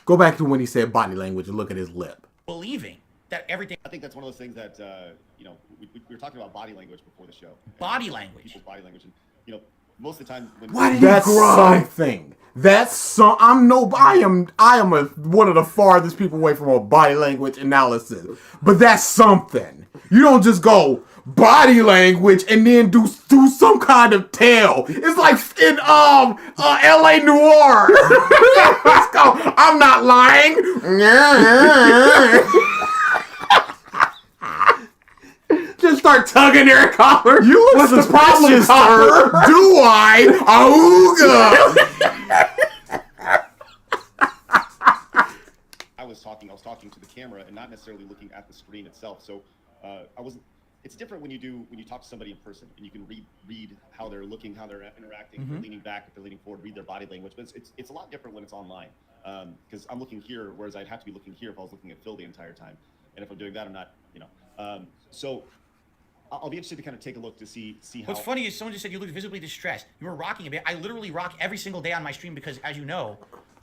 Go back to when he said body language and look at his lip. Believing that everything. I think that's one of those things that we were talking about body language before the show. Body language. People's body language, and most of the time when. Why did that's something. That's some. I am one of the farthest people away from a body language analysis. But that's something. You don't just go body language and then do some kind of tale. It's like in L.A. Noire. Let's go. I'm not lying. Just start tugging their collar. You look suspicious, sir. Do I? Auga. I was talking to the camera and not necessarily looking at the screen itself. So I wasn't. It's different when you talk to somebody in person and you can read how they're looking, how they're interacting, if they're leaning back, if they're leaning forward, read their body language. But it's a lot different when it's online because I'm looking here, whereas I'd have to be looking here if I was looking at Phil the entire time. And if I'm doing that, I'm not. So I'll be interested to kind of take a look to see how. What's funny is someone just said you look visibly distressed. You were rocking a bit. I literally rock every single day on my stream because, as you know,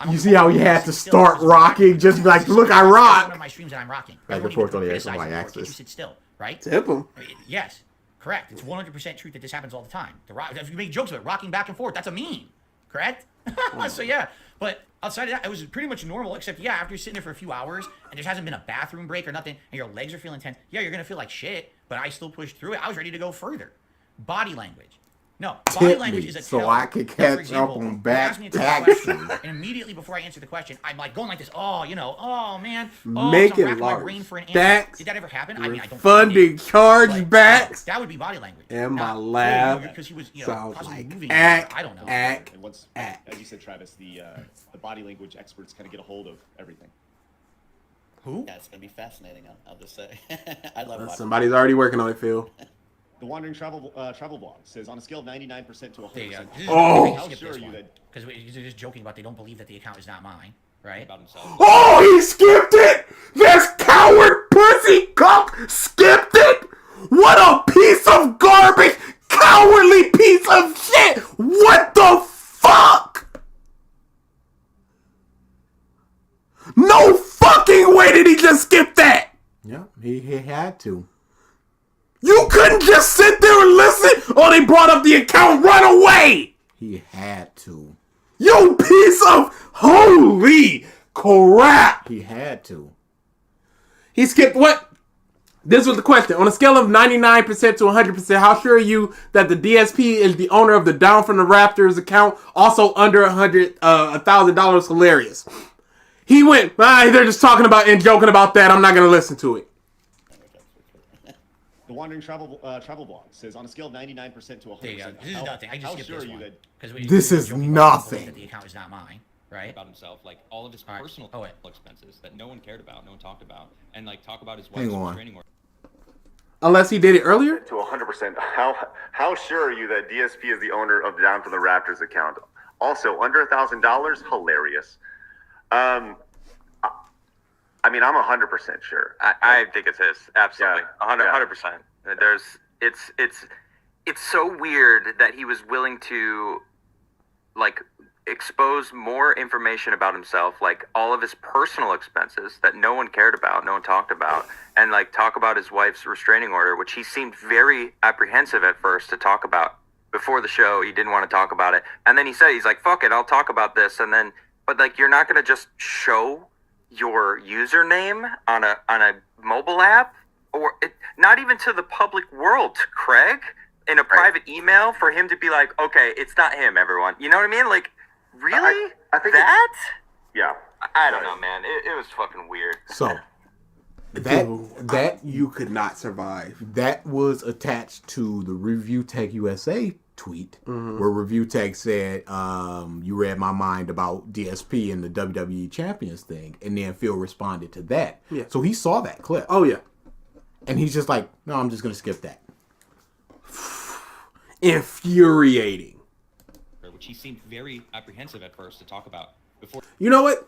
you see how he had to start rocking, just like, look, I rock. One of my streams that I'm rocking. Back and forth on the axis. You sit still, right? Tip him. Yes, correct. It's 100% truth that this happens all the time. If you make jokes about it, rocking back and forth, that's a meme, correct? So yeah, but outside of that, it was pretty much normal. Except after you're sitting there for a few hours and there hasn't been a bathroom break or nothing, and your legs are feeling tense. Yeah, you're gonna feel like shit. But I still pushed through it. I was ready to go further. body language. No, body Tip language me is a so tell. I can For catch example, up on you back ask me a question, taxes. and immediately before I answer the question, I'm like going like this. Oh, oh man, Making I'm racking my large brain for an answer. stacks, Did that ever happen? I mean, I don't. Funding chargebacks. That would be body language. And my Not, laugh because he was, sounds possibly like moving. act, I don't know. act, And once, act. as you said, Travis, the body language experts kind of get a hold of everything. Who? Yeah, it's gonna be fascinating. I'll just say. I love watching. Somebody's already working on it, Phil. The Wandering Travel Blog says, on a scale of 99% to 100%, Oh! how sure are you that... Because you're just joking about they don't believe that the account is not mine, right? About himself. Oh, he skipped it! This coward pussy cuck skipped it! What a piece of garbage! Cowardly piece of shit! What the fuck? No fucking way did he just skip that! Yeah, he had to. You couldn't just sit there and listen? Oh, they brought up the account, run away! He had to. You piece of holy crap! He had to. He skipped what? This was the question. On a scale of 99% to 100%, how sure are you that the DSP is the owner of the Down from the Raptors account? Also under $1,000 hilarious. He went, they're just talking about and joking about that. I'm not going to listen to it. The Wandering Travel Blog says, on a scale of 99% to 100%, There you go. This is nothing. I just skipped sure this are you one. that... Because This is nothing. That the account is not mine, right? About himself, like all of his personal expenses that no one cared about, no one talked about, and like talk about his wife's Hang on. restraining order. Unless he did it earlier? To 100%. How sure are you that DSP is the owner of the Down from the Raptors account? Also, under $1,000, hilarious. I mean, I'm 100% sure. I think it's his. Absolutely. Yeah. 100%. It's so weird that he was willing to like expose more information about himself, like all of his personal expenses that no one cared about, no one talked about, and like talk about his wife's restraining order, which he seemed very apprehensive at first to talk about. Before the show, he didn't want to talk about it. And then he said, he's like, fuck it, I'll talk about this. And then, but like, you're not going to just show your username on a mobile app, or not even to the public world, to Craig in a private email for him to be like, okay, it's not him, everyone. You know what I mean? Like, really? I think that? Yeah. I don't know, man. It was fucking weird. So that you could not survive. That was attached to the Review Tech USA tweet, where Review Tech said, you read my mind about DSP and the WWE Champions thing, and then Phil responded to that. Yeah. So he saw that clip. Oh, yeah. And he's just like, no, I'm just going to skip that. Infuriating. Which he seemed very apprehensive at first to talk about before. You know what?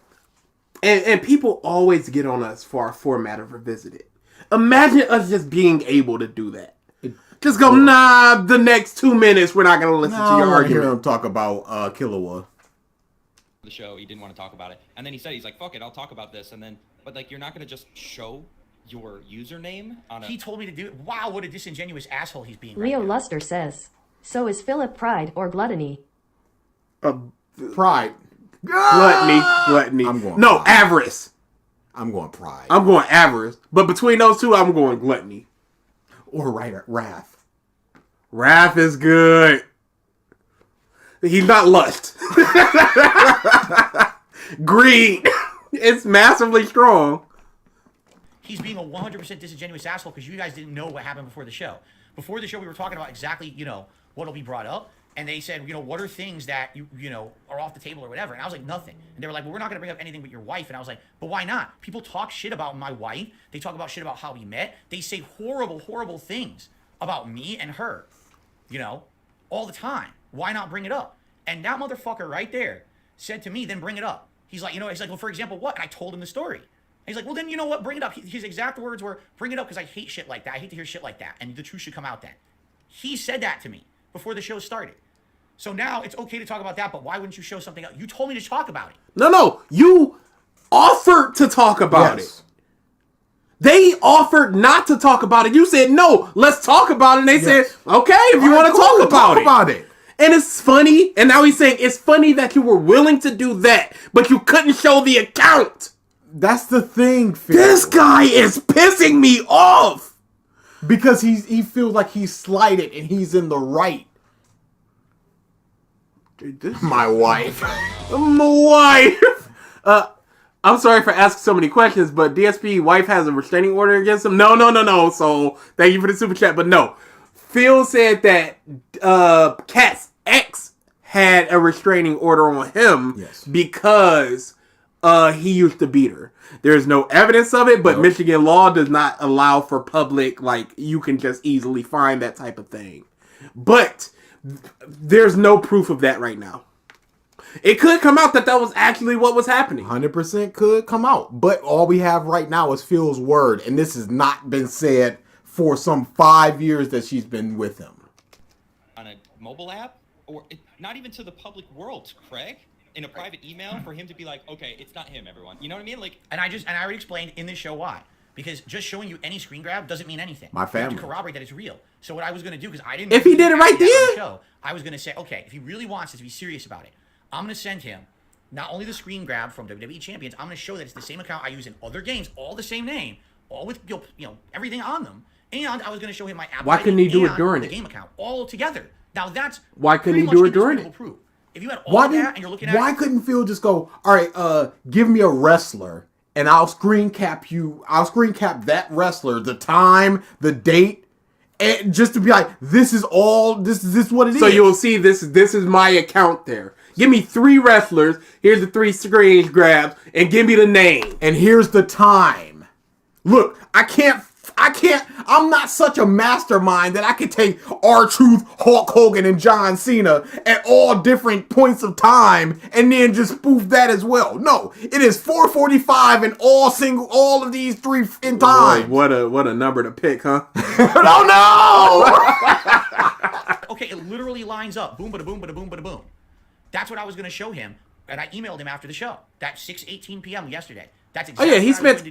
And people always get on us for our format of Revisited. Imagine us just being able to do that. Just go, the next 2 minutes we're not going to listen to your argument. Hear him talk about Killua. The show, he didn't want to talk about it, and then he said, he's like, fuck it, I'll talk about this. And then, but like, you're not going to just show your username on a... He told me to do it. Wow, what a disingenuous asshole he's being. Leo right now. Luster says, so is Philip pride or gluttony? Pride. Gluttony. I'm going no, pride. avarice. I'm going pride. I'm going avarice. But between those two, I'm going gluttony. Or wrath. Wrath is good. He's not lust. Greed. It's massively strong. He's being a 100% disingenuous asshole because you guys didn't know what happened before the show. Before the show, we were talking about exactly, what'll be brought up. And they said, what are things that, are off the table or whatever? And I was like, nothing. And they were like, well, we're not going to bring up anything but your wife. And I was like, but why not? People talk shit about my wife. They talk about shit about how we met. They say horrible, horrible things about me and her, all the time. Why not bring it up? And that motherfucker right there said to me, then bring it up. He's like, he's like, well, for example, what? And I told him the story. And he's like, well, then you know what? Bring it up. His exact words were, bring it up because I hate shit like that. I hate to hear shit like that. And the truth should come out then. He said that to me before the show started. So now it's okay to talk about that, but why wouldn't you show something else? You told me to talk about it. No. You offered to talk about it. They offered not to talk about it. You said, no, let's talk about it. And they said, okay, if you want to talk about it. And it's funny. And now he's saying, it's funny that you were willing to do that, but you couldn't show the account. That's the thing, Phil. This guy is pissing me off. because he feels like he's slighted and he's in the right. Dude, my wife. My wife. I'm sorry for asking so many questions, but DSP wife has a restraining order against him. No. So thank you for the super chat, but no. Phil said that Cat's ex had a restraining order on him because he used to beat her. There's no evidence of it, but Michigan law does not allow for public, like, you can just easily find that type of thing. But there's no proof of that right now. It could come out that was actually what was happening. 100% could come out. But all we have right now is Phil's word, and this has not been said for some 5 years that she's been with him. On a mobile app? Or not even to the public world, Craig? In a private email for him to be like, okay, it's not him, everyone. You know what I mean? Like, and I already explained in this show why. Because just showing you any screen grab doesn't mean anything. My family. You have to corroborate that it's real. So what I was going to do, because I didn't... If he did it right there... Show, I was going to say, okay, if he really wants to be serious about it, I'm going to send him not only the screen grab from WWE Champions, I'm going to show that it's the same account I use in other games, all the same name, all with, you know, everything on them. And I was going to show him my app. Why couldn't he do it during the game account all together? Now that's... Why couldn't he do it during it? Proof. If you had all that and you're looking at why couldn't Phil just go, all right, give me a wrestler and I'll screen cap that wrestler, the time, the date, and just to be like, this is what it is. So you'll see this is my account there. Give me 3 wrestlers, here's the 3 screen grabs, and give me the name. And here's the time. Look, I'm not such a mastermind that I could take R-Truth, Hulk Hogan, and John Cena at all different points of time and then just spoof that as well. No, it is 4:45 and all of these 3 in time. What a number to pick, huh? Oh no! Okay, it literally lines up. Boom, bada boom, bada boom, bada boom. That's what I was going to show him, and I emailed him after the show. That's 6:18 p.m. yesterday. That's exactly he spent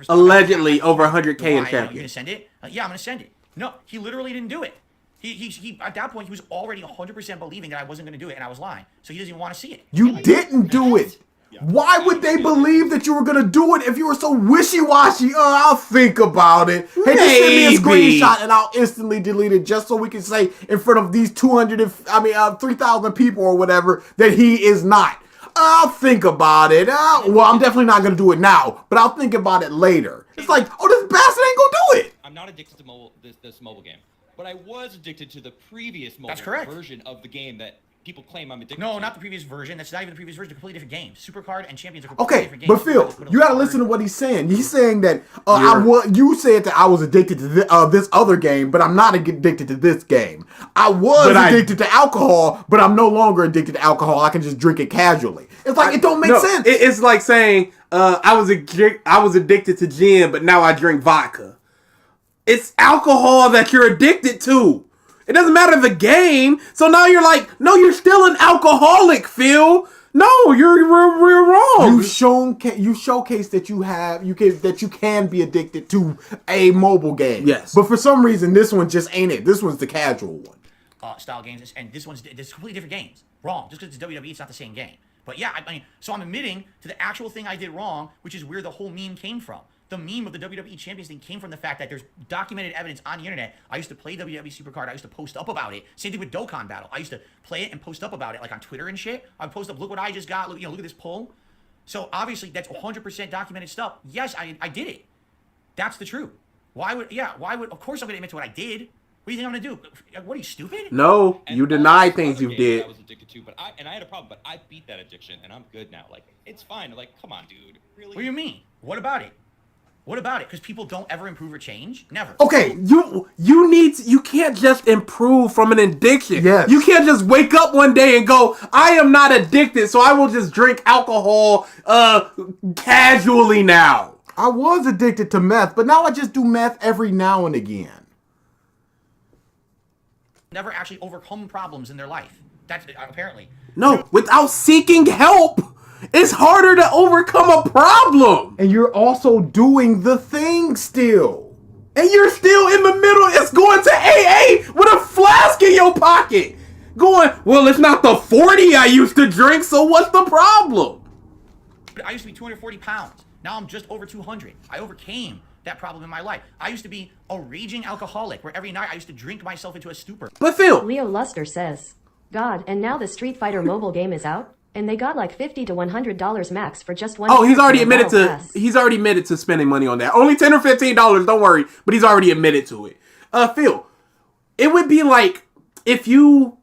allegedly over 100K in champions. You're gonna send it? Yeah, I'm gonna send it. No, he literally didn't do it. He at that point he was already 100% believing that I wasn't gonna do it and I was lying. So he doesn't even want to see it. You didn't do it. Why would they believe that you were gonna do it if you were so wishy-washy? I'll think about it. Hey, just send me a screenshot and I'll instantly delete it just so we can say in front of these 3,000 people or whatever that he is not. I'll think about it. Well, I'm definitely not going to do it now, but I'll think about it later. It's like, this bastard ain't going to do it. I'm not addicted to this mobile game, but I was addicted to the previous mobile version of the game that people claim I'm addicted to. No, not the previous version. That's not even the previous version. They're completely different games. Supercard and Champions are completely different games. But Phil, you got to listen to what he's saying. He's saying that you said that I was addicted to this other game, but I'm not addicted to this game. I was addicted to alcohol, but I'm no longer addicted to alcohol. I can just drink it casually. It's like it don't make sense. It's like saying I was addicted to gin, but now I drink vodka. It's alcohol that you're addicted to. It doesn't matter the game. So now you're like, no, you're still an alcoholic, Phil. No, you're wrong. You showcase that you can be addicted to a mobile game. Yes, but for some reason this one just ain't it. This one's the casual one. Style games, and this completely different games. Wrong. Just because it's WWE, it's not the same game. But yeah, I mean, so I'm admitting to the actual thing I did wrong, which is where the whole meme came from. The meme of the WWE Champions thing came from the fact that there's documented evidence on the internet. I used to play WWE Supercard. I used to post up about it. Same thing with Dokkan Battle. I used to play it and post up about it, like on Twitter and shit. I'd post up, look what I just got. Look at this pull. So obviously that's 100% documented stuff. Yes, I did it. That's the truth. Why would, of course I'm going to admit to what I did. What do you think I'm going to do? What, are you stupid? No, you deny things you did. I was addicted to, but I had a problem, but I beat that addiction and I'm good now. Like, it's fine. Like, come on, dude. Really? What do you mean? What about it? What about it? Because people don't ever improve or change? Never. Okay, you can't just improve from an addiction. Yes. You can't just wake up one day and go, I am not addicted, so I will just drink alcohol casually now. I was addicted to meth, but now I just do meth every now and again. Never actually overcome problems in their life. That's apparently. No, without seeking help. It's harder to overcome a problem. And you're also doing the thing still. And you're still in the middle. It's going to AA with a flask in your pocket. Going, well, it's not the 40 I used to drink, so what's the problem? I used to be 240 pounds. Now I'm just over 200. I overcame that problem in my life. I used to be a raging alcoholic where every night I used to drink myself into a stupor. But Phil, Leo Luster says, God, and now the Street Fighter mobile game is out, and they got like $50 to $100 max for just one. oh, he's already battle admitted to pass. he's already admitted to spending money on that. Only $10 or $15, don't worry, but he's already admitted to it. Phil, it would be like if you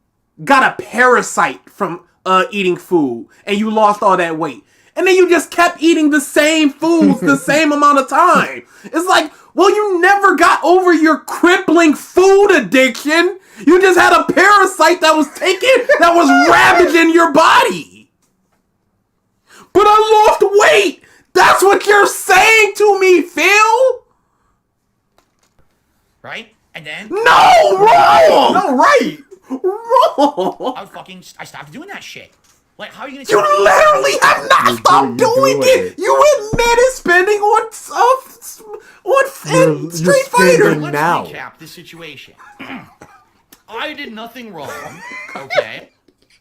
got a parasite from eating food and you lost all that weight. And then you just kept eating the same foods the same amount of time. It's like, well, you never got over your crippling food addiction. You just had a parasite that was ravaging your body. But I lost weight. That's what you're saying to me, Phil. Right? And then... No, wrong! No, right! Wrong! I stopped doing that shit. Like, how are you gonna... You literally have not stopped doing it! You admitted spending on Street Fighter! Let's recap the situation. I did nothing wrong, okay?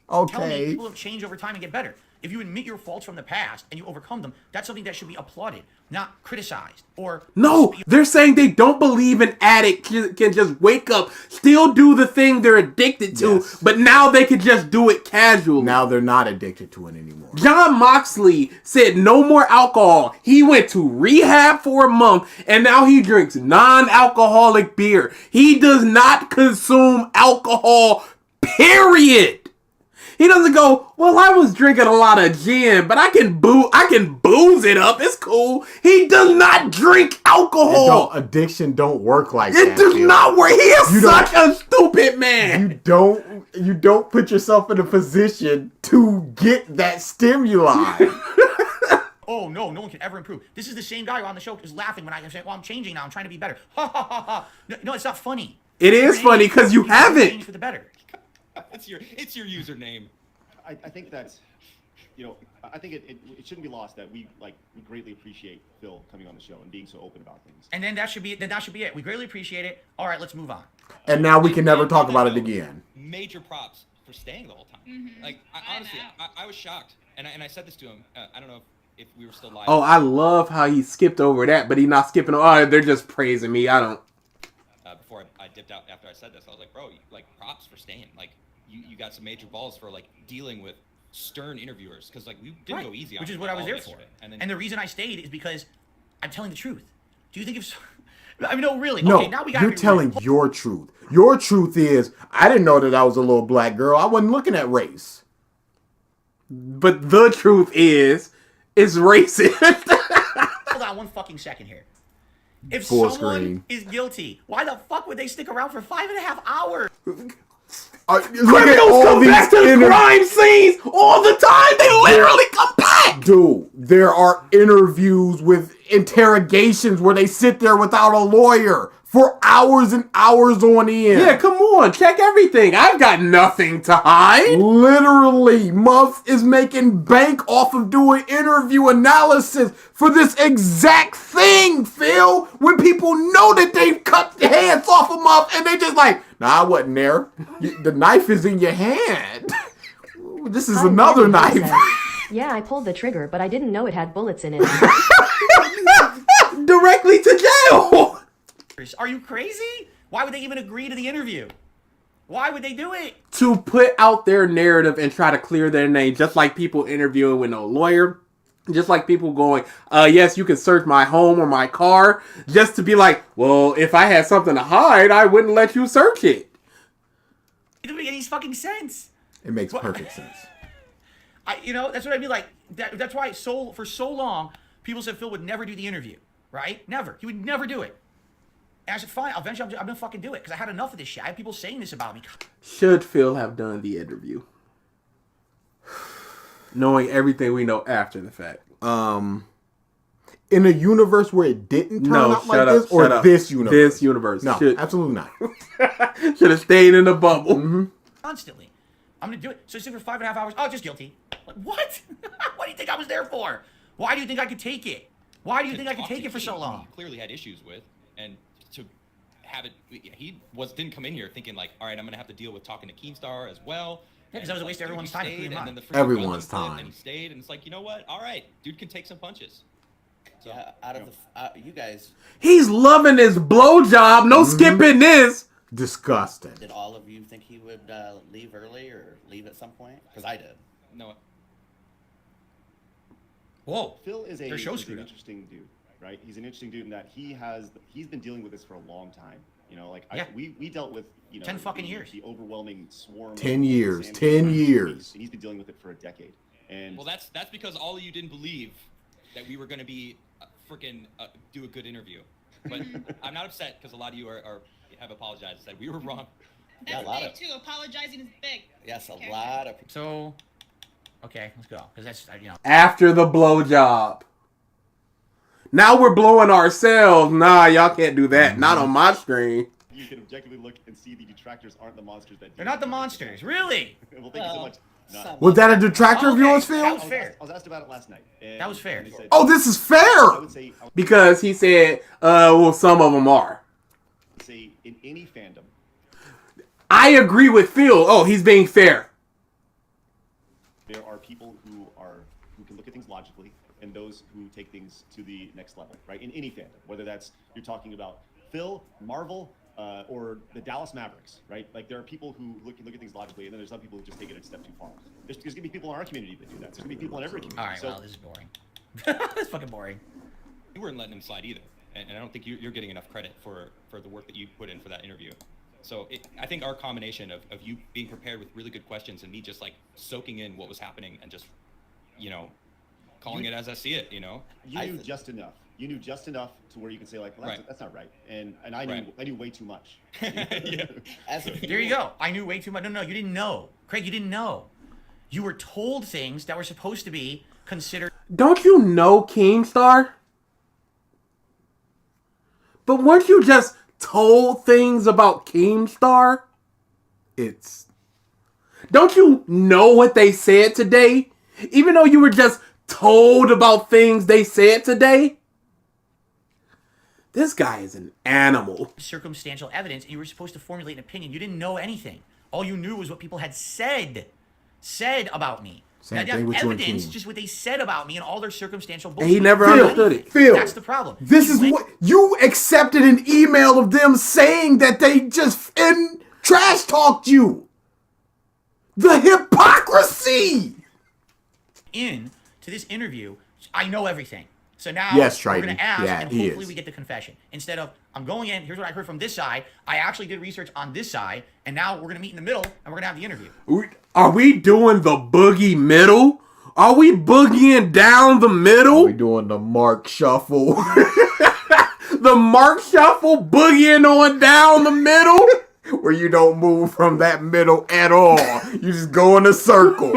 Tell me people have changed over time and get better. If you admit your faults from the past and you overcome them, that's something that should be applauded, not criticized. Or no, they're saying they don't believe an addict can just wake up, still do the thing they're addicted to, but now they can just do it casually. Now they're not addicted to it anymore. John Moxley said no more alcohol. He went to rehab for a month, and now he drinks non-alcoholic beer. He does not consume alcohol, period. He doesn't go, well, I was drinking a lot of gin, but I can booze it up. It's cool. He does not drink alcohol. Addiction don't work like that. It does not work. He is such a stupid man. You don't put yourself in a position to get that stimuli. Oh, no one can ever improve. This is the same guy who on the show is laughing when I say, well, I'm changing now. I'm trying to be better. Ha, ha, ha, ha. No, it's not funny. It is funny because you haven't. Change for the better. It's your username. I think that's, I think it shouldn't be lost that we greatly appreciate Phil coming on the show and being so open about things. And then that should be it. We greatly appreciate it. All right, let's move on. And now we can never talk about it again. Major props for staying the whole time. Mm-hmm. Like honestly, I was shocked, and I said this to him. I don't know if we were still live. Oh, I love how he skipped over that, but he's not skipping. Oh, they're just praising me. I don't. Before I dipped out after I said this, I was like, bro, props for staying. You got some major balls for dealing with stern interviewers because we didn't go easy on which is what I was there for. And the reason I stayed is because I'm telling the truth. Do you think if no, really? No, okay, now we gotta you're telling your truth. Your truth is I didn't know that I was a little black girl. I wasn't looking at race. But the truth is, it's racist. Hold on one fucking second here. If Full someone screen. is guilty, why the fuck would they stick around for 5.5 hours? Criminals come back to crime scenes all the time. They literally come back. Dude, there are interviews with interrogations where they sit there without a lawyer for hours and hours on end. Yeah, come on. Check everything. I've got nothing to hide. Literally, Muff is making bank off of doing interview analysis for this exact thing, Phil. When people know that they've cut the hands off of Muff and they just like, nah, I wasn't there. The knife is in your hand. This is another knife. Yeah, I pulled the trigger, but I didn't know it had bullets in it. Directly to jail. Are you crazy? Why would they even agree to the interview? Why would they do it? To put out their narrative and try to clear their name, just like people interviewing with no lawyer. Just like people going, yes, you can search my home or my car. Just to be like, well, if I had something to hide, I wouldn't let you search it. It doesn't make any fucking sense. It makes perfect sense. That's what I mean. Like, that's why for so long, people said Phil would never do the interview. Right? Never. He would never do it. And I said, fine, eventually I'm going to fucking do it because I had enough of this shit. I had people saying this about me. Should Phil have done the interview? Knowing everything we know after the fact. In a universe where it didn't turn out like this, or this universe? This universe. No, absolutely not. Should have stayed in the bubble. Mm-hmm. Constantly. I'm going to do it. So I sit for 5.5 hours. Oh, just guilty. Like, what? What do you think I was there for? Why do you think I could take it? Why do you think I could take it for so long? He clearly had issues with, and to have it, he didn't come in here thinking like, all right, I'm gonna have to deal with talking to Keemstar as well. Yeah, because that was a waste of everyone's time. Everyone's time. And he stayed, and it's like, you know what? All right, dude can take some punches. So Yeah, out of the you guys, He's loving his blowjob. No skipping this. Disgusting. did all of you think he would leave early or leave at some point? Because I did. no. Whoa. Phil is Their show is screwed an up. interesting dude, right? He's an interesting dude in that he's been dealing with this for a long time. You know, like Yeah. we dealt with 10 fucking years. The overwhelming swarm. 10 of years. insanity. 10 years. And he's been dealing with it for a decade. And Well, that's because all of you didn't believe that we were going to be freaking do a good interview. But I'm not upset because a lot of you have apologized and said we were wrong. Yeah, a That's lot big of too. Apologizing is big. yes, a Okay. lot of So, okay, let's go. Because that's, After the blowjob. Now we're blowing ourselves. Nah, y'all can't do that. Not on my screen. you can objectively look and see the detractors aren't the monsters that They're not the monsters. Really? Well, thank you so much. No. Was that a detractor of yours, Phil? That was fair. I was asked about it last night. And That was fair. they said- Oh, this is fair. I would say Because he said, well, some of them are. in any fandom, I agree with Phil. Oh, he's being fair. there are people who can look at things logically, and those who take things to the next level, right? In any fandom, whether that's you're talking about Phil, Marvel, or the Dallas Mavericks, right? Like there are people who look at things logically, and then there's some people who just take it a step too far. There's gonna be people in our community that do that. There's gonna be people in every community. All right, So- well, this is boring. This is fucking boring. You weren't letting him slide either, and I don't think you're getting enough credit for the work that you put in for that interview. So I think our combination of you being prepared with really good questions and me just like soaking in what was happening and just, calling it as I see it, You knew just enough. You knew just enough to where you can say like, well, that's not right. And I knew way too much. Yeah. There you go. I knew way too much. No, you didn't know. Craig, you didn't know. You were told things that were supposed to be considered. Don't you know Keemstar? But weren't you just told things about Keemstar? Don't you know what they said today? Even though you were just told about things they said today? This guy is an animal. Circumstantial evidence, and you were supposed to formulate an opinion. You didn't know anything. All you knew was what people had said about me. Same Now, thing with you and evidence, Keem. just what they said about me and all their circumstantial bullshit. And he never You didn't know understood it. anything. Phil, That's the problem. This is what you accepted an email of them saying that they just trash talked you. The hypocrisy. In to this interview, I know everything. So now Yes, we're Triton. going to ask, Yeah, and he hopefully is. we get the confession. Instead of, I'm going in, here's what I heard from this side. I actually did research on this side, and now we're going to meet in the middle, and we're going to have the interview. Are we doing the boogie middle? Are we boogieing down the middle? We doing the Mark Shuffle. The Mark Shuffle boogieing on down the middle? Where you don't move from that middle at all. You just go in a circle.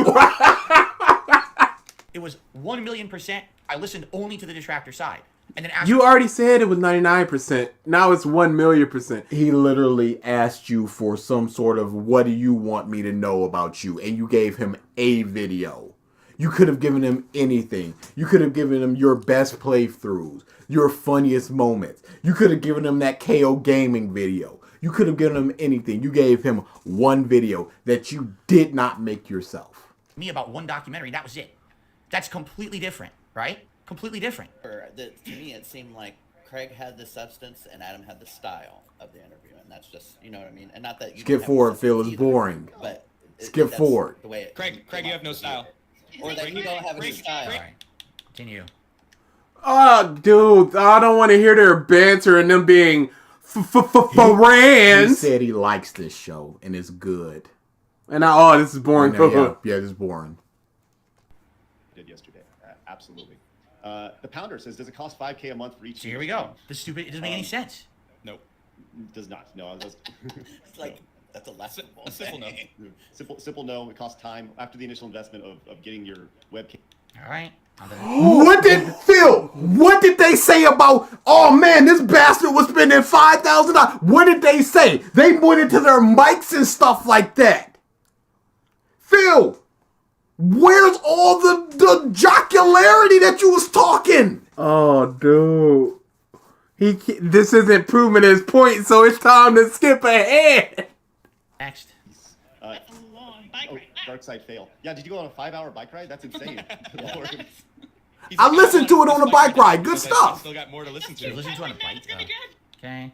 It was 1,000,000%. I listened only to the detractor side. And then You already said it was 99%. Now it's 1,000,000%. He literally asked you for some sort of, what do you want me to know about you? And you gave him a video. You could have given him anything. You could have given him your best playthroughs, your funniest moments. You could have given him that KO gaming video. You could have given him anything. You gave him one video that you did not make yourself. me about one documentary, that was it. That's completely different, right? Completely different. To me, it seemed like Craig had the substance and Adam had the style of the interview, and that's just, you know what I mean. And not that you Skip didn't have forward, the Phil. substance It's either, boring. But Skip that's forward. The way it Craig, came you off have no with style. Or that you don't have any style. All right, continue. Oh, dude, I don't want to hear their banter and them being He friends. said he likes this show and it's good. And now, this is boring. Yeah, this is boring. Did yesterday, absolutely. The Pounder says, does it cost $5K a month for each? So here we go. This stupid. It doesn't make any sense. Nope. Does not. No, It's like that's a lessenable. A simple no. Simple no. It costs time after the initial investment of getting your webcam. All right. What did they say about, oh man, this bastard was spending $5,000? What did they say? They went into their mics and stuff like that. Phil, where's all the jocularity that you was talking? Oh, dude. This isn't proving his point, so it's time to skip ahead. Next. That's a long bike ride. DarksydePhil. Yeah, did you go on a 5-hour bike ride? That's insane. Lord. I listened to it on a bike ride. Good stuff. Still got more to listen You to. listen to it on a bike. Okay.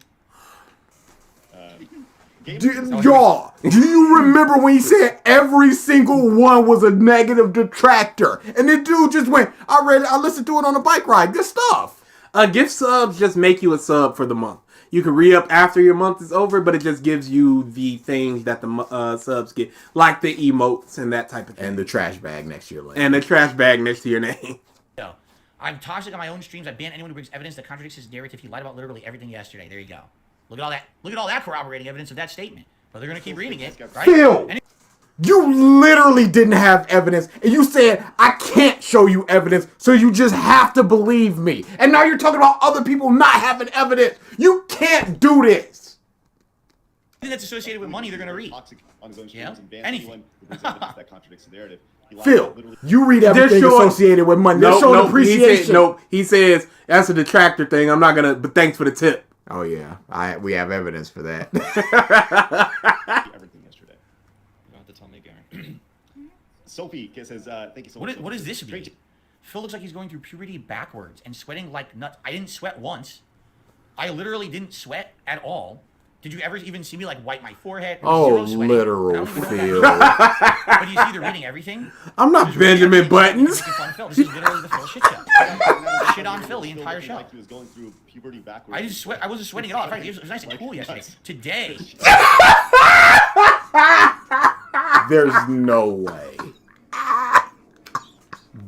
Y'all, do you remember when he said every single one was a negative detractor? And the dude just went, I listened to it on a bike ride. Good stuff. Gift subs just make you a sub for the month. You can re-up after your month is over, but it just gives you the things that the subs get, like the emotes and that type of thing. And the trash bag next to your name. And the trash bag next to your name. No. I'm toxic on my own streams. I ban anyone who brings evidence that contradicts his narrative. He lied about literally everything yesterday. There you go. Look at all that. Look at all that corroborating evidence of that statement. But they're going to keep reading it, right? Phil, you literally didn't have evidence, and you said, I can't show you evidence, so you just have to believe me. And now you're talking about other people not having evidence. You can't do this. Anything that's associated with money, they're going to read. Toxic on his own streams Yeah? and ban Anything. anyone who brings evidence that contradicts the narrative. He lied Phil, about literally- you read everything associated with money. They're showing appreciation. He says, that's a detractor thing. I'm not going to, but thanks for the tip. Oh, yeah. We have evidence for that. everything yesterday. You don't have to tell me, Gary. Sophie says, thank you so much. What does this mean? Phil looks like he's going through puberty backwards and sweating like nuts. I didn't sweat once. I literally didn't sweat at all. Did you ever even see me like wipe my forehead? Oh, Zero sweating. literal Phil. But you see they're reading everything. I'm not Benjamin Buttons. This is literally the Phil shit show. Shit on Phil the entire show. Like he was going through puberty backwards. I didn't sweat. I wasn't sweating at all. In fact, it was nice and cool yesterday. Today. There's no way.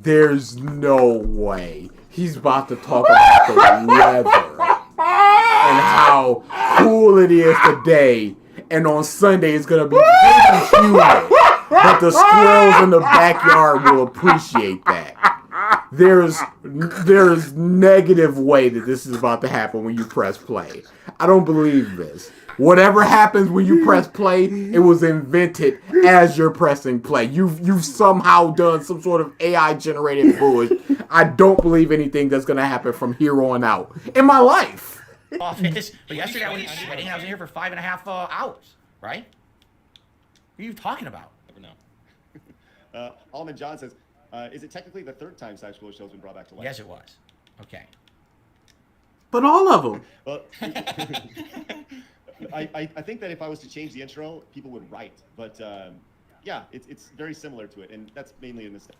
There's no way. He's about to talk about the weather and how cool it is today. And on Sunday it's going to be pretty humid. But the squirrels in the backyard will appreciate that. There's negative way that this is about to happen when you press play. I don't believe this. Whatever happens when you press play, it was invented as you're pressing play. You've somehow done some sort of AI generated bullshit. I don't believe anything that's gonna happen from here on out in my life. Office, but yesterday I was sweating. I was in here for 5.5 hours. Right? What are you talking about? Never know. Almond John says, is it technically the third time Side Scroller Show's been brought back to life? Yes, it was. Okay. But all of them. Well, I think that if I was to change the intro, people would write. But yeah, it's very similar to it, and that's mainly a mistake.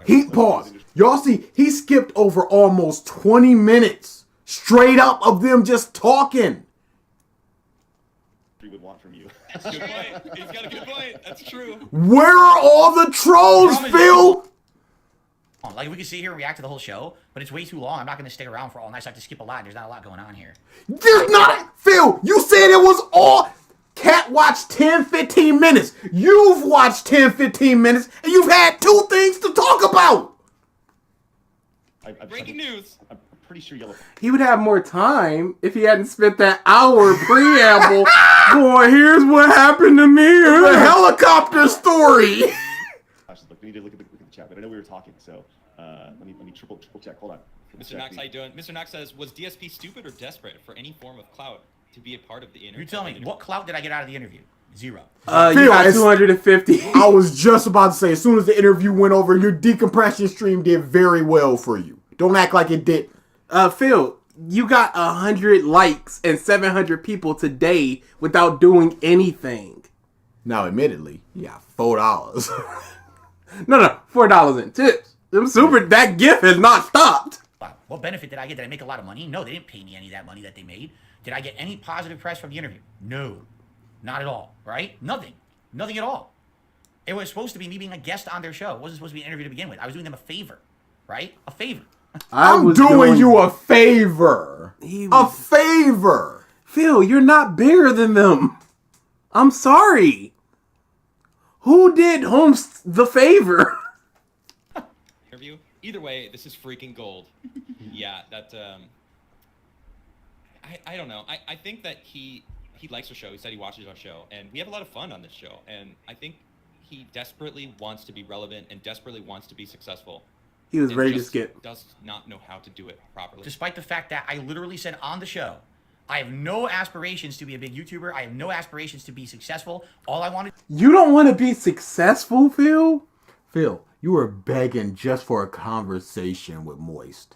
He paused. Y'all see, he skipped over almost 20 minutes straight up of them just talking. We would want from you. That's a good point. He's got a good point. That's true. Where are all the trolls, Phil? Like, we can sit here and react to the whole show, but it's way too long. I'm not going to stick around for all night, so I have to skip a lot. There's not a lot going on here. There's not. Phil, you said it was all. Cat watched 10, 15 minutes. You've watched 10, 15 minutes, and you've had 2 things to talk about. Breaking news. I'm pretty sure Yellow. He would have more time if he hadn't spent that hour preamble going, here's what happened to me. The helicopter story. Look, we need to look at the chat, but I know we were talking, so let me triple check. Hold on. Mr. Knox, how you doing? Mr. Knox says, was DSP stupid or desperate for any form of clout to be a part of the interview? You tell me, what clout did I get out of the interview? Zero. You got 250. I was just about to say, as soon as the interview went over, your decompression stream did very well for you. Don't act like it did. Phil, you got 100 likes and 700 people today without doing anything. Now, admittedly, you got $4. No, $4 in tips. That gift has not stopped. Wow. What benefit did I get? Did I make a lot of money? No, they didn't pay me any of that money that they made. Did I get any positive press from the interview? No. Not at all, right? Nothing. Nothing at all. It was supposed to be me being a guest on their show. It wasn't supposed to be an interview to begin with. I was doing them a favor, right? A favor. I'm doing you a favor. A favor. Phil, you're not bigger than them. I'm sorry. Who did Holmes the favor? Interview. Either way, this is freaking gold. Yeah, that. I don't know. I think that he likes our show. He said he watches our show, and we have a lot of fun on this show. And I think he desperately wants to be relevant and desperately wants to be successful. He was and ready to just skip. Does not know how to do it properly. Despite the fact that I literally said on the show, I have no aspirations to be a big YouTuber. I have no aspirations to be successful. All I wanted. You don't want to be successful, Phil? Phil, You were begging just for a conversation with Moist.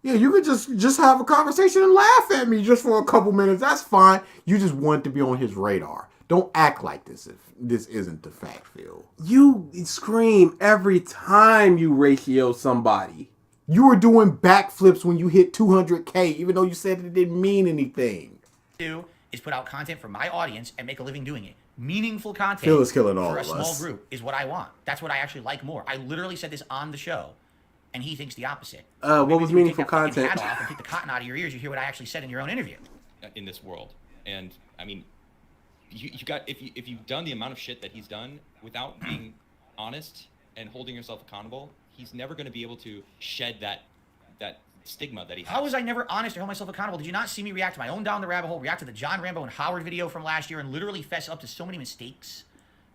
Yeah, you could just have a conversation and laugh at me just for a couple minutes. That's fine. You just want to be on his radar. Don't act like this if this isn't the fact, Phil. You scream every time you ratio somebody. You were doing backflips when you hit 200K, even though you said it didn't mean anything. Do is put out content for my audience and make a living doing it. Meaningful content Phil is killing all for a of small us. group is what I want. That's what I actually like more. I literally said this on the show, and he thinks the opposite. What was meaningful content? Hat off and take the cotton out of your ears. You hear what I actually said in your own interview. In this world, and I mean, you got if you've done the amount of shit that he's done without being honest and holding yourself accountable, he's never going to be able to shed that stigma that he has. How was I never honest or hold myself accountable? Did you not see me react to my own Down the Rabbit Hole, react to the John Rambo and Howard video from last year, and literally fess up to so many mistakes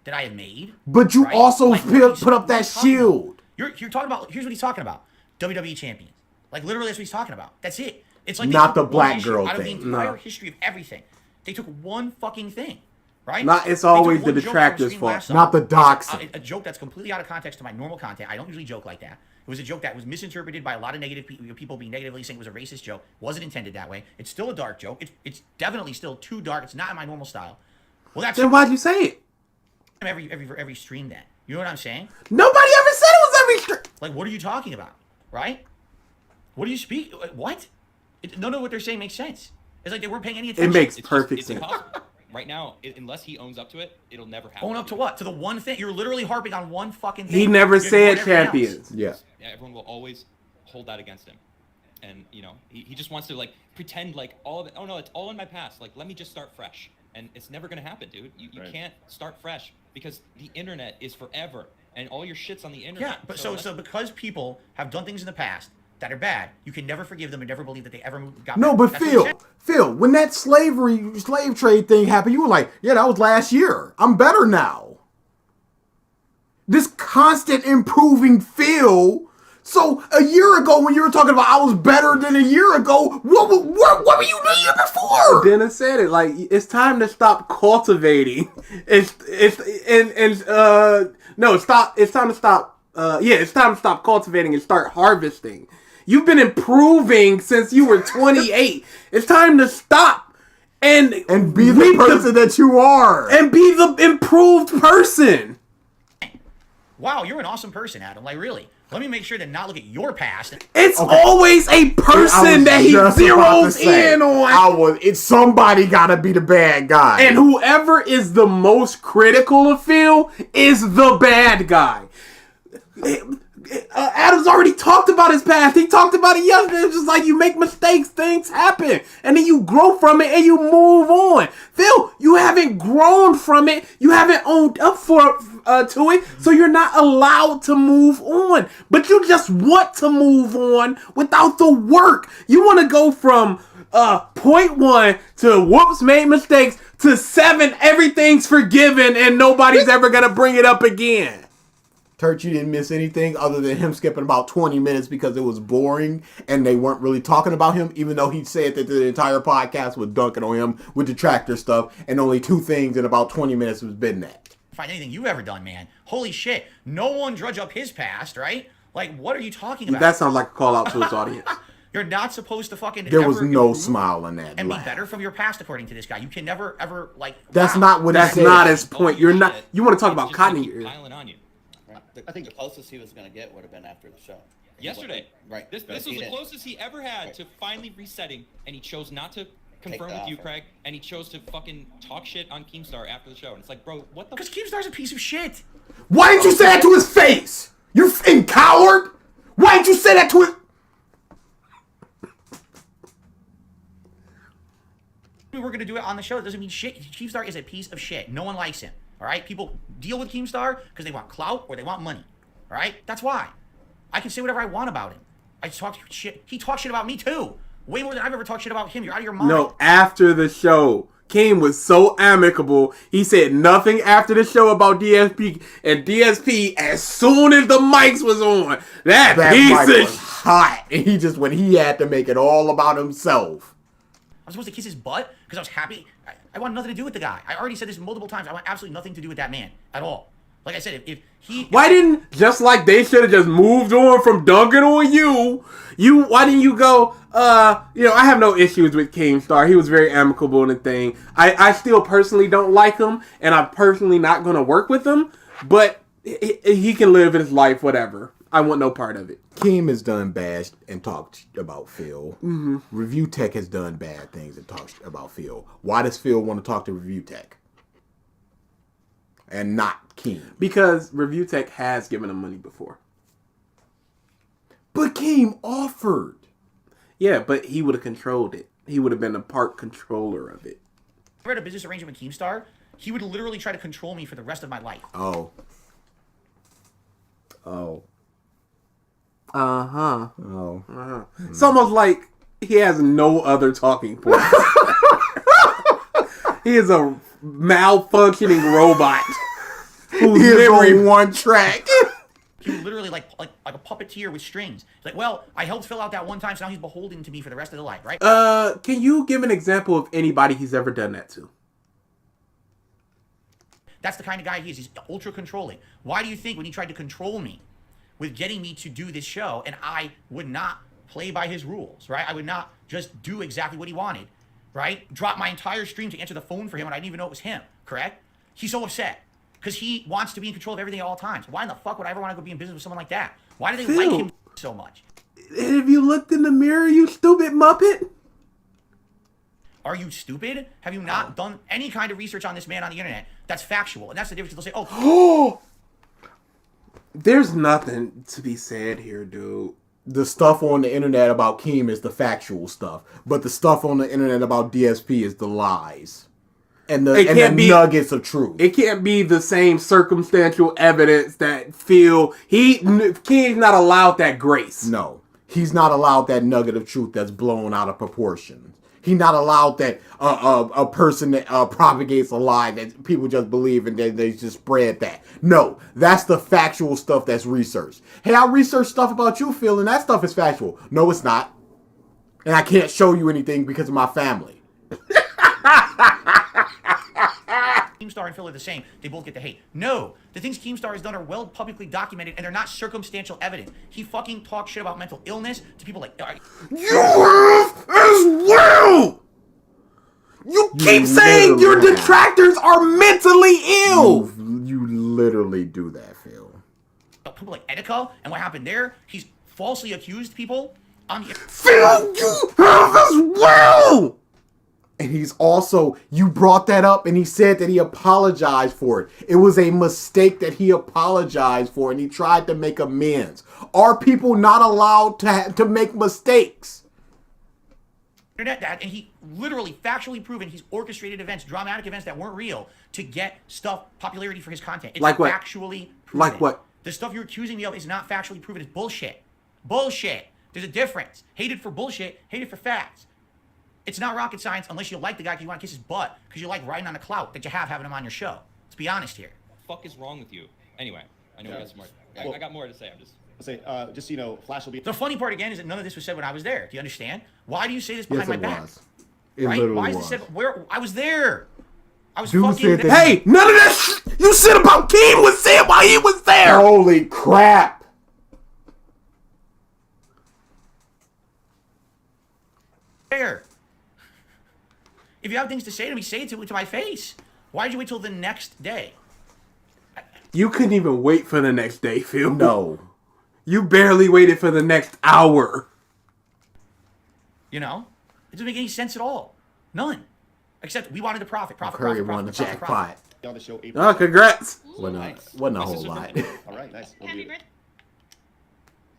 that I have made? But you also put up that shield. You're talking about, here's what he's talking about. WWE champions. Like, literally that's what he's talking about. That's it. It's like Not they the took black one issue girl out of thing. the entire No. history of everything. They took one fucking thing. Right? It's They took always one the joke detractors' from Scream fault. last Not the summer. doxing. A joke that's completely out of context to my normal content. I don't usually joke like that. It was a joke that was misinterpreted by a lot of negative people being negatively saying it was a racist joke. Wasn't intended that way. It's still a dark joke. It's definitely still too dark. It's not in my normal style. Well, that's Then why'd you say it? every stream then. You know what I'm saying? Nobody ever said it was every stream. Like, what are you talking about? Right? What do you speak? What? None of what they're saying makes sense. It's like they weren't paying any attention. It makes It's perfect it's sense. impossible. Right now, unless he owns up to it, it'll never happen. Own up to what? To the one thing? You're literally harping on one fucking thing. He never You're said ignoring everything else. champions. Yeah. Yeah, everyone will always hold that against him. And, you know, he just wants to, like, pretend like all of it, oh, no, it's all in my past. Like, let me just start fresh. And it's never going to happen, dude. You Right. can't start fresh because the internet is forever. And all your shit's on the internet. Yeah, but so because people have done things in the past that are bad, you can never forgive them and never believe that they ever got No, back. but That's what I'm saying. Phil, when that slave trade thing happened, you were like, yeah, that was last year. I'm better now. This constant improving Phil. So a year ago when you were talking about I was better than a year ago, what were you the year before? Dennis said it. Like, it's time to stop cultivating. It's time to stop cultivating and start harvesting. You've been improving since you were 28. It's time to stop and be the person that you are. And be the improved person. Wow, you're an awesome person, Adam. Like, really. Let me make sure to not look at your past. It's always a person that he zeroes in on. It's somebody gotta be the bad guy. And whoever is the most critical of Phil is the bad guy. Adam's already talked about his past. He talked about it yesterday. It's just like you make mistakes, things happen, and then you grow from it and you move on. Phil, you haven't grown from it. You haven't owned up to it, so you're not allowed to move on. But you just want to move on without the work. You want to go from point 1 to whoops, made mistakes to 7, everything's forgiven and nobody's ever gonna bring it up again. Turch, you didn't miss anything other than him skipping about 20 minutes because it was boring and they weren't really talking about him, even though he said that the entire podcast was dunking on him with the tractor stuff and only 2 things in about 20 minutes was been that. Find anything you've ever done, man. Holy shit. No one drudge up his past, right? Like, what are you talking about? That sounds like a call out to his audience. You're not supposed to fucking There was ever no improve smile in that and be laugh. better from your past, according to this guy. You can never, ever, like... That's wow. not what he That's said. not his point. You're not. You want to talk about cotton keep ears. piling on you. Right. I think the closest he was going to get would have been after the show. Yesterday. Right. This was the closest he ever had to finally resetting, and he chose not to confirm with you, offer. Craig, and he chose to fucking talk shit on Keemstar after the show. And it's like, bro, what the... Because Keemstar's a piece of shit. Why didn't you say that to his face? You f***ing coward! Why didn't you say that to his... We're going to do it on the show. It doesn't mean shit. Keemstar is a piece of shit. No one likes him. All right? People deal with Keemstar because they want clout or they want money. All right? That's why. I can say whatever I want about him. I talk shit. He talks shit about me too. Way more than I've ever talked shit about him. You're out of your mind. No, after the show, Keem was so amicable. He said nothing after the show about DSP. And DSP, as soon as the mics was on, that piece mic of was hot. And he just, when he had to make it all about himself. I'm supposed to kiss his butt because I was happy. I want nothing to do with the guy. I already said this multiple times. I want absolutely nothing to do with that man at all. Like I said, if he... Why didn't, just like they should have just moved on from dunking on you, why didn't you go, I have no issues with Keemstar. He was very amicable and thing. I still personally don't like him, and I'm personally not going to work with him, but he can live his life, whatever. I want no part of it. Keem has done bad and talked about Phil. Mm-hmm. Review Tech has done bad things and talked about Phil. Why does Phil want to talk to Review Tech? And not Keem? Because Review Tech has given him money before. But Keem offered. Yeah, but he would have controlled it. He would have been a part controller of it. If I had a business arrangement with Keemstar, he would literally try to control me for the rest of my life. Oh. Uh-huh. Oh. Uh-huh. It's almost like he has no other talking points. He is a malfunctioning robot whose He is memory on one track. He was literally like a puppeteer with strings. He's like, well, I helped fill out that one time, so now he's beholden to me for the rest of the life, right? Can you give an example of anybody he's ever done that to? That's the kind of guy he is. He's ultra controlling. Why do you think when he tried to control me with getting me to do this show, and I would not play by his rules, right? I would not just do exactly what he wanted, right? Drop my entire stream to answer the phone for him, and I didn't even know it was him, correct? He's so upset because he wants to be in control of everything at all times. Why in the fuck would I ever want to go be in business with someone like that? Why do they Phil, like him so much? Have you looked in the mirror, you stupid Muppet? Are you stupid? Have you not done any kind of research on this man on the internet that's factual? And that's the difference. They'll say, oh, there's nothing to be said here, dude. The stuff on the internet about Keem is the factual stuff, but the stuff on the internet about DSP is the lies and the nuggets of truth. It can't be the same circumstantial evidence that Keem's not allowed that grace. No, he's not allowed that nugget of truth that's blown out of proportion. He's not allowed that a person that propagates a lie that people just believe and then they just spread that. No, that's the factual stuff that's researched. Hey, I researched stuff about you, Phil, and that stuff is factual. No, it's not. And I can't show you anything because of my family. Keemstar and Phil are the same. They both get the hate. No, the things Keemstar has done are well publicly documented, and they're not circumstantial evidence. He fucking talks shit about mental illness to people like... You have as well! You keep saying your detractors are mentally ill! You literally do that, Phil. People like Etika, and what happened there, he's falsely accused people on the... Phil, you have as well! And he's also, you brought that up and he said that he apologized for it. It was a mistake that he apologized for and he tried to make amends. Are people not allowed to make mistakes? Internet that, and he literally factually proven he's orchestrated events, dramatic events that weren't real to get popularity for his content. It's like what? Factually proven. Like what? The stuff you're accusing me of is not factually proven. It's bullshit. Bullshit. There's a difference. Hated for bullshit, hated for facts. It's not rocket science unless you like the guy because you want to kiss his butt because you like riding on the clout that you have having him on your show. Let's be honest here. What the fuck is wrong with you? Anyway, I know we got some more. Well, I got more to say. I'm just... Just so you know, Flash will be... The funny part again is that none of this was said when I was there. Do you understand? Why do you say this behind my back? It right? literally Why is was. this said where I was there? I was Dude fucking said there. that Hey, none of that you said about Keem was said while he was there! Holy crap! There. If you have things to say to me, say it to my face. Why did you wait till the next day? You couldn't even wait for the next day, Phil. No. You barely waited for the next hour. You know? It doesn't make any sense at all. None. Except we wanted the profit. Curry won the jackpot. On the show Oh, congrats. Wasn't a whole lot. All right, nice. We'll Happy do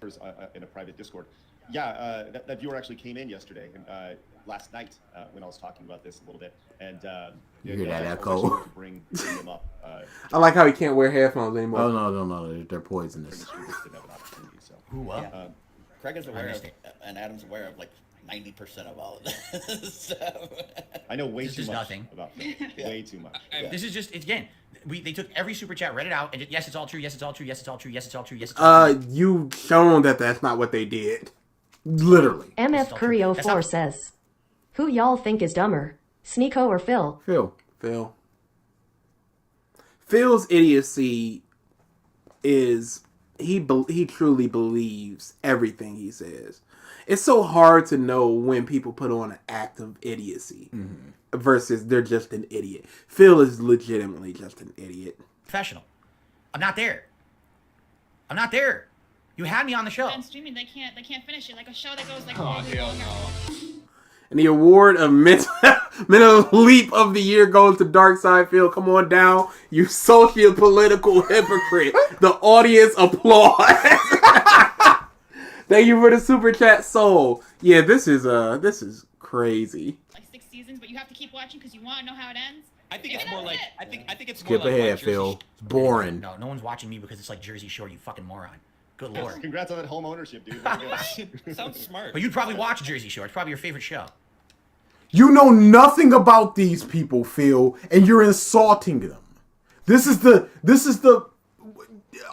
birthday. it in a private Discord. Yeah, that viewer actually came in yesterday, last night, when I was talking about this a little bit, and You hear that I echo? wish I could bring them up. I like how he can't wear headphones anymore. Oh, no. They're poisonous. Who Craig is aware of, and Adam's aware of like 90% of all of this stuff. I know way This too is much nothing. about them. Way too much. This is just, again, they took every super chat, read it out, and just, yes, it's all true, yes, it's all true, yes, it's all true, yes, it's all true, yes, it's all true. You shown that that's not what they did. Literally. MF Curry 04 says, who y'all think is dumber, Sneeko or Phil? Phil. Phil's idiocy is he truly believes everything he says. It's so hard to know when people put on an act of idiocy versus they're just an idiot. Phil is legitimately just an idiot. Professional. I'm not there. I'm not there. You had me on the show. And streaming, they can't finish it like a show that goes like. Oh hell no. And the award of mental leap of the year goes to DarksydePhil. Come on down, you socio-political hypocrite. The audience applauds. Thank you for the super chat, Soul. Yeah, this is crazy. Like 6 seasons, but you have to keep watching because you want to know how it ends. I think it's more like I think it's Skip more like ahead, Phil. It's boring. No, no one's watching me because it's like Jersey Shore, you fucking moron. Good lord. Congrats on that home ownership, dude. Sounds smart. But you'd probably watch Jersey Shore. It's probably your favorite show. You know nothing about these people, Phil, and you're insulting them. This is the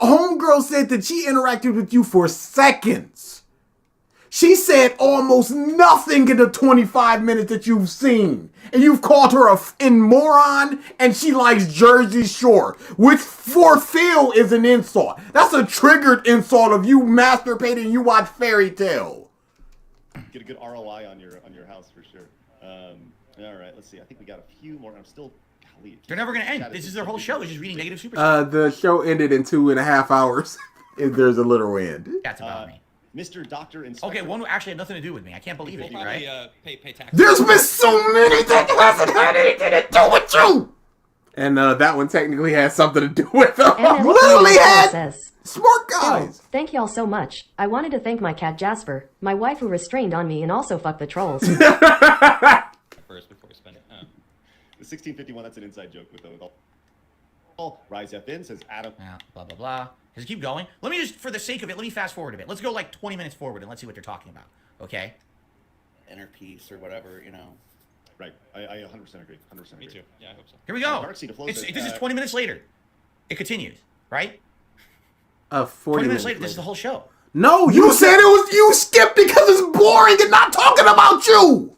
homegirl said that she interacted with you for seconds. She said almost nothing in the 25 minutes that you've seen. And you've called her a moron, and she likes Jersey Shore, which for Phil is an insult. That's a triggered insult of you masturbating and you watch Fairy Tale. Get a good ROI on your house for sure. All right, let's see. I think we got a few more. I'm still. Golly, They're never going to end. This is their whole show. Is just reading negative super. The show ended in 2.5 hours. If there's a literal end. That's about me. Mr. Doctor Inspector. Okay, one actually had nothing to do with me. I can't believe it, We'll right? probably, pay taxes. There's been so many that hasn't had anything to do with you. And that one technically has something to do with them. Literally had says, smart guys. "Phil, thank y'all so much. I wanted to thank my cat Jasper, my wife who restrained on me, and also fuck the trolls." First before we spend it. The 1651. That's an inside joke with all. Rise FN says Adam. Yeah, blah blah blah. Does it keep going? Let me just, for the sake of it, let me fast forward a bit. Let's go like 20 minutes forward and let's see what they're talking about. Okay. Inner peace or whatever, you know. Right. I 100% agree. 100% agree. Me too. Yeah, I hope so. Here we go. DarksydePhil This says, is 20 minutes later. It continues, right? 40 20 minutes later. This is the whole show. No, you said it was you skipped because it's boring and not talking about you.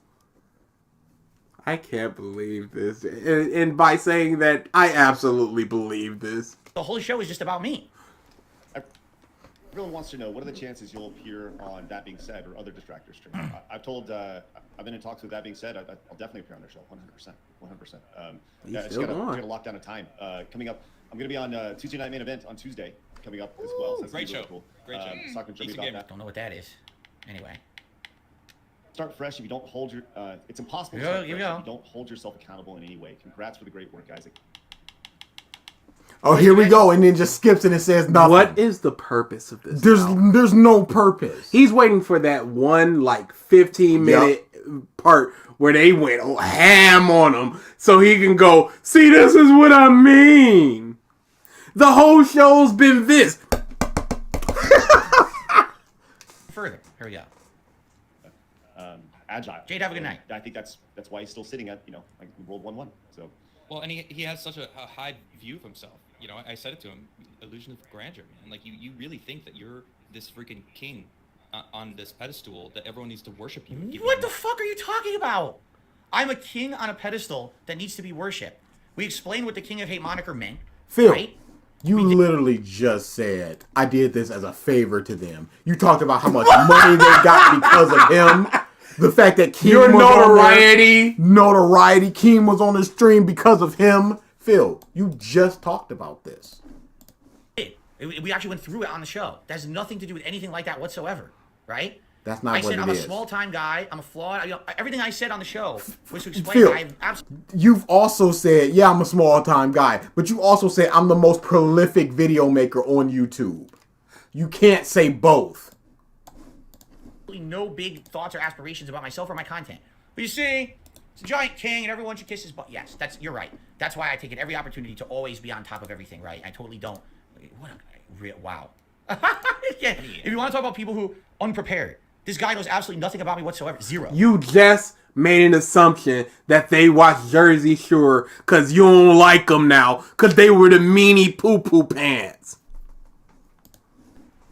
I can't believe this. And by saying that, I absolutely believe this. The whole show is just about me. Everyone wants to know, what are the chances you'll appear on That Being Said or other distractor streams? I've been in talks with That Being Said. I'll definitely appear on their show, 100%. 100%. Yeah, it's got to lock down a time. Coming up, I'm going to be on Tuesday Night Main Event on Tuesday, coming up as well. So that's Great really show. Cool. Great show. Talking to Jimmy about that. Don't know what that is. Anyway. Start fresh if you don't hold your... it's impossible to Here start we fresh go. if you don't hold yourself accountable in any way. Congrats for the great work, guys. Oh, here we go, and then just skips and it says nothing. What is the purpose of this? There's no purpose. He's waiting for that one 15-minute part where they went ham on him, so he can go, see, this is what I mean. The whole show's been this. Further, here we go. Agile. Jade, have a good night. I think that's why he's still sitting at like World 1-1. So. Well, and he has such a high view of himself. You know, I said it to him, illusion of grandeur, man. Like you really think that you're this freaking king on this pedestal that everyone needs to worship you. What the fuck are you talking about? I'm a king on a pedestal that needs to be worshipped. We explained what the King of Hate moniker meant. Phil, right? you literally just said, I did this as a favor to them. You talked about how much money they got because of him. The fact that Keem Your was notoriety. Notoriety. Keem was on the stream because of him. Phil, you just talked about this. We actually went through it on the show. That has nothing to do with anything like that whatsoever, right? That's not I what said it I'm is. a small-time guy. I'm a flawed. everything I said on the show was to explain Phil, that I absolutely... You've also said, yeah, I'm a small-time guy. But you also said I'm the most prolific video maker on YouTube. You can't say both. No big thoughts or aspirations about myself or my content. But you see, it's a giant king and everyone should kiss his butt. Yes, you're right. That's why I take it every opportunity to always be on top of everything, right? I totally don't. Wow. Yeah. If you want to talk about people who unprepared, this guy knows absolutely nothing about me whatsoever. Zero. You just made an assumption that they watch Jersey Shore because you don't like them now because they were the meanie poo-poo pants.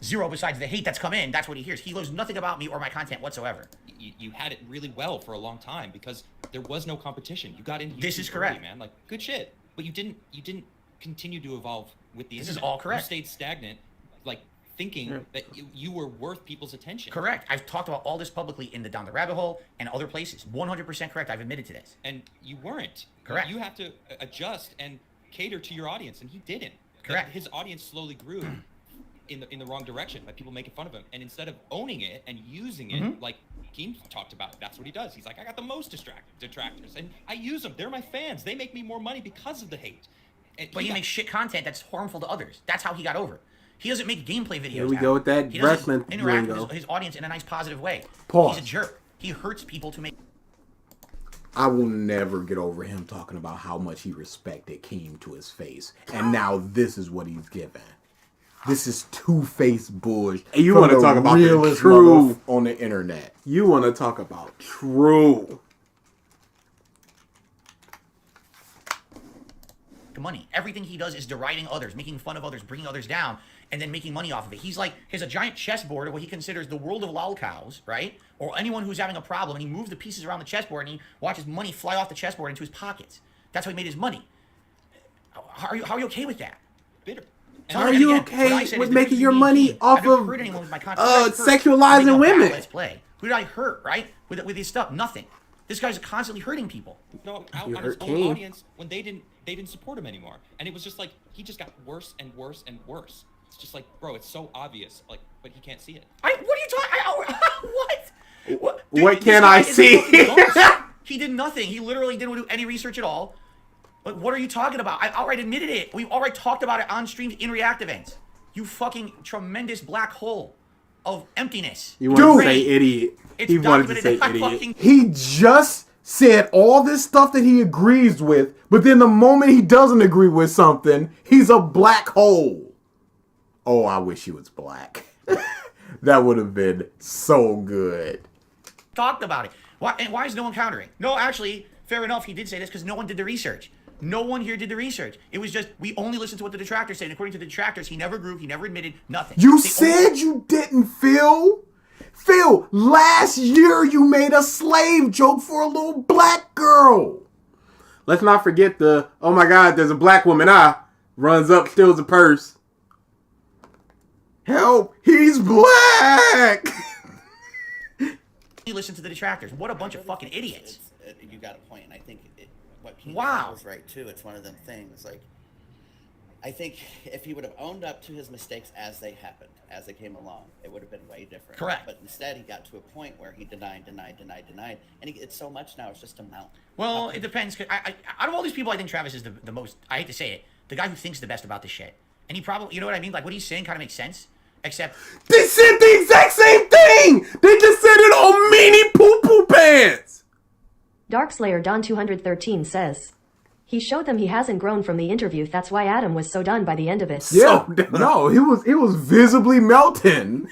Zero besides the hate that's come in. That's what he hears. He knows nothing about me or my content whatsoever. You had it really well for a long time because there was no competition. You got into This YouTube is correct, early, man. Like good shit. But you didn't continued to evolve with the This internet. is all correct. You stayed stagnant, like thinking that you were worth people's attention. Correct. I've talked about all this publicly in the Down the Rabbit Hole and other places. 100% correct. I've admitted to this. And you weren't. Correct. You have to adjust and cater to your audience, and he didn't. Correct. His audience slowly grew in the wrong direction by people making fun of him, and instead of owning it and using it, like Keem talked about, that's what he does. He's like, I got the most detractors, and I use them. They're my fans. They make me more money because of the hate. And But he makes shit content that's harmful to others. That's how he got over. He doesn't make gameplay videos. Here we now. go with that He doesn't wrestling interact lingo. with his audience in a nice, positive way. Pause. He's a jerk. He hurts people to make. I will never get over him talking about how much he respected Keem to his face. And now this is what he's given. This is two-faced bullshit. And you from want to the talk about the realest true mother on the internet. You want to talk about true. Money. Everything he does is deriding others, making fun of others, bringing others down, and then making money off of it. He's like, he has a giant chessboard of what he considers the world of lolcows, right? Or anyone who's having a problem, and he moves the pieces around the chessboard, and he watches money fly off the chessboard into his pockets. That's how he made his money. How are you okay with that? Bitter. Are you okay with making your money off of sexualizing women? Let's play. Who did I hurt, right? With his stuff? Nothing. This guy's constantly hurting people. No, out on his own audience when they didn't support him anymore, and it was just like he just got worse and worse and worse. It's just like, bro, it's so obvious, like, but he can't see it. What are you talking? What? What can I see? He did nothing. He literally didn't do any research at all. Like, what are you talking about? I outright admitted it. We outright talked about it on streams in React events. You fucking tremendous black hole of emptiness. You want to say idiot. He wanted to say idiot. He just said all this stuff that he agrees with, but then the moment he doesn't agree with something, he's a black hole. Oh, I wish he was black. That would have been so good. Talked about it. Why is no one countering? No, actually, fair enough, he did say this because no one did the research. No one here did the research. It was just, we only listened to what the detractors said. And according to the detractors, he never grew, he never admitted nothing. You said you didn't, Phil. Phil, last year you made a slave joke for a little black girl. Let's not forget the, oh my God, there's a black woman. Runs up, steals a purse. Help, he's black. You listen to the detractors. What a bunch of fucking idiots. You got a point, and I think what King Wow. was right too. It's one of them things. Like, I think if he would have owned up to his mistakes as they happened, as they came along, it would have been way different. Correct. But instead, he got to a point where he denied, and it's so much now. It's just a mountain. Well, it depends. Out of all these people, I think Travis is the most, I hate to say it, the guy who thinks the best about this shit. And he probably, you know what I mean? Like, what he's saying kind of makes sense. Except they said the exact same thing. They just said it on mini poo-poo pants. Darkslayer Don 213 says, he showed them he hasn't grown from the interview. That's why Adam was so done by the end of it. Yeah, no, it was visibly melting.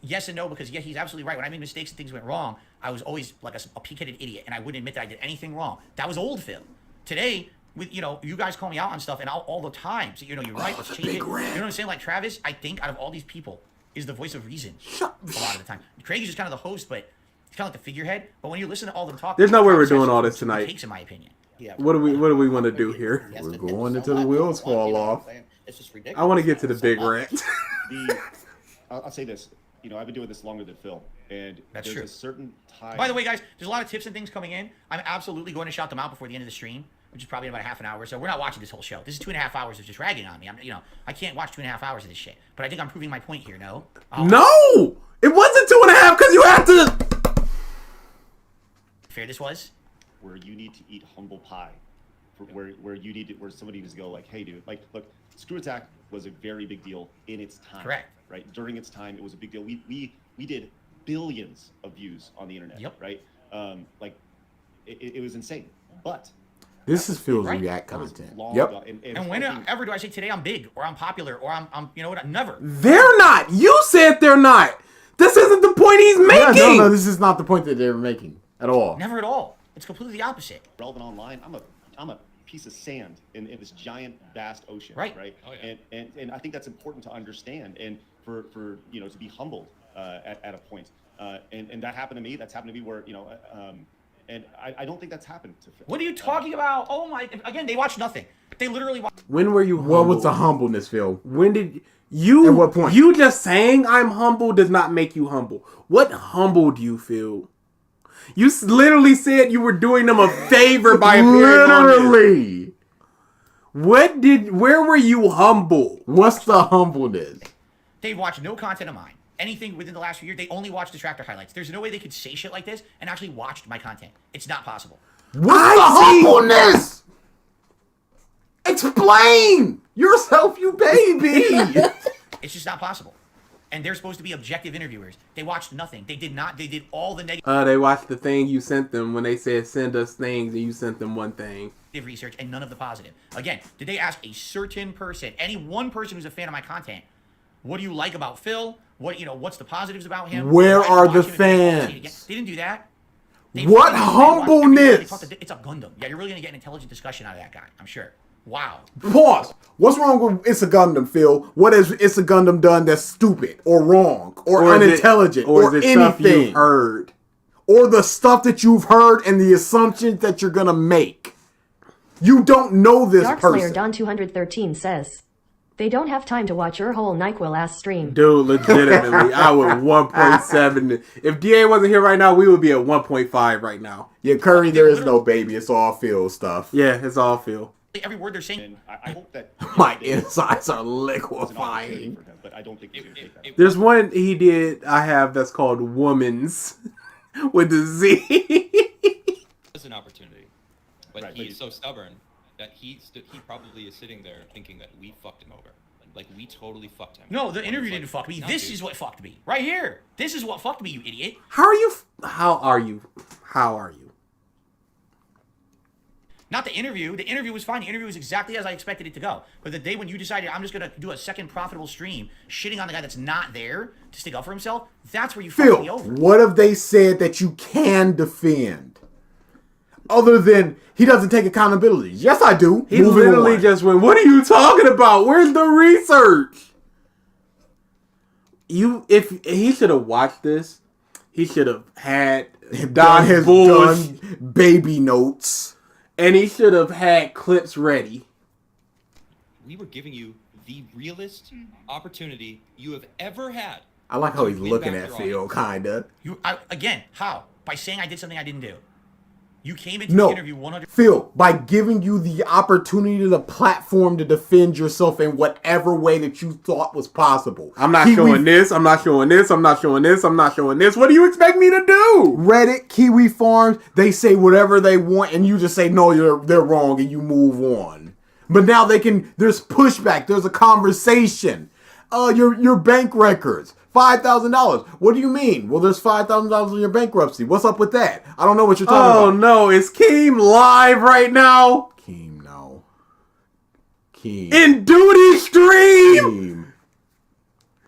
yes and no, because yeah, he's absolutely right. When I made mistakes and things went wrong, I was always like a peak-headed idiot, and I wouldn't admit that I did anything wrong. That was old Phil. Today, with you guys call me out on stuff, and all the time. So you're right. Let's change it. You know what I'm saying? Like Travis, I think out of all these people, is the voice of reason a lot of the time. Craig is just kind of the host, but he's kind of like the figurehead. But when you listen to all them talk, there's no way we're doing all this tonight. Takes, in my opinion. Yeah. What do we want to do here? We're going until the wheels fall off. It's just ridiculous. I want to get to the big rant. I'll say this. I've been doing this longer than Phil, and That's true. A certain time. By the way, guys, there's a lot of tips and things coming in. I'm absolutely going to shout them out before the end of the stream, which is probably about a half an hour. So we're not watching this whole show. This is 2.5 hours of just ragging on me. I can't watch 2.5 hours of this shit. But I think I'm proving my point here. No. No, it wasn't 2.5 because you have to. Fair this was. Where you need to eat humble pie, where somebody needs to go like, hey, dude, like, look, Screw Attack was a very big deal in its time. Correct. Right. During its time, it was a big deal. We did billions of views on the internet. Yep. Right. It was insane. But this is Phil's right. React content. Yep. And whenever do I say today I'm big or I'm popular or I'm you know what? Never. They're not. You said they're not. This isn't the point he's making. Yeah, no, this is not the point that they're making at all. Never at all. It's completely the opposite. Relevant online. I'm a piece of sand in this giant, vast ocean. Right. Right. Oh, yeah. And I think that's important to understand and for to be humbled at a point. And that happened to me. That's happened to me where And I don't think that's happened to Phil. What are you talking about? Oh my! Again, they watch nothing. They literally watch. When were you humble? What was the humbleness, Phil? When did you? At what point? You just saying I'm humble does not make you humble. What humbled you, Phil? You literally said you were doing them a favor by appearing on this. Literally. Where were you humble? What's the humbleness? They watch no content of mine. Anything within the last few years, they only watch distractor highlights. There's no way they could say shit like this and actually watched my content. It's not possible. What's the humbleness? Explain yourself, you baby. It's just not possible. And they're supposed to be objective interviewers. They watched nothing. They did not. They did all the negative. They watched the thing you sent them when they said send us things, and you sent them one thing. Research and none of the positive. Again, did they ask a certain person, any one person who's a fan of my content, what do you like about Phil? What's the positives about him? Where are the They fans? didn't do that. What humbleness? It's a Gundam. Yeah, you're really gonna get an intelligent discussion out of that guy. I'm sure. Wow. Pause. What's wrong with It's a Gundam, Phil? What has It's a Gundam done that's stupid or wrong or unintelligent or is it anything? Stuff you've heard? Or the stuff that you've heard and the assumptions that you're gonna make. You don't know this person. Darkslayer Don213 says, they don't have time to watch your whole NyQuil ass stream. Dude, legitimately, I would 1.7. If DA wasn't here right now, we would be at 1.5 right now. Yeah, Curry, there is no baby. It's all Phil stuff. Yeah, it's all Phil. Every word they're saying. And I hope that my insides are liquefying. For him, but I don't think he's gonna take that. There's one he did I have that's called Woman's with the Z. It's an opportunity, but he's so stubborn that he probably is sitting there thinking that we fucked him over. Like we totally fucked him. No, the interview didn't fuck me. This is what fucked me. Right here. This is what fucked me, you idiot. How are you? How are you? Not the interview. The interview was fine. The interview was exactly as I expected it to go. But the day when you decided I'm just going to do a second profitable stream shitting on the guy that's not there to stick up for himself, that's where you fucked me over. Phil, what have they said that you can defend? Other than he doesn't take accountability. Yes, I do. He literally just went, what are you talking about? Where's the research? If he should have watched this, he should have had done baby notes. And he should have had clips ready. We were giving you the realest opportunity you have ever had. I like how he's looking at Phil, kinda. Again, how? By saying I did something I didn't do. You came into the interview 100. Phil, by giving you the opportunity, the platform to defend yourself in whatever way that you thought was possible. I'm not showing this. I'm not showing this. I'm not showing this. I'm not showing this. What do you expect me to do? Reddit, Kiwi Farms, they say whatever they want, and you just say no, they're wrong, and you move on. But now there's pushback. There's a conversation. Your bank records. $5,000. What do you mean? Well, there's $5,000 in your bankruptcy. What's up with that? I don't know what you're talking about. Oh, no. Is Keem live right now? Keem, no. Keem. In duty stream! Keem.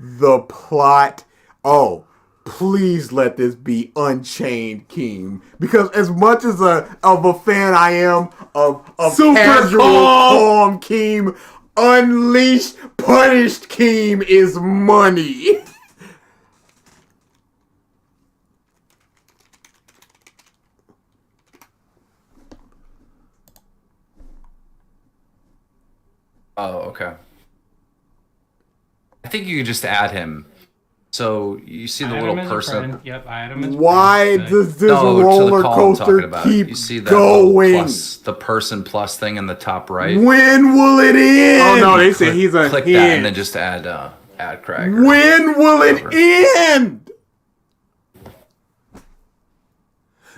The plot. Oh, please let this be Unchained Keem. Because as much as of a fan I am of Super casual, calm Keem, Unleashed, Punished Keem is money. Oh, okay. I think you could just add him. So you see the little person. Yep, I had him as Why does this roller coaster keep you see that going? Plus, the person plus thing in the top right. When will it end? Oh no, they say he's a click that and then just add Craig. When will it end?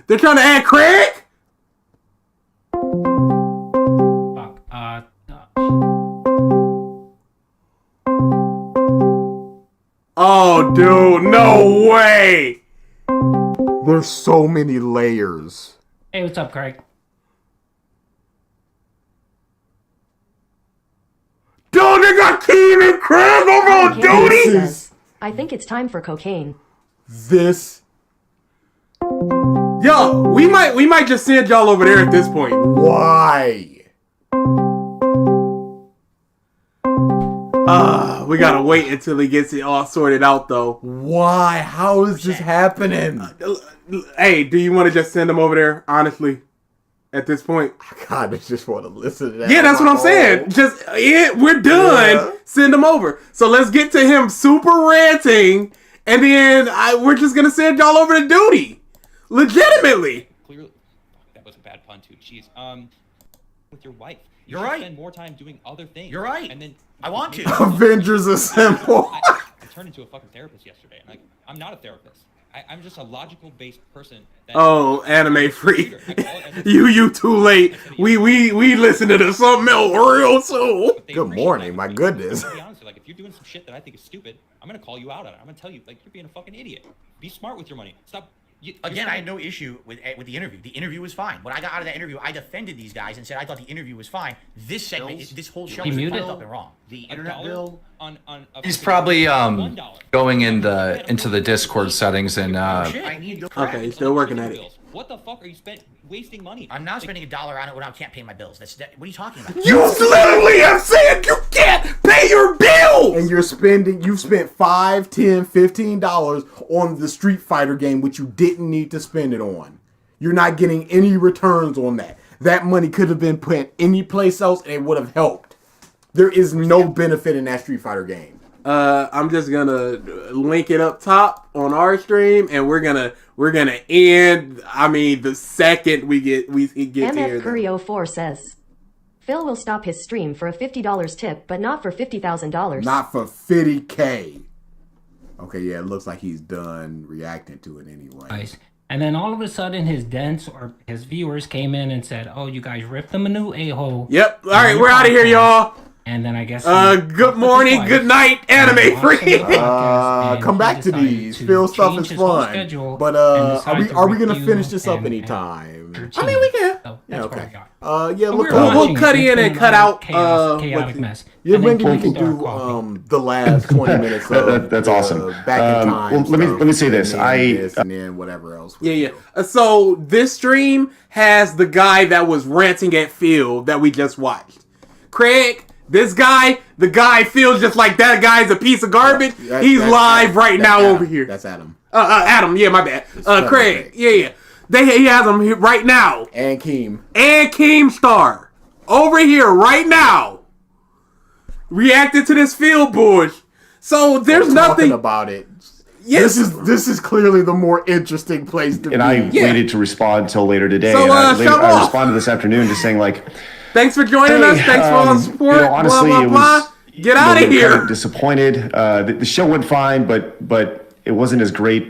They're trying to add Craig? Oh, dude, no way! There's so many layers. Hey, what's up, Craig? Dude, they got Keem and Craig over on duty! I think it's time for cocaine. This. Yo, we might just send y'all over there at this point. Why? We gotta wait until he gets it all sorted out, though. Why? How is this happening? Hey, do you want to just send him over there? Honestly, at this point, God, I just want to listen to that. yeah, that's what I'm saying. Just we're done. Yeah. Send him over. So let's get to him super ranting, and then we're just gonna send y'all over to duty. Legitimately. Clearly, that was a bad pun too. Jeez. With your wife, you You're should right. spend more time doing other things. You're right. And then I want to. Avengers Assemble. I turned into a fucking therapist yesterday. And I'm not a therapist. I'm just a logical-based person. Oh, anime freak. you too late. We listen to something else real soon. Good morning, my goodness. To be honest, like if you're doing some shit that I think is stupid, I'm gonna call you out on it. I'm gonna tell you like you're being a fucking idiot. Be smart with your money. Stop. Again, I had no issue with the interview. The interview was fine. When I got out of that interview, I defended these guys and said I thought the interview was fine. This segment, this whole show is fucked up and wrong. The internet bill on He's probably going into the Discord settings and Okay, he's still working at it. What the fuck are you wasting money? I'm not spending $1 on it when I can't pay my bills. What are you talking about? You literally have said you can't pay your bills! And you've spent $5, $10, $15 on the Street Fighter game, which you didn't need to spend it on. You're not getting any returns on that. That money could have been put any place else and it would have helped. There is no benefit in that Street Fighter game. I'm just gonna link it up top on our stream, and we're gonna end. I mean, the second we get here. MF Curry 04 says, Phil will stop his stream for a $50 tip, but not for $50,000. Not for $50K. Okay, yeah, it looks like he's done reacting to it anyway. Nice. And then all of a sudden, his dents or his viewers came in and said, "Oh, you guys ripped them a new a-hole." Yep. All right, we're out of here, y'all. And then I guess good morning, good night, anime free. Come back to these. Phil stuff is fun. But are we gonna finish this up anytime? I mean, we can. Yeah, okay. We'll cut in and cut out. Chaotic mess. Yeah, maybe we can do the last 20 minutes. That's awesome. Back in time. Well, let me say this. And then whatever else. Yeah. So this stream has the guy that was ranting at Phil that we just watched. Craig. This guy, the guy feels just like that guy's a piece of garbage. He's live right now over here. That's Adam. Adam, yeah, my bad. Craig, yeah. He has him here right now. And Keem. And Keemstar. Over here right now. Reacting to this field bush. So there's nothing about it. Yes. This is clearly the more interesting place to be. And I waited to respond until later today. So, I responded this afternoon just saying like, thanks for joining us. Thanks for all the support. Honestly, blah, blah, blah. Get out of here. Kind of disappointed. The show went fine, but it wasn't as great